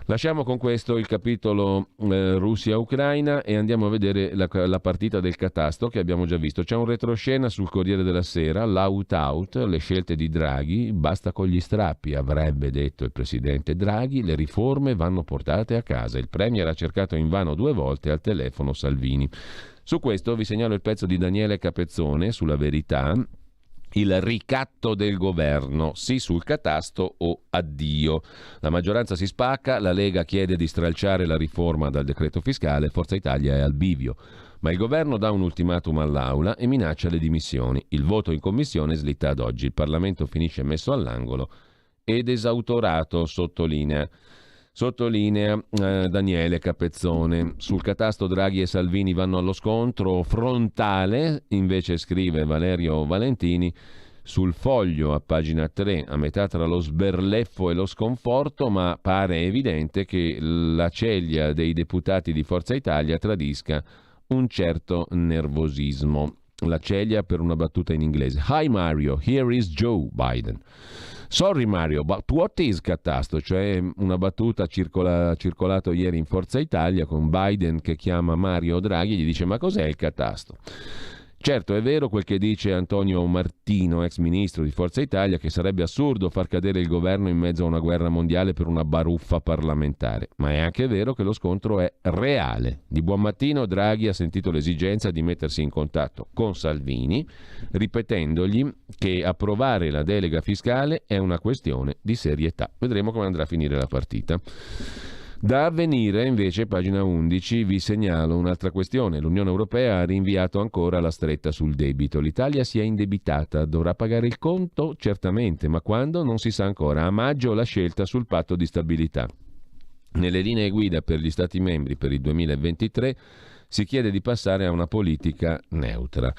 Lasciamo con questo il capitolo Russia-Ucraina e andiamo a vedere la partita del catasto che abbiamo già visto. C'è un retroscena sul Corriere della Sera, l'out-out, le scelte di Draghi, basta con gli strappi, avrebbe detto il presidente Draghi, le riforme vanno portate a casa. Il premier ha cercato invano 2 volte al telefono Salvini. Su questo vi segnalo il pezzo di Daniele Capezzone sulla Verità, Il ricatto del governo, sì sul catasto o addio. La maggioranza si spacca, la Lega chiede di stralciare la riforma dal decreto fiscale, Forza Italia è al bivio. Ma il governo dà un ultimatum all'Aula e minaccia le dimissioni. Il voto in commissione slitta ad oggi. Il Parlamento finisce messo all'angolo ed esautorato, sottolinea Daniele Capezzone. Sul catasto Draghi e Salvini vanno allo scontro frontale, invece scrive Valerio Valentini sul Foglio a pagina 3, a metà tra lo sberleffo e lo sconforto, ma pare evidente che la ceglia dei deputati di Forza Italia tradisca un certo nervosismo. La ceglia per una battuta in inglese. Hi Mario, here is Joe Biden. Sorry Mario, but what is catasto? Cioè una battuta circolato ieri in Forza Italia con Biden che chiama Mario Draghi e gli dice: ma cos'è il catasto? Certo, è vero quel che dice Antonio Martino, ex ministro di Forza Italia, che sarebbe assurdo far cadere il governo in mezzo a una guerra mondiale per una baruffa parlamentare. Ma è anche vero che lo scontro è reale. Di buon mattino Draghi ha sentito l'esigenza di mettersi in contatto con Salvini, ripetendogli che approvare la delega fiscale è una questione di serietà. Vedremo come andrà a finire la partita. Da Avvenire, invece, pagina 11, vi segnalo un'altra questione. L'Unione Europea ha rinviato ancora la stretta sul debito. L'Italia si è indebitata, dovrà pagare il conto? Certamente, ma quando? Non si sa ancora. A maggio la scelta sul patto di stabilità. Nelle linee guida per gli Stati membri per il 2023 si chiede di passare a una politica neutra.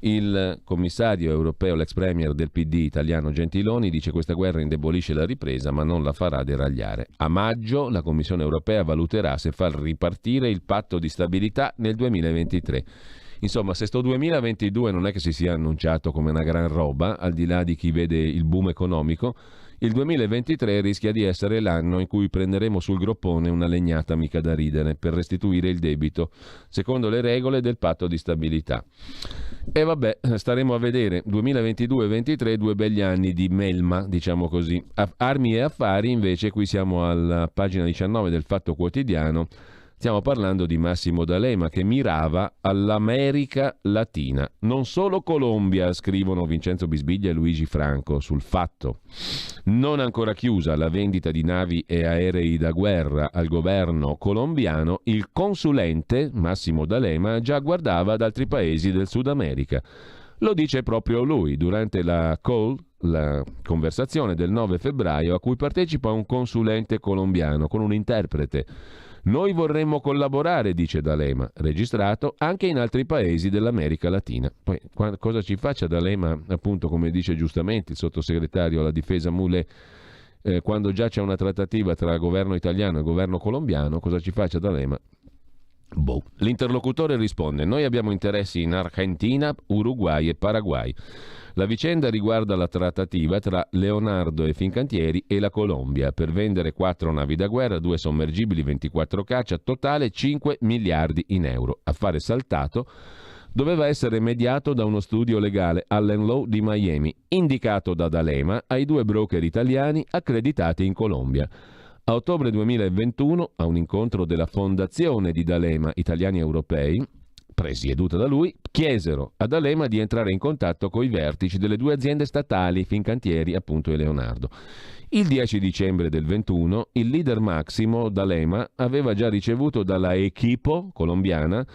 Il commissario europeo, l'ex premier del PD italiano Gentiloni, dice: questa guerra indebolisce la ripresa ma non la farà deragliare. A maggio la Commissione europea valuterà se far ripartire il patto di stabilità nel 2023. Insomma, se sto 2022 non è che si sia annunciato come una gran roba, al di là di chi vede il boom economico, il 2023 rischia di essere l'anno in cui prenderemo sul groppone una legnata mica da ridere per restituire il debito, secondo le regole del patto di stabilità. E vabbè, staremo a vedere. 2022-23, 2 begli anni di melma, diciamo così. Armi e affari, invece, qui siamo alla pagina 19 del Fatto Quotidiano. Stiamo parlando di Massimo D'Alema che mirava all'America Latina. Non solo Colombia, scrivono Vincenzo Bisbiglia e Luigi Franco sul Fatto. Non ancora chiusa la vendita di navi e aerei da guerra al governo colombiano, il consulente Massimo D'Alema già guardava ad altri paesi del Sud America. Lo dice proprio lui durante la call, la conversazione del 9 febbraio a cui partecipa un consulente colombiano con un interprete. Noi vorremmo collaborare, dice D'Alema, registrato anche in altri paesi dell'America Latina. Poi cosa ci faccia D'Alema, appunto, come dice giustamente il sottosegretario alla difesa Moulet, quando già c'è una trattativa tra governo italiano e governo colombiano, cosa ci faccia D'Alema? Boh. L'interlocutore risponde: noi abbiamo interessi in Argentina, Uruguay e Paraguay. La vicenda riguarda la trattativa tra Leonardo e Fincantieri e la Colombia per vendere 4 navi da guerra, 2 sommergibili, 24 caccia, totale 5 miliardi in euro. Affare saltato doveva essere mediato da uno studio legale Allen Law di Miami, indicato da D'Alema ai 2 broker italiani accreditati in Colombia. A ottobre 2021, a un incontro della fondazione di D'Alema Italiani Europei, presieduta da lui, chiesero a D'Alema di entrare in contatto con i vertici delle 2 aziende statali, Fincantieri appunto e Leonardo. Il 10 dicembre del 21 il leader massimo D'Alema aveva già ricevuto dalla Equipo colombiana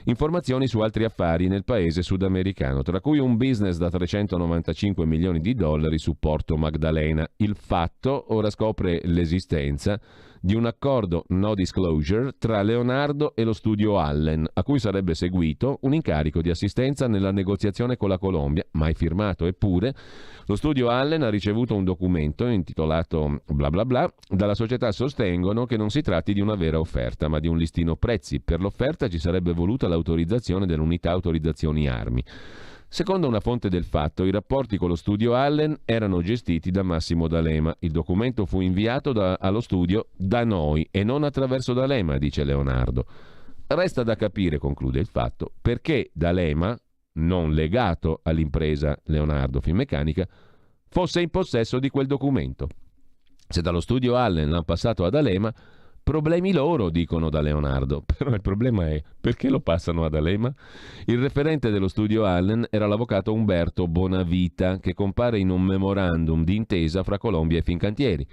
informazioni su altri affari nel paese sudamericano, tra cui un business da 395 milioni di dollari su Porto Magdalena. Il Fatto ora scopre l'esistenza di un accordo no disclosure tra Leonardo e lo studio Allen, a cui sarebbe seguito un incarico di assistenza nella negoziazione con la Colombia, mai firmato. Eppure lo studio Allen ha ricevuto un documento intitolato bla bla bla. Dalla società sostengono che non si tratti di una vera offerta, ma di un listino prezzi. Per l'offerta ci sarebbe voluta l'autorizzazione dell'unità autorizzazioni armi. Secondo una fonte del Fatto, i rapporti con lo studio Allen erano gestiti da Massimo D'Alema. Il documento fu inviato allo studio da noi e non attraverso D'Alema, dice Leonardo. Resta da capire, conclude il Fatto, perché D'Alema, non legato all'impresa Leonardo Finmeccanica, fosse in possesso di quel documento. Se dallo studio Allen l'hanno passato a D'Alema, Problemi loro, dicono da Leonardo. Però il problema è: perché lo passano ad D'Alema? Il referente dello studio Allen era l'avvocato Umberto Bonavita, che compare in un memorandum di intesa fra Colombia e Fincantieri.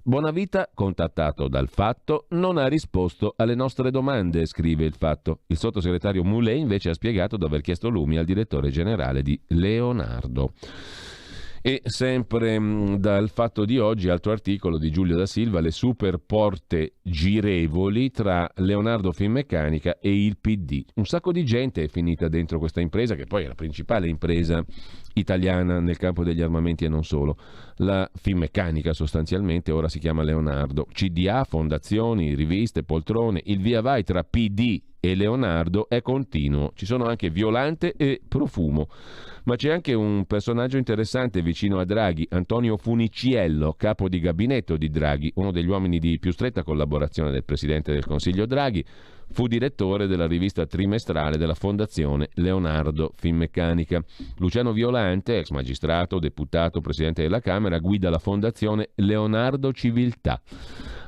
Bonavita, contattato dal Fatto, non ha risposto alle nostre domande, scrive il Fatto. Il sottosegretario Mulè invece ha spiegato di aver chiesto lumi al direttore generale di Leonardo. E sempre dal Fatto di oggi, altro articolo di Giulio da Silva, le super porte girevoli tra Leonardo Finmeccanica e il PD. Un sacco di gente è finita dentro questa impresa, che poi è la principale impresa italiana nel campo degli armamenti e non solo. La Finmeccanica sostanzialmente ora si chiama Leonardo. CDA, fondazioni, riviste, poltrone, il via vai tra PD e Leonardo è continuo. Ci sono anche Violante e Profumo. Ma c'è anche un personaggio interessante vicino a Draghi, Antonio Funiciello, capo di gabinetto di Draghi, uno degli uomini di più stretta collaborazione del Presidente del Consiglio Draghi. Fu direttore della rivista trimestrale della Fondazione Leonardo Finmeccanica. Luciano Violante, ex magistrato, deputato, presidente della Camera, guida la Fondazione Leonardo Civiltà.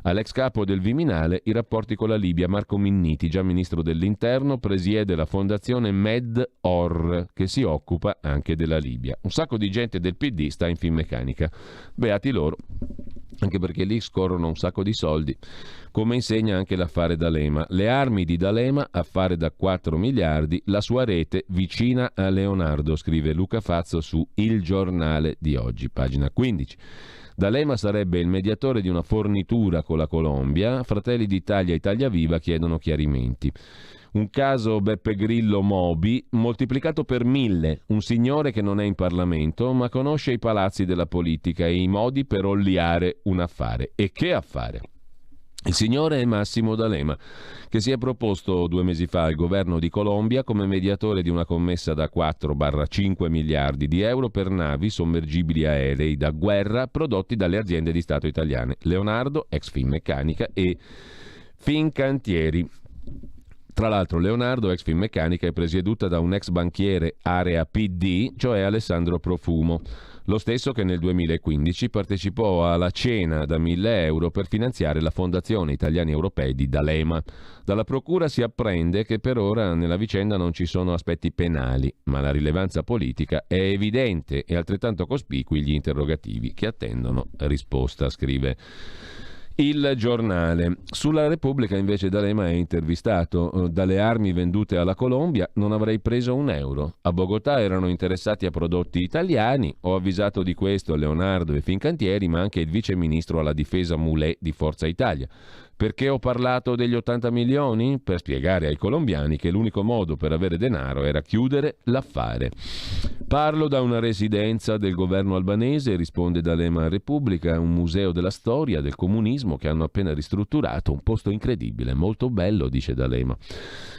All'ex capo del Viminale i rapporti con la Libia, Marco Minniti, già ministro dell'Interno, presiede la fondazione Med-Or, che si occupa anche della Libia. Un sacco di gente del PD sta in Finmeccanica. Beati loro, anche perché lì scorrono un sacco di soldi, come insegna anche l'affare D'Alema. Le armi di D'Alema, affare da 4 miliardi, la sua rete vicina a Leonardo, scrive Luca Fazzo su Il Giornale di oggi, pagina 15. D'Alema sarebbe il mediatore di una fornitura con la Colombia. Fratelli d'Italia e Italia Viva chiedono chiarimenti. Un caso Beppe Grillo Moby moltiplicato per 1000, un signore che non è in Parlamento ma conosce i palazzi della politica e i modi per olliare un affare. E che affare? Il signore è Massimo D'Alema, che si è proposto 2 mesi fa al governo di Colombia come mediatore di una commessa da 4-5 miliardi di euro per navi, sommergibili aerei da guerra prodotti dalle aziende di Stato italiane, Leonardo, ex Finmeccanica, e Fincantieri. Tra l'altro Leonardo, ex Finmeccanica, è presieduta da un ex banchiere area PD, cioè Alessandro Profumo, lo stesso che nel 2015 partecipò alla cena da 1.000 euro per finanziare la Fondazione Italiani Europei di D'Alema. Dalla procura si apprende che per ora nella vicenda non ci sono aspetti penali, ma la rilevanza politica è evidente e altrettanto cospicui gli interrogativi che attendono risposta, scrive Il Giornale. Sulla Repubblica invece D'Alema è intervistato. Dalle armi vendute alla Colombia non avrei preso un euro. A Bogotà erano interessati a prodotti italiani. Ho avvisato di questo Leonardo e Fincantieri, ma anche il vice ministro alla difesa Mulè di Forza Italia. Perché ho parlato degli 80 milioni? Per spiegare ai colombiani che l'unico modo per avere denaro era chiudere l'affare. Parlo da una residenza del governo albanese, risponde D'Alema a Repubblica, un museo della storia, del comunismo che hanno appena ristrutturato, un posto incredibile, molto bello, dice D'Alema.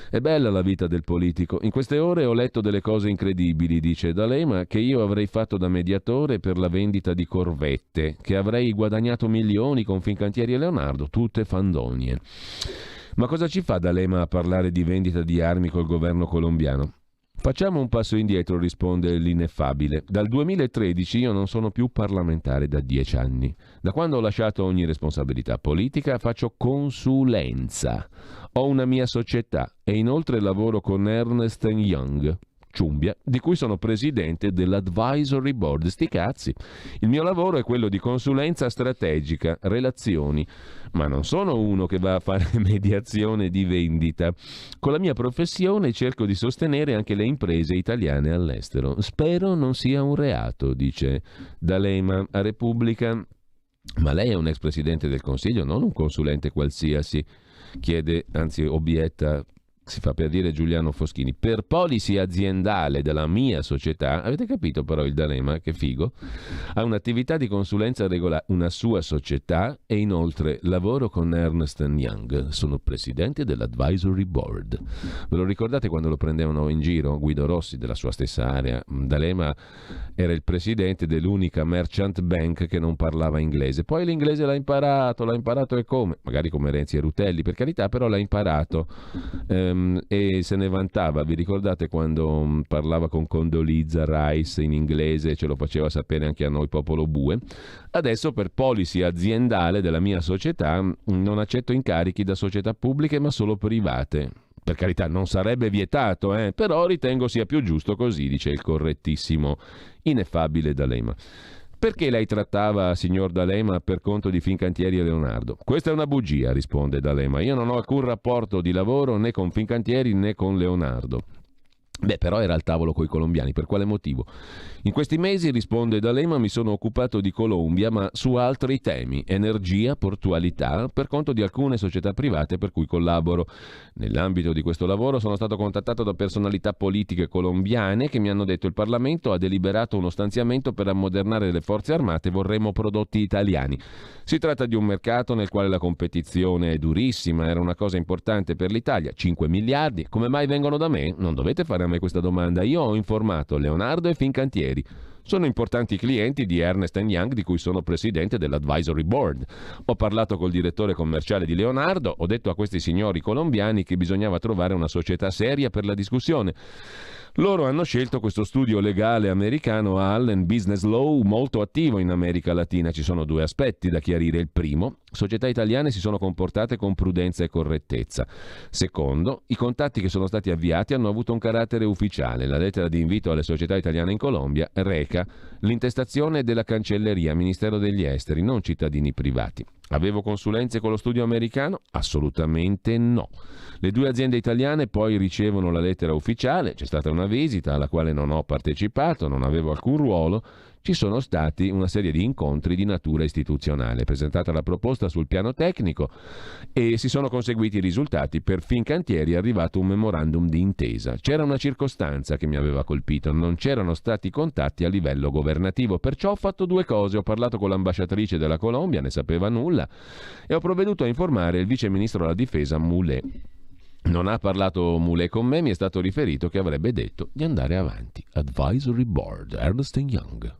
È bella la vita del politico. In queste ore ho letto delle cose incredibili, dice D'Alema, che io avrei fatto da mediatore per la vendita di corvette, che avrei guadagnato milioni con Fincantieri e Leonardo, tutte fandonie. Ma cosa ci fa D'Alema a parlare di vendita di armi col governo colombiano? Facciamo un passo indietro, risponde l'ineffabile. Dal 2013 io non sono più parlamentare da 10 anni. Da quando ho lasciato ogni responsabilità politica faccio consulenza. Ho una mia società e inoltre lavoro con Ernst Young, Ciumbia, di cui sono presidente dell'advisory board. Sti cazzi. Il mio lavoro è quello di consulenza strategica, relazioni, ma non sono uno che va a fare mediazione di vendita. Con la mia professione cerco di sostenere anche le imprese italiane all'estero. Spero non sia un reato, dice D'Alema a Repubblica. Ma lei è un ex presidente del Consiglio, non un consulente qualsiasi, chiede, anzi obietta, si fa per dire Giuliano Foschini. Per policy aziendale della mia società, avete capito però il D'Alema, che figo, ha un'attività di consulenza regolare, una sua società e inoltre lavoro con Ernst Young, sono presidente dell'advisory board. Ve lo ricordate quando lo prendevano in giro Guido Rossi della sua stessa area? D'Alema era il presidente dell'unica merchant bank che non parlava inglese, poi l'inglese l'ha imparato e come? Magari come Renzi e Rutelli, per carità, però l'ha imparato. e se ne vantava. Vi ricordate quando parlava con Condoleezza Rice in inglese e ce lo faceva sapere anche a noi popolo bue? Adesso per policy aziendale della mia società non accetto incarichi da società pubbliche ma solo private. Per carità, non sarebbe vietato, però ritengo sia più giusto così, dice il correttissimo, ineffabile D'Alema. Perché lei trattava signor D'Alema per conto di Fincantieri e Leonardo? Questa è una bugia, risponde D'Alema. Io non ho alcun rapporto di lavoro né con Fincantieri né con Leonardo. Beh, però era al tavolo coi colombiani, per quale motivo? In questi mesi, risponde D'Alema, mi sono occupato di Colombia, ma su altri temi, energia, portualità, per conto di alcune società private per cui collaboro. Nell'ambito di questo lavoro sono stato contattato da personalità politiche colombiane che mi hanno detto: il Parlamento ha deliberato uno stanziamento per ammodernare le forze armate, vorremmo prodotti italiani. Si tratta di un mercato nel quale la competizione è durissima, era una cosa importante per l'Italia, 5 miliardi, come mai vengono da me? Non dovete fare a me questa domanda, io ho informato Leonardo e Fincantieri. Sono importanti clienti di Ernst & Young, di cui sono presidente dell'advisory board. Ho parlato col direttore commerciale di Leonardo, ho detto a questi signori colombiani che bisognava trovare una società seria per la discussione. Loro hanno scelto questo studio legale americano Allen Business Law molto attivo in America Latina. Ci sono due aspetti da chiarire. Il primo, società italiane si sono comportate con prudenza e correttezza. Secondo, i contatti che sono stati avviati hanno avuto un carattere ufficiale. La lettera di invito alle società italiane in Colombia reca l'intestazione della Cancelleria, Ministero degli Esteri, non cittadini privati. Avevo consulenze con lo studio americano? Assolutamente no. Le due aziende italiane poi ricevono la lettera ufficiale, c'è stata una visita alla quale non ho partecipato, non avevo alcun ruolo, ci sono stati una serie di incontri di natura istituzionale, presentata la proposta sul piano tecnico e si sono conseguiti i risultati. Per Fincantieri è arrivato un memorandum di intesa. C'era una circostanza che mi aveva colpito, non c'erano stati contatti a livello governativo, perciò ho fatto due cose: ho parlato con l'ambasciatrice della Colombia, ne sapeva nulla, e ho provveduto a informare il vice ministro della difesa Moulet. Non ha parlato Moulet con me, mi è stato riferito che avrebbe detto di andare avanti. Advisory Board, Ernst & Young.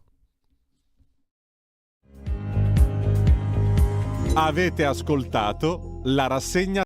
Avete ascoltato la rassegna